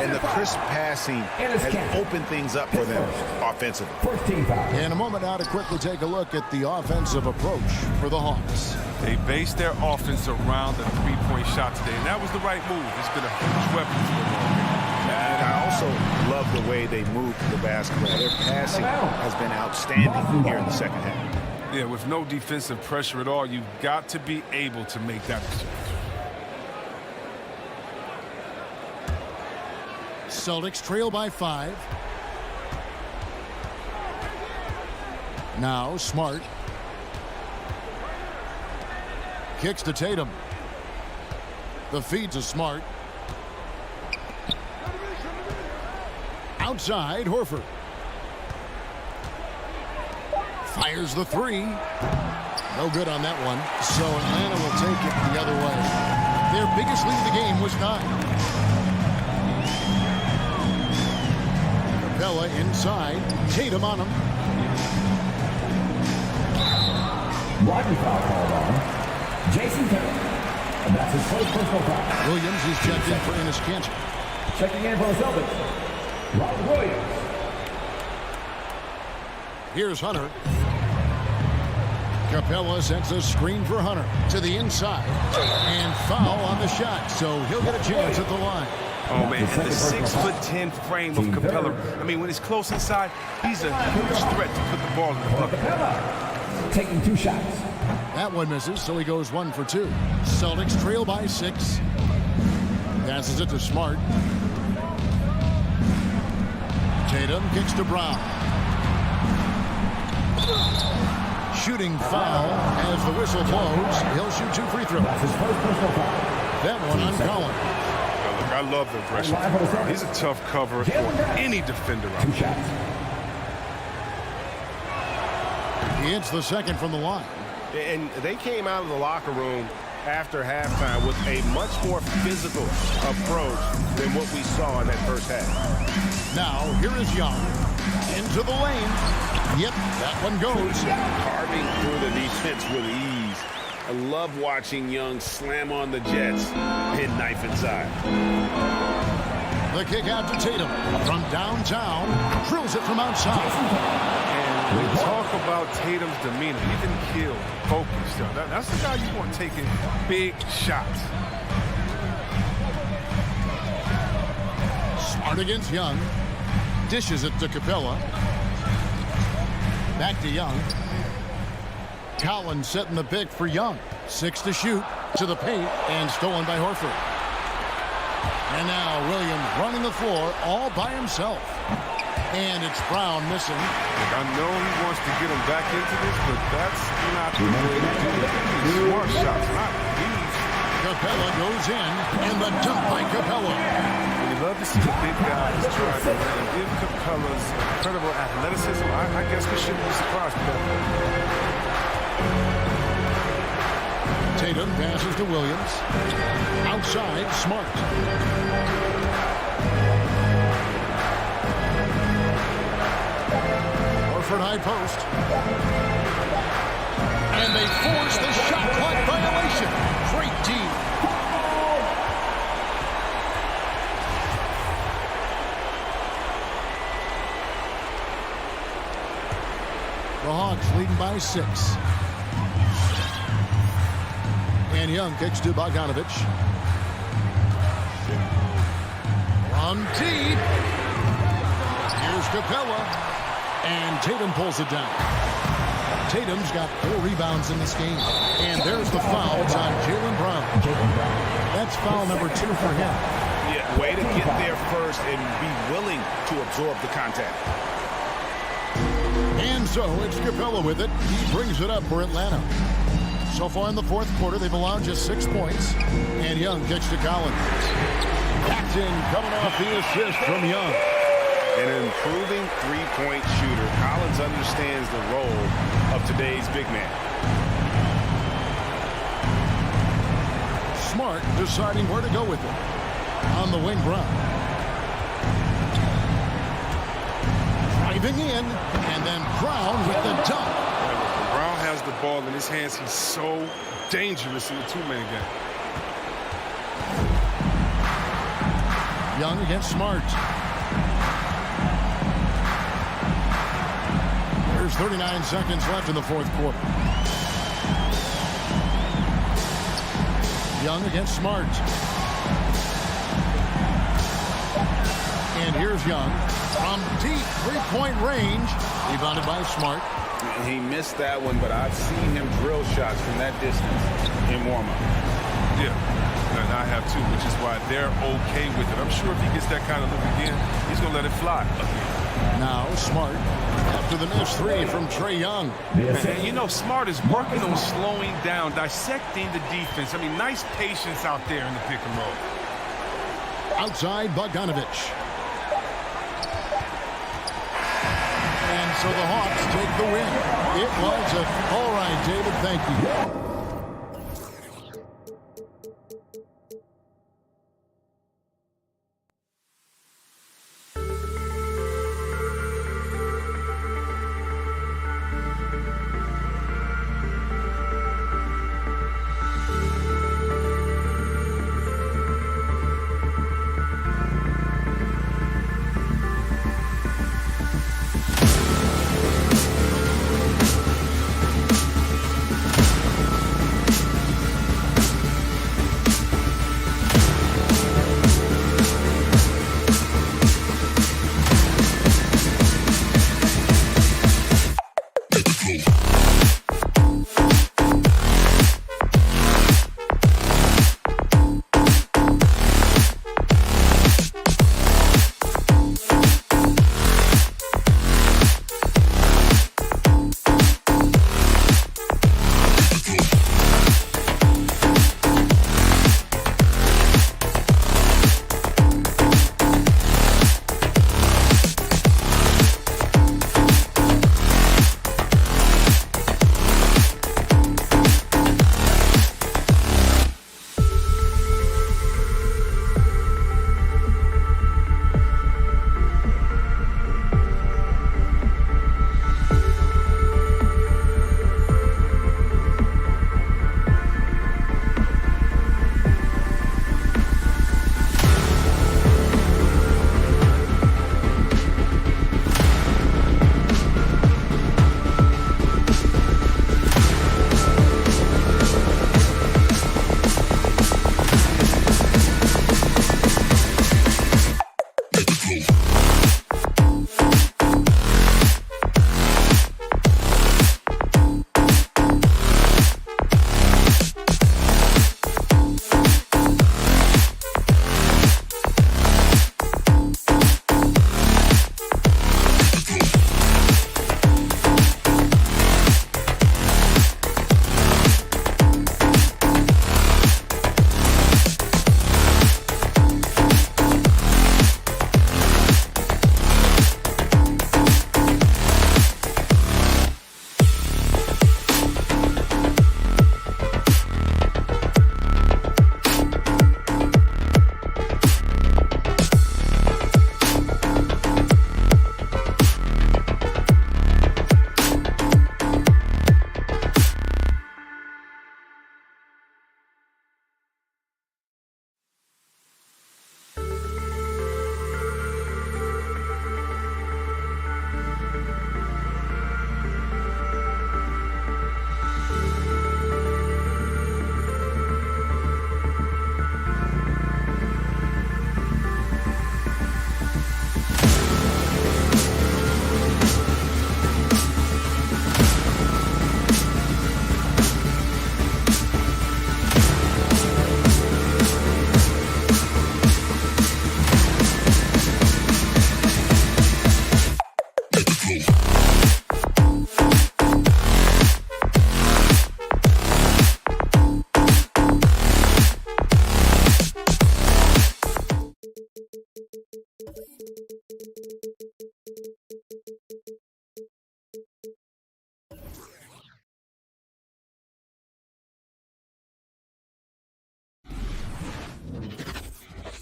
And the crisp passing has opened things up for them offensively. In a moment now to quickly take a look at the offensive approach for the Hawks. They based their offense around the three-point shot today, and that was the right move. It's been a huge weapon for them all game. And I also love the way they move the basketball. Their passing has been outstanding here in the second half. Yeah, with no defensive pressure at all, you've got to be able to make that exchange. Celtics trail by 5. Now Smart. Kicks to Tatum. The feed to Smart. Outside, Horford. Fires the 3. No good on that one. So Atlanta will take it the other way. Their biggest lead of the game was 9. Capella inside. Tatum on him. Blocking foul called on Jason Tatum. And that's his first personal foul. Williams is checked in for Enes Kanter. Checking in for the Celtics, Robert Williams. Here's Hunter. Capella sets a screen for Hunter to the inside. And foul on the shot, so he'll get a chance at the line. Oh, man, and the 6'10" frame of Capella. I mean, when he's close inside, he's a huge threat to put the ball in the bucket. Taking 2 shots. That one misses, so he goes 1 for 2. Celtics trail by 6. Passes it to Smart. Tatum kicks to Brown. Shooting foul as the whistle blows. He'll shoot 2 free throws. That's his first personal foul. That one on Collins. Look, I love the aggression. He's a tough cover for any defender out 2 there. shots. He hits the second from the line. And they came out of the locker room after halftime with a much more physical approach than what we saw in that first half. Now, here is Young. Into the lane. Yep, that one goes. Carving through the defense with ease. I love watching Young slam on the Jets and knife inside. The kick out to Tatum from downtown. Drills it from outside. And we talk about Tatum's demeanor. Even killed, focused. That's the guy you want taking big shots. Smart against Young. Dishes it to Capella. Back to Young. Collins setting the pick for Young. 6 to shoot. To the paint and stolen by Horford. And now Williams running the floor all by himself. And it's Brown missing. I know he wants to get him back into this, but that's not the way to do it. Smart shots, not these. Capella goes in, and the dunk by Capella. You love to see the big guys try to win. And give Capella's incredible athleticism, I guess we shouldn't be surprised with that. Tatum passes to Williams. Outside, Smart. Horford high post. And they force the shot clock violation. Great D. The Hawks leading by 6. And Young kicks to Bogdanovich. From deep. Here's Capella. And Tatum pulls it down. Tatum's got 4 rebounds in this game. And there's the fouls on Jaylen Brown. That's foul number 2 for him. Yeah, way to get there first and be willing to absorb the contact. And so it's Capella with it. He brings it up for Atlanta. So far in the fourth quarter, they've allowed just 6 points. And Young kicks to Collins. Paxton coming off the assist from Young. An improving three-point shooter. Collins understands the role of today's big man. Smart deciding where to go with it. On the wing, Brown. Driving in, and then Brown with the dunk. When Brown has the ball in his hands, he's so dangerous in the two-man game. Young against Smart. There's 39 seconds left in the fourth quarter. Young against Smart. And here's Young from deep three-point range. Rebounded by Smart. He missed that one, but I've seen him drill shots from that distance in warm-up. Yeah, and I have too, which is why they're okay with it. I'm sure if he gets that kind of look again, he's going to let it fly again. Now Smart after the missed 3 from Trae Young. And you know, Smart is working on slowing down, dissecting the defense. I mean, nice patience out there in the pick and roll. Outside, Bogdanovich. And so the Hawks take the win. It was all right, David, thank you.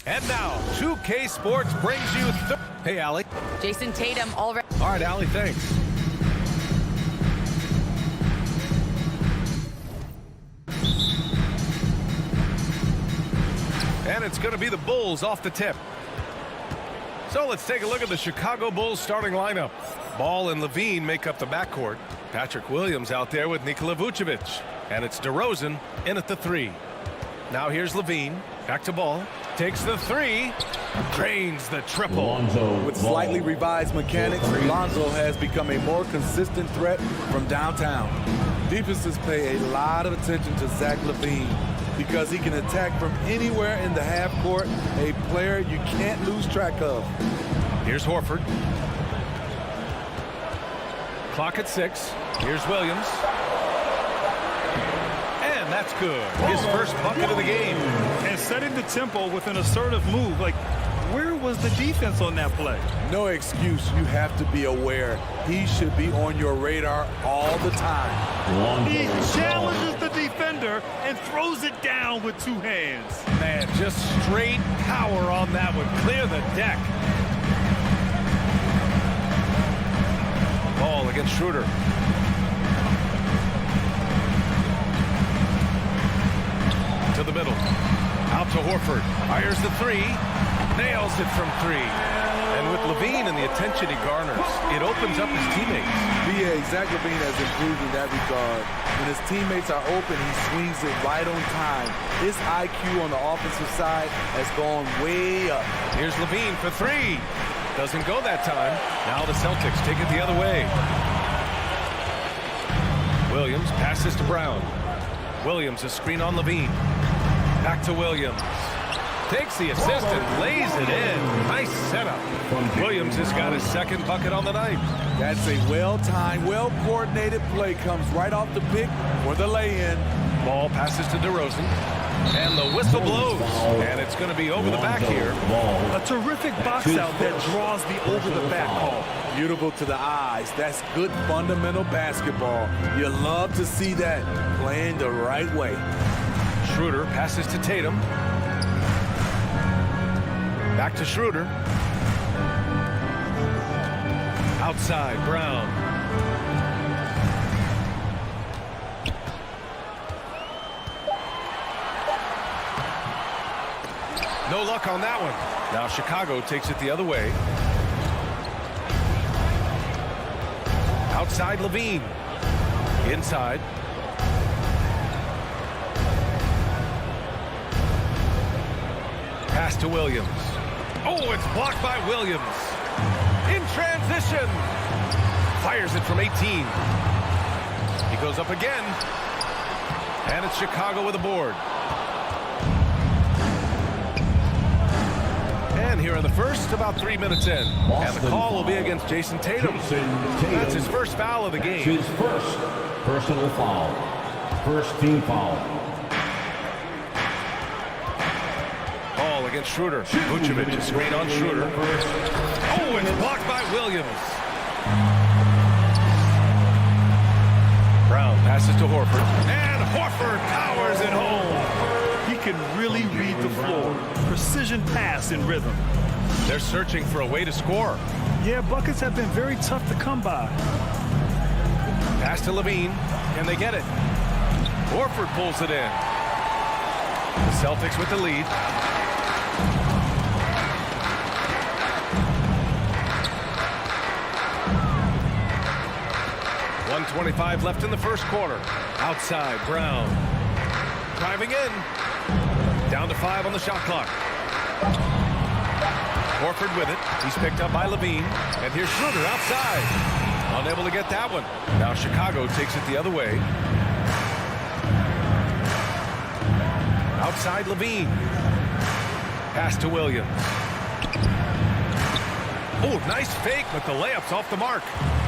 And now, 2K Sports brings you... Hey, Allie. Jason Tatum already... All right, Allie, thanks. And it's going to be the Bulls off the tip. So let's take a look at the Chicago Bulls starting lineup. Ball and Levine make up the backcourt. Patrick Williams out there with Nikola Vucevic. And it's DeRozan in at the 3. Now here's Levine. Back to Ball. Takes the 3. Drains the triple. With slightly revised mechanics, Lonzo has become a more consistent threat from downtown. Defenses pay a lot of attention to Zach LaVine because he can attack from anywhere in the half court, a player you can't lose track of. Here's Horford. Clock at 6. Here's Williams. And that's good. His first bucket of the game. And setting the tempo with an assertive move. Like, where was the defense on that play? No excuse. You have to be aware. He should be on your radar all the time. He challenges the defender and throws it down with 2 hands. Man, just straight power on that one. Clear the deck. Ball against Schroeder. To the middle. Out to Horford. Fires the 3. Nails it from 3. And with Levine and the attention he garners, it opens up his teammates. B.A. Zach LaVine has improved in that regard. When his teammates are open, he swings it right on time. His IQ on the offensive side has gone way up. Here's Levine for 3. Doesn't go that time. Now the Celtics take it the other way. Williams passes to Brown. Williams a screen on Levine. Back to Williams. Takes the assist and lays it in. Nice setup. Williams has got his second bucket on the night. That's a well-timed, well-coordinated play. Comes right off the pick for the lay-in. Ball passes to DeRozan. And the whistle blows. And it's going to be over the back here. A terrific box out that draws the over-the-back call. Beautiful to the eyes. That's good fundamental basketball. You love to see that playing the right way. Schroeder passes to Tatum. Back to Schroeder. Outside, Brown. No luck on that one. Now Chicago takes it the other way. Outside, Levine. Inside. Pass to Williams. Oh, it's blocked by Williams. In transition. Fires it from 18. He goes up again. And it's Chicago with a board. And here in the first, about 3 minutes in. And the call will be against Jason Tatum. That's his first foul of the game. His first personal foul. First team foul. Ball against Schroeder. Vucevic is screen on Schroeder. Oh, it's blocked by Williams. Brown passes to Horford. And Horford powers it home. He can really read the floor. Precision pass in rhythm. They're searching for a way to score. Yeah, buckets have been very tough to come by. Pass to Levine. Can they get it? Horford pulls it in. The Celtics with the lead. .125 left in the first quarter. Outside, Brown. Driving in. Down to 5 on the shot clock. Horford with it. He's picked up by Levine. And here's Schroeder outside. Unable to get that one. Now Chicago takes it the other way. Outside Levine. Pass to Williams. Oh, nice fake, but the layup's off the mark.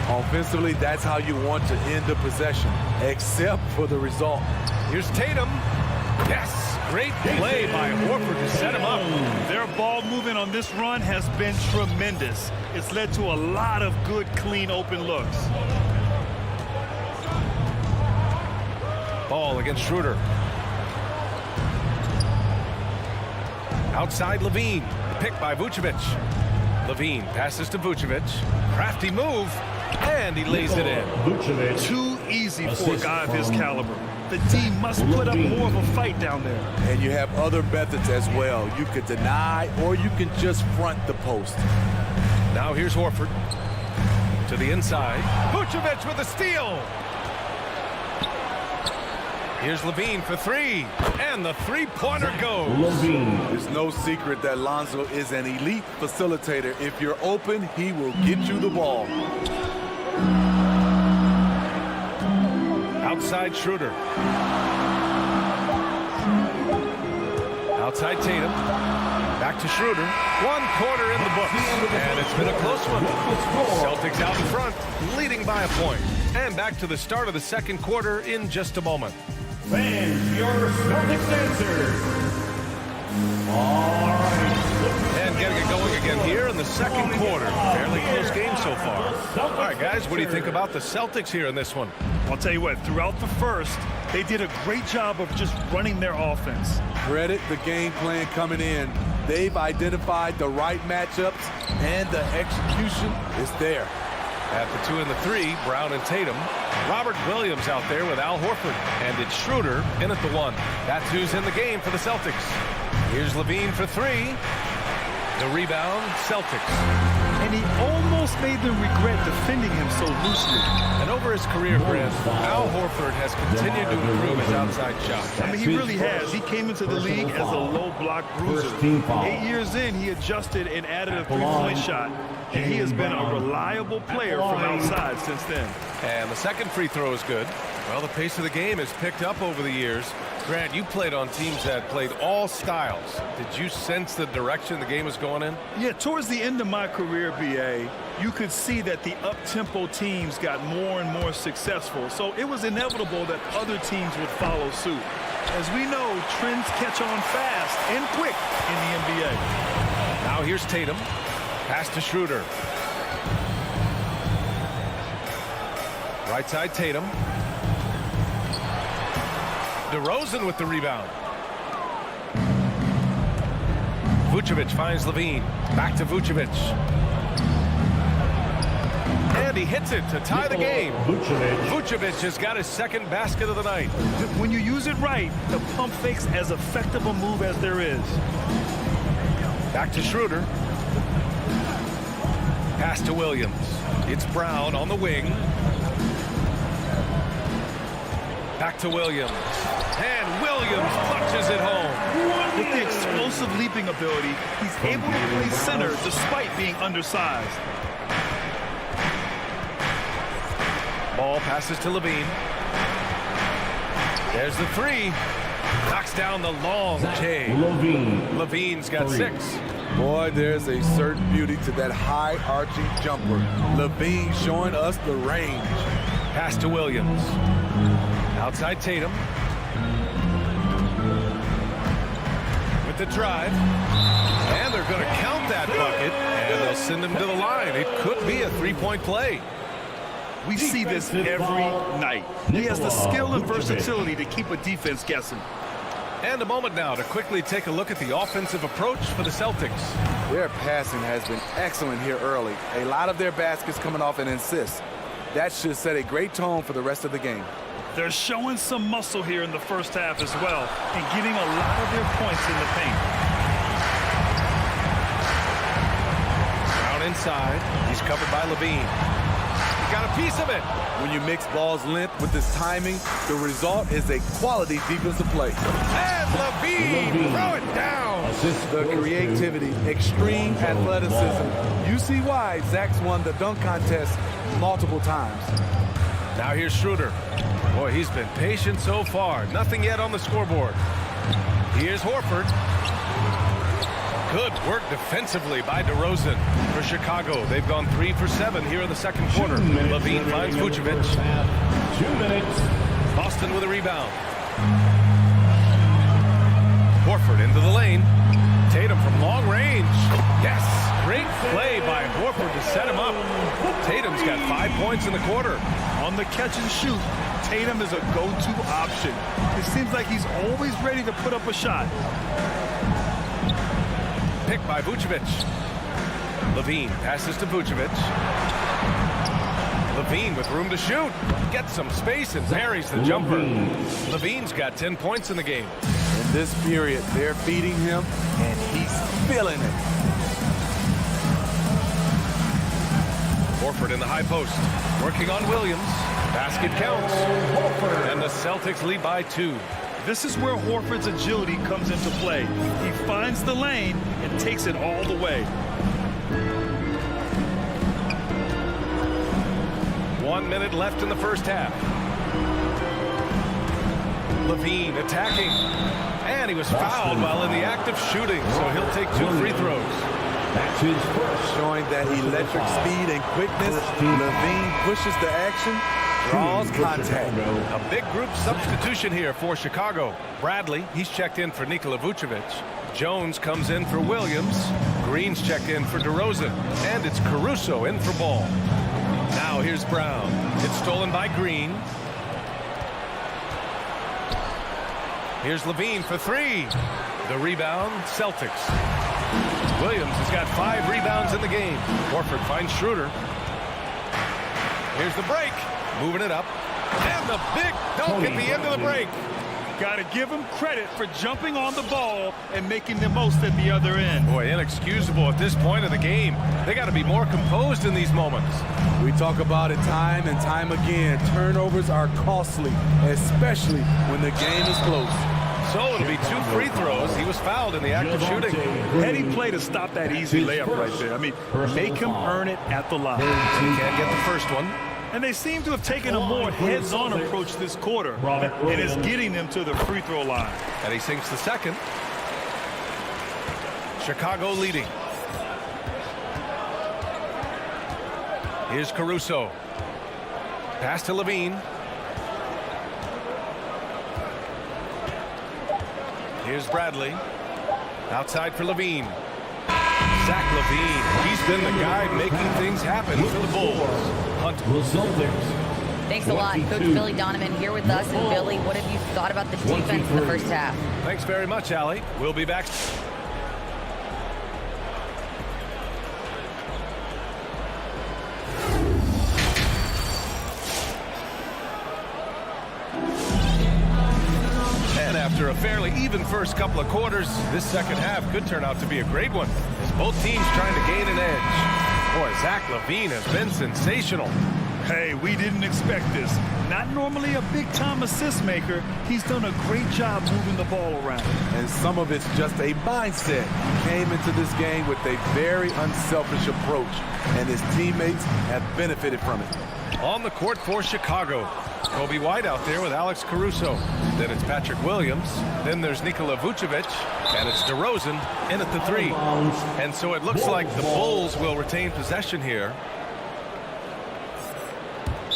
Offensively, that's how you want to end the possession, except for the result. Here's Tatum. Yes, great play by Horford to set him up. Their ball movement on this run has been tremendous. It's led to a lot of good, clean, open looks. Ball against Schroeder. Outside Levine. Pick by Vucevic. Levine passes to Vucevic. Crafty move. And he lays it in. Too easy for a guy of his caliber. The D must put up more of a fight down there. And you have other methods as well. You could deny or you can just front the post. Now here's Horford. To the inside. Vucevic with a steal. Here's Levine for three. And the three-pointer goes. There's no secret that Lonzo is an elite facilitator. If you're open, he will get you the ball. Outside Schroeder. Outside Tatum. Back to Schroeder. 1 quarter in the books. And it's been a close one. Celtics out in front, leading by a point. And back to the start of the second quarter in just a moment. Fans, your Celtics answer. All right. And getting it going again here in the second quarter. Fairly close game so far. All right, guys, what do you think about the Celtics here in this one? I'll tell you what, throughout the first, they did a great job of just running their offense. Credit the game plan coming in. They've identified the right matchups, and the execution is there. At the 2 and the 3, Brown and Tatum. Robert Williams out there with Al Horford. And it's Schroeder in at the 1. That's who's in the game for the Celtics. Here's Levine for 3. The rebound, Celtics. And he almost made them regret defending him so loosely. And over his career, Grant, Al Horford has continued to improve his outside shot. I mean, he really has. He came into the league as a low block bruiser. 8 years in, he adjusted and added a three-point shot. And he has been a reliable player from outside since then. And the second free throw is good. Well, the pace of the game has picked up over the years. Grant, you played on teams that played all styles. Did you sense the direction the game was going in? Yeah, towards the end of my career, B.A., you could see that the up-tempo teams got more and more successful. So it was inevitable that other teams would follow suit. As we know, trends catch on fast and quick in the NBA. Now here's Tatum. Pass to Schroeder. Right side Tatum. DeRozan with the rebound. Vucevic finds Levine. Back to Vucevic. And he hits it to tie the game. Vucevic has got his second basket of the night. When you use it right, the pump fake's as effective a move as there is. Back to Schroeder. Pass to Williams. It's Brown on the wing. Back to Williams. And Williams punches it home. With the explosive leaping ability, he's able to play center despite being undersized. Ball passes to Levine. There's the 3. Knocks down the long J. Levine's got 6. Boy, there's a certain beauty to that high arching jumper. Levine showing us the range. Pass to Williams. Outside Tatum. With the drive. And they're going to count that bucket. And they'll send him to the line. It could be a three-point play. We see this every night. He has the skill and versatility to keep a defense guessing. And a moment now to quickly take a look at the offensive approach for the Celtics. Their passing has been excellent here early. A lot of their baskets coming off an assist. That should set a great tone for the rest of the game. They're showing some muscle here in the first half as well and getting a lot of their points in the paint. Brown inside. He's covered by Levine. Got a piece of it. When you mix ball's length with this timing, the result is a quality defensive play. And Levine, throw it down. The creativity, extreme athleticism. You see why Zach's won the dunk contest multiple times. Now here's Schroeder. Boy, he's been patient so far. Nothing yet on the scoreboard. Here's Horford. Good work defensively by DeRozan for Chicago. They've gone 3 for 7 here in the second quarter. Levine finds Vucevic. 2 minutes. Boston with a rebound. Horford into the lane. Tatum from long range. Yes, great play by Horford to set him up. Tatum's got 5 points in the quarter. On the catch and shoot, Tatum is a go-to option. It seems like he's always ready to put up a shot. pick by Vucevic. Levine passes to Vucevic. Levine with room to shoot. Gets some space and parries the jumper. Levine's got 10 points in the game. In this period, they're feeding him, and he's feeling it. Horford in the high post. Working on Williams. Basket counts. And the Celtics lead by 2. This is where Horford's agility comes into play. He finds the lane and takes it all the way. 1 minute left in the first half. Levine attacking. And he was fouled while in the act of shooting, so he'll take 2 free throws. That's his first. Showing that electric speed and quickness. Levine pushes the action, draws contact. A big group substitution here for Chicago. Bradley, he's checked in for Nikola Vucevic. Jones comes in for Williams. Green's checked in for DeRozan. And it's Caruso in for Ball. Now here's Brown. It's stolen by Green. Here's Levine for 3. The rebound, Celtics. Williams has got 5 rebounds in the game. Horford finds Schroeder. Here's the break. Moving it up. And the big dunk at the end of the break. Got to give him credit for jumping on the ball and making the most at the other end. Boy, inexcusable at this point of the game. They got to be more composed in these moments. We talk about it time and time again. Turnovers are costly, especially when the game is close. So it'll be 2 free throws. He was fouled in the act of shooting. Heady play to stop that easy layup right there. I mean, make him earn it at the line. He can't get the first one. And they seem to have taken a more heads-on approach this quarter. And it's getting them to the free throw line. And he sinks the second. Chicago leading. Here's Caruso. Pass to Levine. Here's Bradley. Outside for Levine. Zach Levine. He's been the guy making things happen for the Bulls. Hunt. Thanks a lot. Coach Billy Donovan here with us. And Billy, what have you thought about the defense in the first half? Thanks very much, Allie. We'll be back. And after a fairly even first couple of quarters, this second half could turn out to be a great one, as both teams trying to gain an edge. Boy, Zach Levine has been sensational. Hey, we didn't expect this. Not normally a big-time assist maker. He's done a great job moving the ball around. And some of it's just a mindset. He came into this game with a very unselfish approach, and his teammates have benefited from it. On the court for Chicago. Kobe White out there with Alex Caruso. Then it's Patrick Williams. Then there's Nikola Vucevic. And it's DeRozan in at the 3. And so it looks like the Bulls will retain possession here.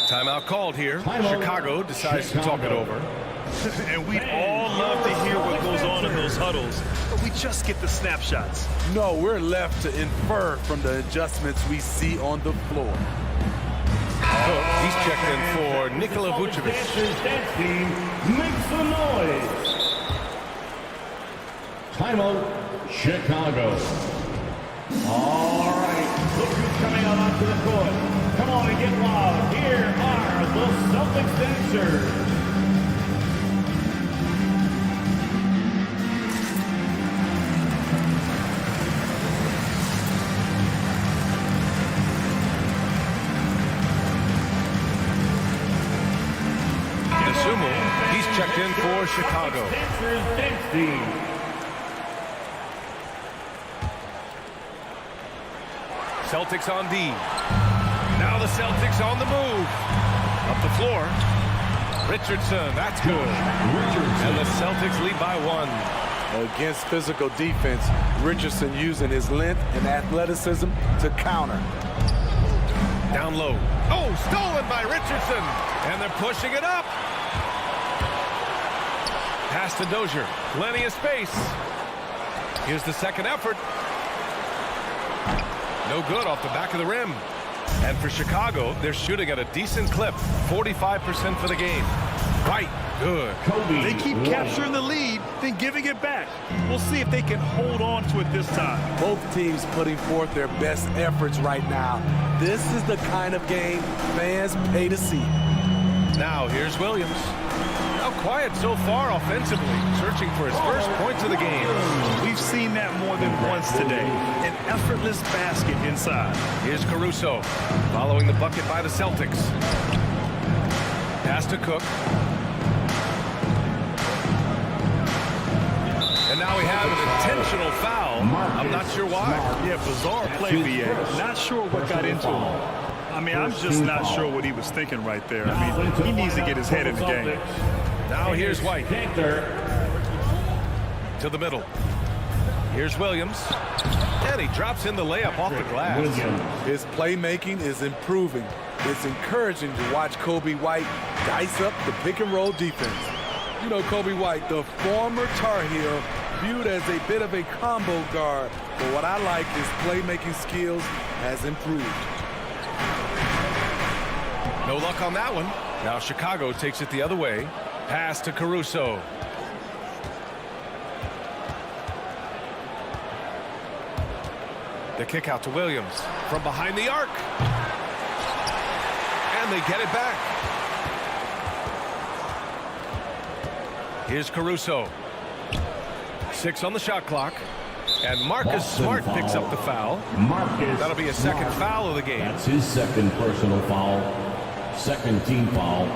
Timeout called here. Chicago decides to talk it over. And we'd all love to hear what goes on in those huddles, but we just get the snapshots. No, we're left to infer from the adjustments we see on the floor. He's checked in for Nikola Vucevic. Make some noise. Timeout, Chicago. All right, look who's coming out onto the court. Come on and get loud. Here are the Celtics dancers. He's checked in for Chicago. Celtics on D. Now the Celtics on the move. Up the floor. Richardson, that's good. And the Celtics lead by 1. Against physical defense, Richardson using his length and athleticism to counter. Down low. Oh, stolen by Richardson. And they're pushing it up. Pass to Dozier. Plenty of space. Here's the second effort. No good off the back of the rim. And for Chicago, they're shooting at a decent clip. 45% for the game. Right. Good. They keep capturing the lead. then giving it back. We'll see if they can hold on to it this time. Both teams putting forth their best efforts right now. This is the kind of game fans pay to see. Now here's Williams. Now quiet so far offensively, searching for his first points of the game. We've seen that more than once today. An effortless basket inside. Here's Caruso, following the bucket by the Celtics. Pass to Cook. And now we have an intentional foul. I'm not sure why. Yeah, bizarre play, BA. Not sure what got into him. I mean, I'm just not sure what he was thinking right there. I mean, he needs to get his head in the game. Now here's White. To the middle. Here's Williams. And he drops in the layup off the glass. His playmaking is improving. It's encouraging to watch Kobe White dice up the pick-and-roll defense. You know, Kobe White, the former Tar Heel, viewed as a bit of a combo guard. But what I like, his playmaking skills has improved. No luck on that one. Now Chicago takes it the other way. Pass to Caruso. The kick out to Williams from behind the arc. And they get it back. Here's Caruso. 6 on the shot clock. And Marcus Smart picks up the foul. That'll be a second foul of the game. That's his second personal foul. Second team foul.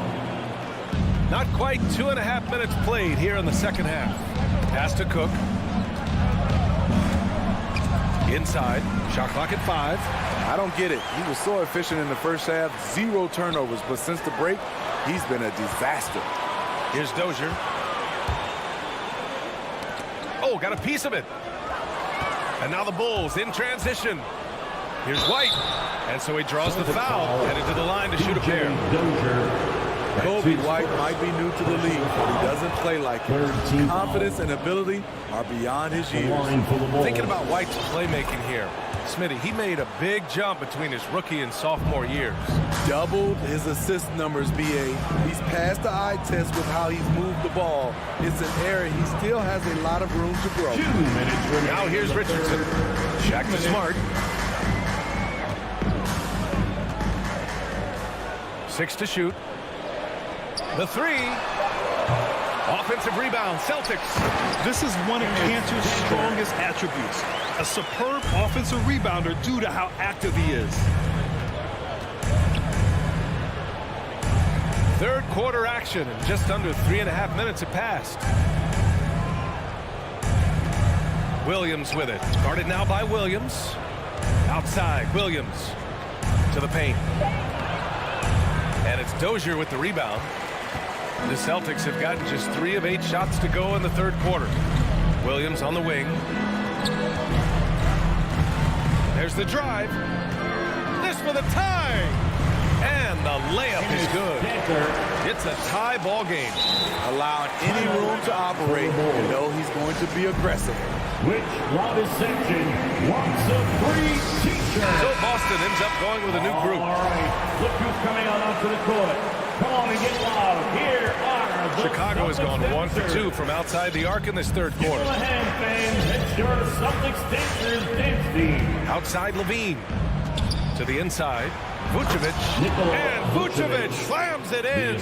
Not quite 2.5 minutes played here in the second half. Pass to Cook. Inside. Shot clock at 5. I don't get it. He was so efficient in the first half. 0 turnovers. But since the break, he's been a disaster. Here's Dozier. Oh, got a piece of it. And now the Bulls in transition. Here's White. And so he draws the foul, headed to the line to shoot a pair. Kobe White might be new to the league, but he doesn't play like it. Confidence and ability are beyond his years. Thinking about White's playmaking here, Smitty, he made a big jump between his rookie and sophomore years. Doubled his assist numbers, BA. He's passed the eye test with how he's moved the ball. It's an area he still has a lot of room to grow. Now here's Richardson. Shaq to Smart. 6 to shoot. The 3. Offensive rebound, Celtics. This is one of Cantor's strongest attributes. A superb offensive rebounder due to how active he is. Third quarter action, and just under 3.5 minutes have passed. Williams with it. Guarded now by Williams. Outside, Williams to the paint. And it's Dozier with the rebound. The Celtics have gotten just 3 of 8 shots to go in the third quarter. Williams on the wing. There's the drive. This for the tie. And the layup is good. It's a tie ball game. Allowing any room to operate. You know he's going to be aggressive. Which loudest section wants a free t-shirt? So Boston ends up going with a new group. All right, look who's coming on up to the court. Come on and get loud. Here are the Chicago has gone 1 for 2 from outside the arc in this third quarter. Give a hand, fans. It's your Celtics Dancers dance team. Outside Levine. To the inside. Vucevic. And Vucevic slams it in.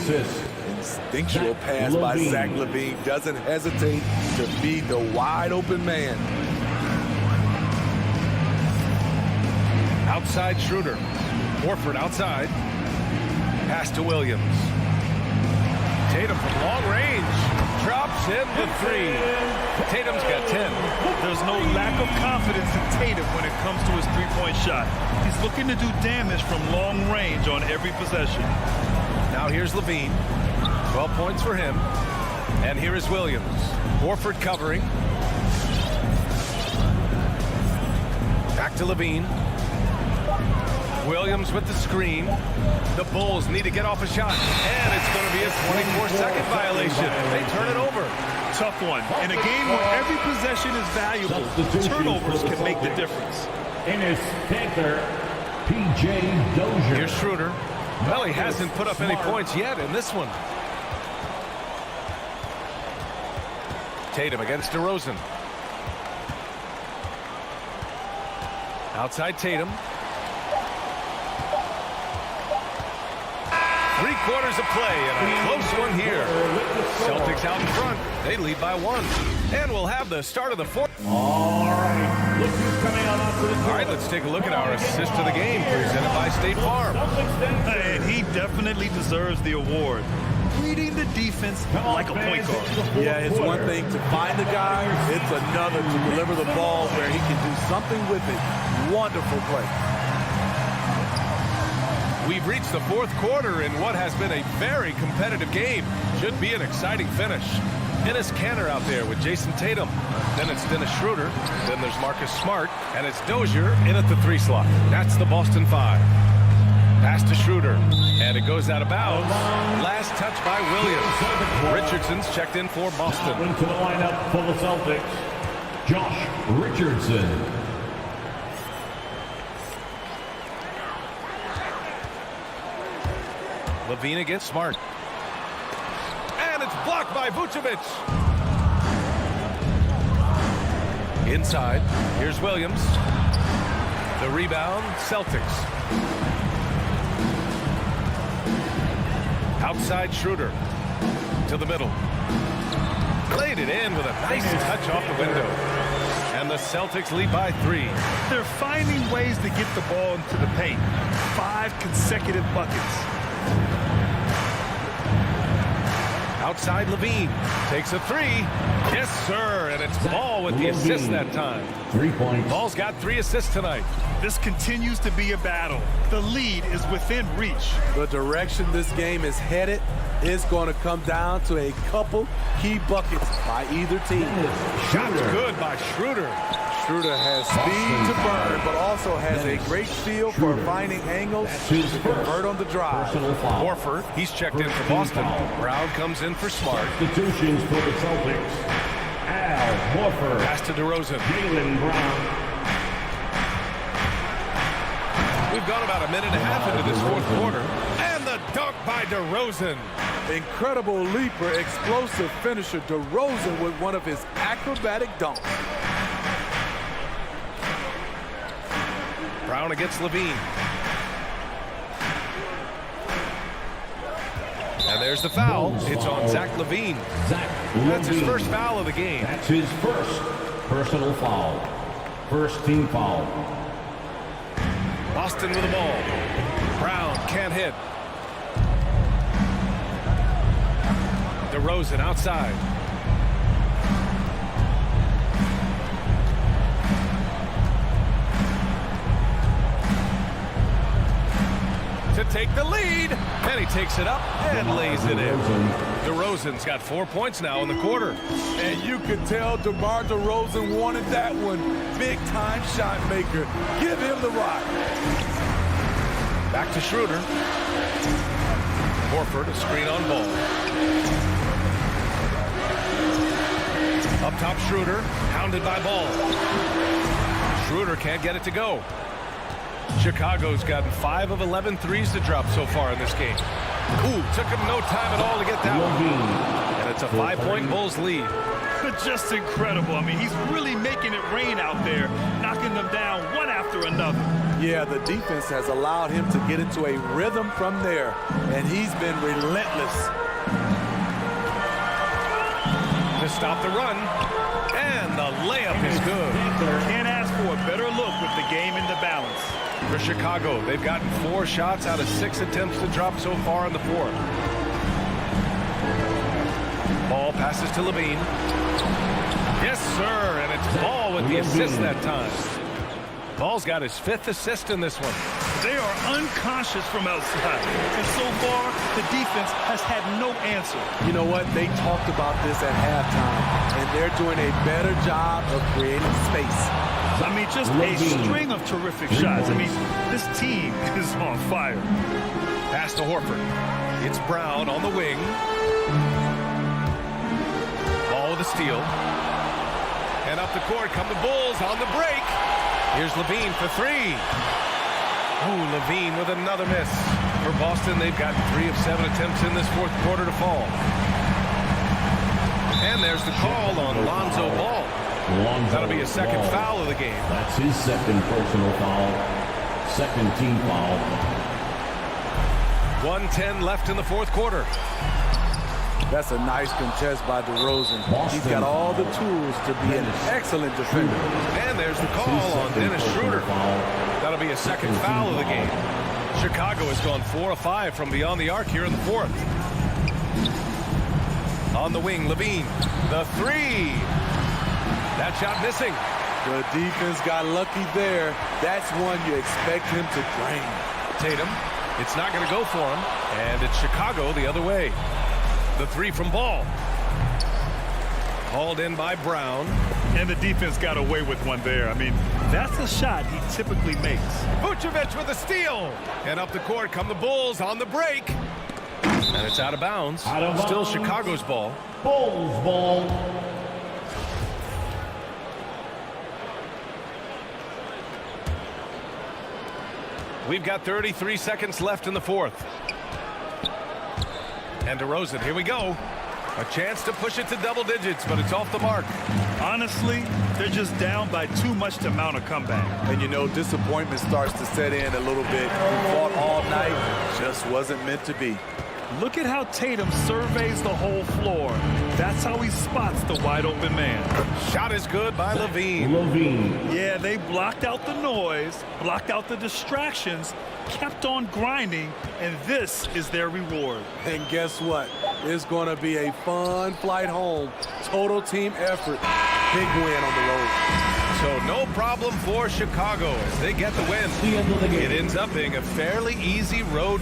Instinctual pass by Zach LaVine. Doesn't hesitate to feed the wide open man. Outside Schroeder. Horford outside. Pass to Williams. Tatum from long range. Drops in the 3. Tatum's got 10. There's no lack of confidence in Tatum when it comes to his three-point shot. He's looking to do damage from long range on every possession. Now here's Levine. 12 points for him. And here is Williams. Horford covering. Back to Levine. Williams with the screen. The Bulls need to get off a shot. And it's going to be a 24-second violation. They turn it over. Tough one. In a game where every possession is valuable, turnovers can make the difference. Ennis Panther, P.J. Dozier. Here's Schroeder. Well, he hasn't put up any points yet in this one. Tatum against DeRozan. Outside Tatum. 3/4 of play and a close one here. Celtics out in front. They lead by 1. And we'll have the start of the fourth. All right. Look who's coming on up to the court. All right, let's take a look at our assist of the game presented by State Farm. And he definitely deserves the award. Reading the defense like a point guard. Yeah, it's one thing to find the guy. It's another to deliver the ball where he can do something with it. Wonderful play. We've reached the fourth quarter in what has been a very competitive game. Should be an exciting finish. Dennis Kanter out there with Jason Tatum. Then it's Dennis Schroeder. Then there's Marcus Smart. And it's Dozier in at the 3 slot. That's the Boston 5. Pass to Schroeder. And it goes out of bounds. Last touch by Williams. Richardson's checked in for Boston. Into the lineup for the Celtics, Josh Richardson. Levine against Smart. And it's blocked by Vucevic. Inside. Here's Williams. The rebound, Celtics. Outside Schroeder. To the middle. Played it in with a nice touch off the window. And the Celtics lead by 3. They're finding ways to get the ball into the paint. 5 consecutive buckets. Outside Levine. Takes a 3. Yes, sir. And it's Ball with the assist that time. 3 points. Ball's got 3 assists tonight. This continues to be a battle. The lead is within reach. The direction this game is headed is going to come down to a couple key buckets by either team. Shots good by Schroeder. Schroeder has speed to burn, but also has a great feel for finding angles to convert on the drive. Horford, he's checked in for Boston. Brown comes in for Smart. Substitutions for the Celtics. Al Horford. Pass to DeRozan. Jaylen Brown. We've gone about a minute and a half into this fourth quarter. And the dunk by DeRozan. Incredible leaper, explosive finisher. DeRozan with one of his acrobatic dunks. Brown against Levine. And there's the foul. It's on Zach Levine. That's his first foul of the game. That's his first personal foul. First team foul. Boston with the ball. Brown can't hit. DeRozan outside. To take the lead, and he takes it up and lays it in. DeRozan's got 4 points now in the quarter. And you could tell DeMar DeRozan wanted that one. Big-time shot maker. Give him the rock. Back to Schroeder. Horford, a screen on Ball. Up top, Schroeder, hounded by Ball. Schroeder can't get it to go. Chicago's gotten 5 of 11 threes to drop so far in this game. Ooh, took him no time at all to get that one. And it's a 5-point Bulls lead. Just incredible. I mean, he's really making it rain out there, knocking them down one after another. Yeah, the defense has allowed him to get into a rhythm from there, and he's been relentless. To stop the run, and the layup is good. Can't ask for a better look with the game in the balance. For Chicago, they've gotten 4 shots out of 6 attempts to drop so far in the fourth. Ball passes to Levine. Yes, sir, and it's Ball with the assist that time. Ball's got his 5th assist in this one. They are unconscious from outside, and so far, the defense has had no answer. You know what? They talked about this at halftime, and they're doing a better job of creating space. I mean, just a string of terrific shots. I mean, this team is on fire. Pass to Horford. It's Brown on the wing. Ball with a steal. And up the court come the Bulls on the break. Here's Levine for 3. Ooh, Levine with another miss. For Boston, they've got 3 of 7 attempts in this fourth quarter to fall. And And there's the call on Lonzo Ball. That'll be a second foul of the game. That's his second personal foul. Second team foul. 1:10 left in the fourth quarter. That's a nice contest by DeRozan. He's got all the tools to be an excellent defender. And there's the call on Dennis Schroeder. That'll be a second foul of the game. Chicago has gone 4 of 5 from beyond the arc here in the fourth. On the wing, Levine. The three. That shot missing. The defense got lucky there. That's one you expect him to drain. Tatum. It's not going to go for him. And it's Chicago the other way. The three from Ball. Hauled in by Brown. And the defense got away with one there. I mean, that's a shot he typically makes. Vucevic with a steal. And up the court come the Bulls on the break. And it's out of bounds. Still Chicago's ball. Bulls ball. We've got 33 seconds left in the fourth. And DeRozan, here we go. A chance to push it to double digits, but it's off the mark. Honestly, they're just down by too much to mount a comeback. And you know, disappointment starts to set in a little bit. He fought all night, just wasn't meant to be. Look at how Tatum surveys the whole floor. That's how he spots the wide open man. Shot is good by Levine. Yeah, they blocked out the noise, blocked out the distractions, kept on grinding, and this is their reward. And guess what? It's going to be a fun flight home. Total team effort. Big win on the road. So no problem for Chicago as they get the win. The end of the game. It ends up being a fairly easy road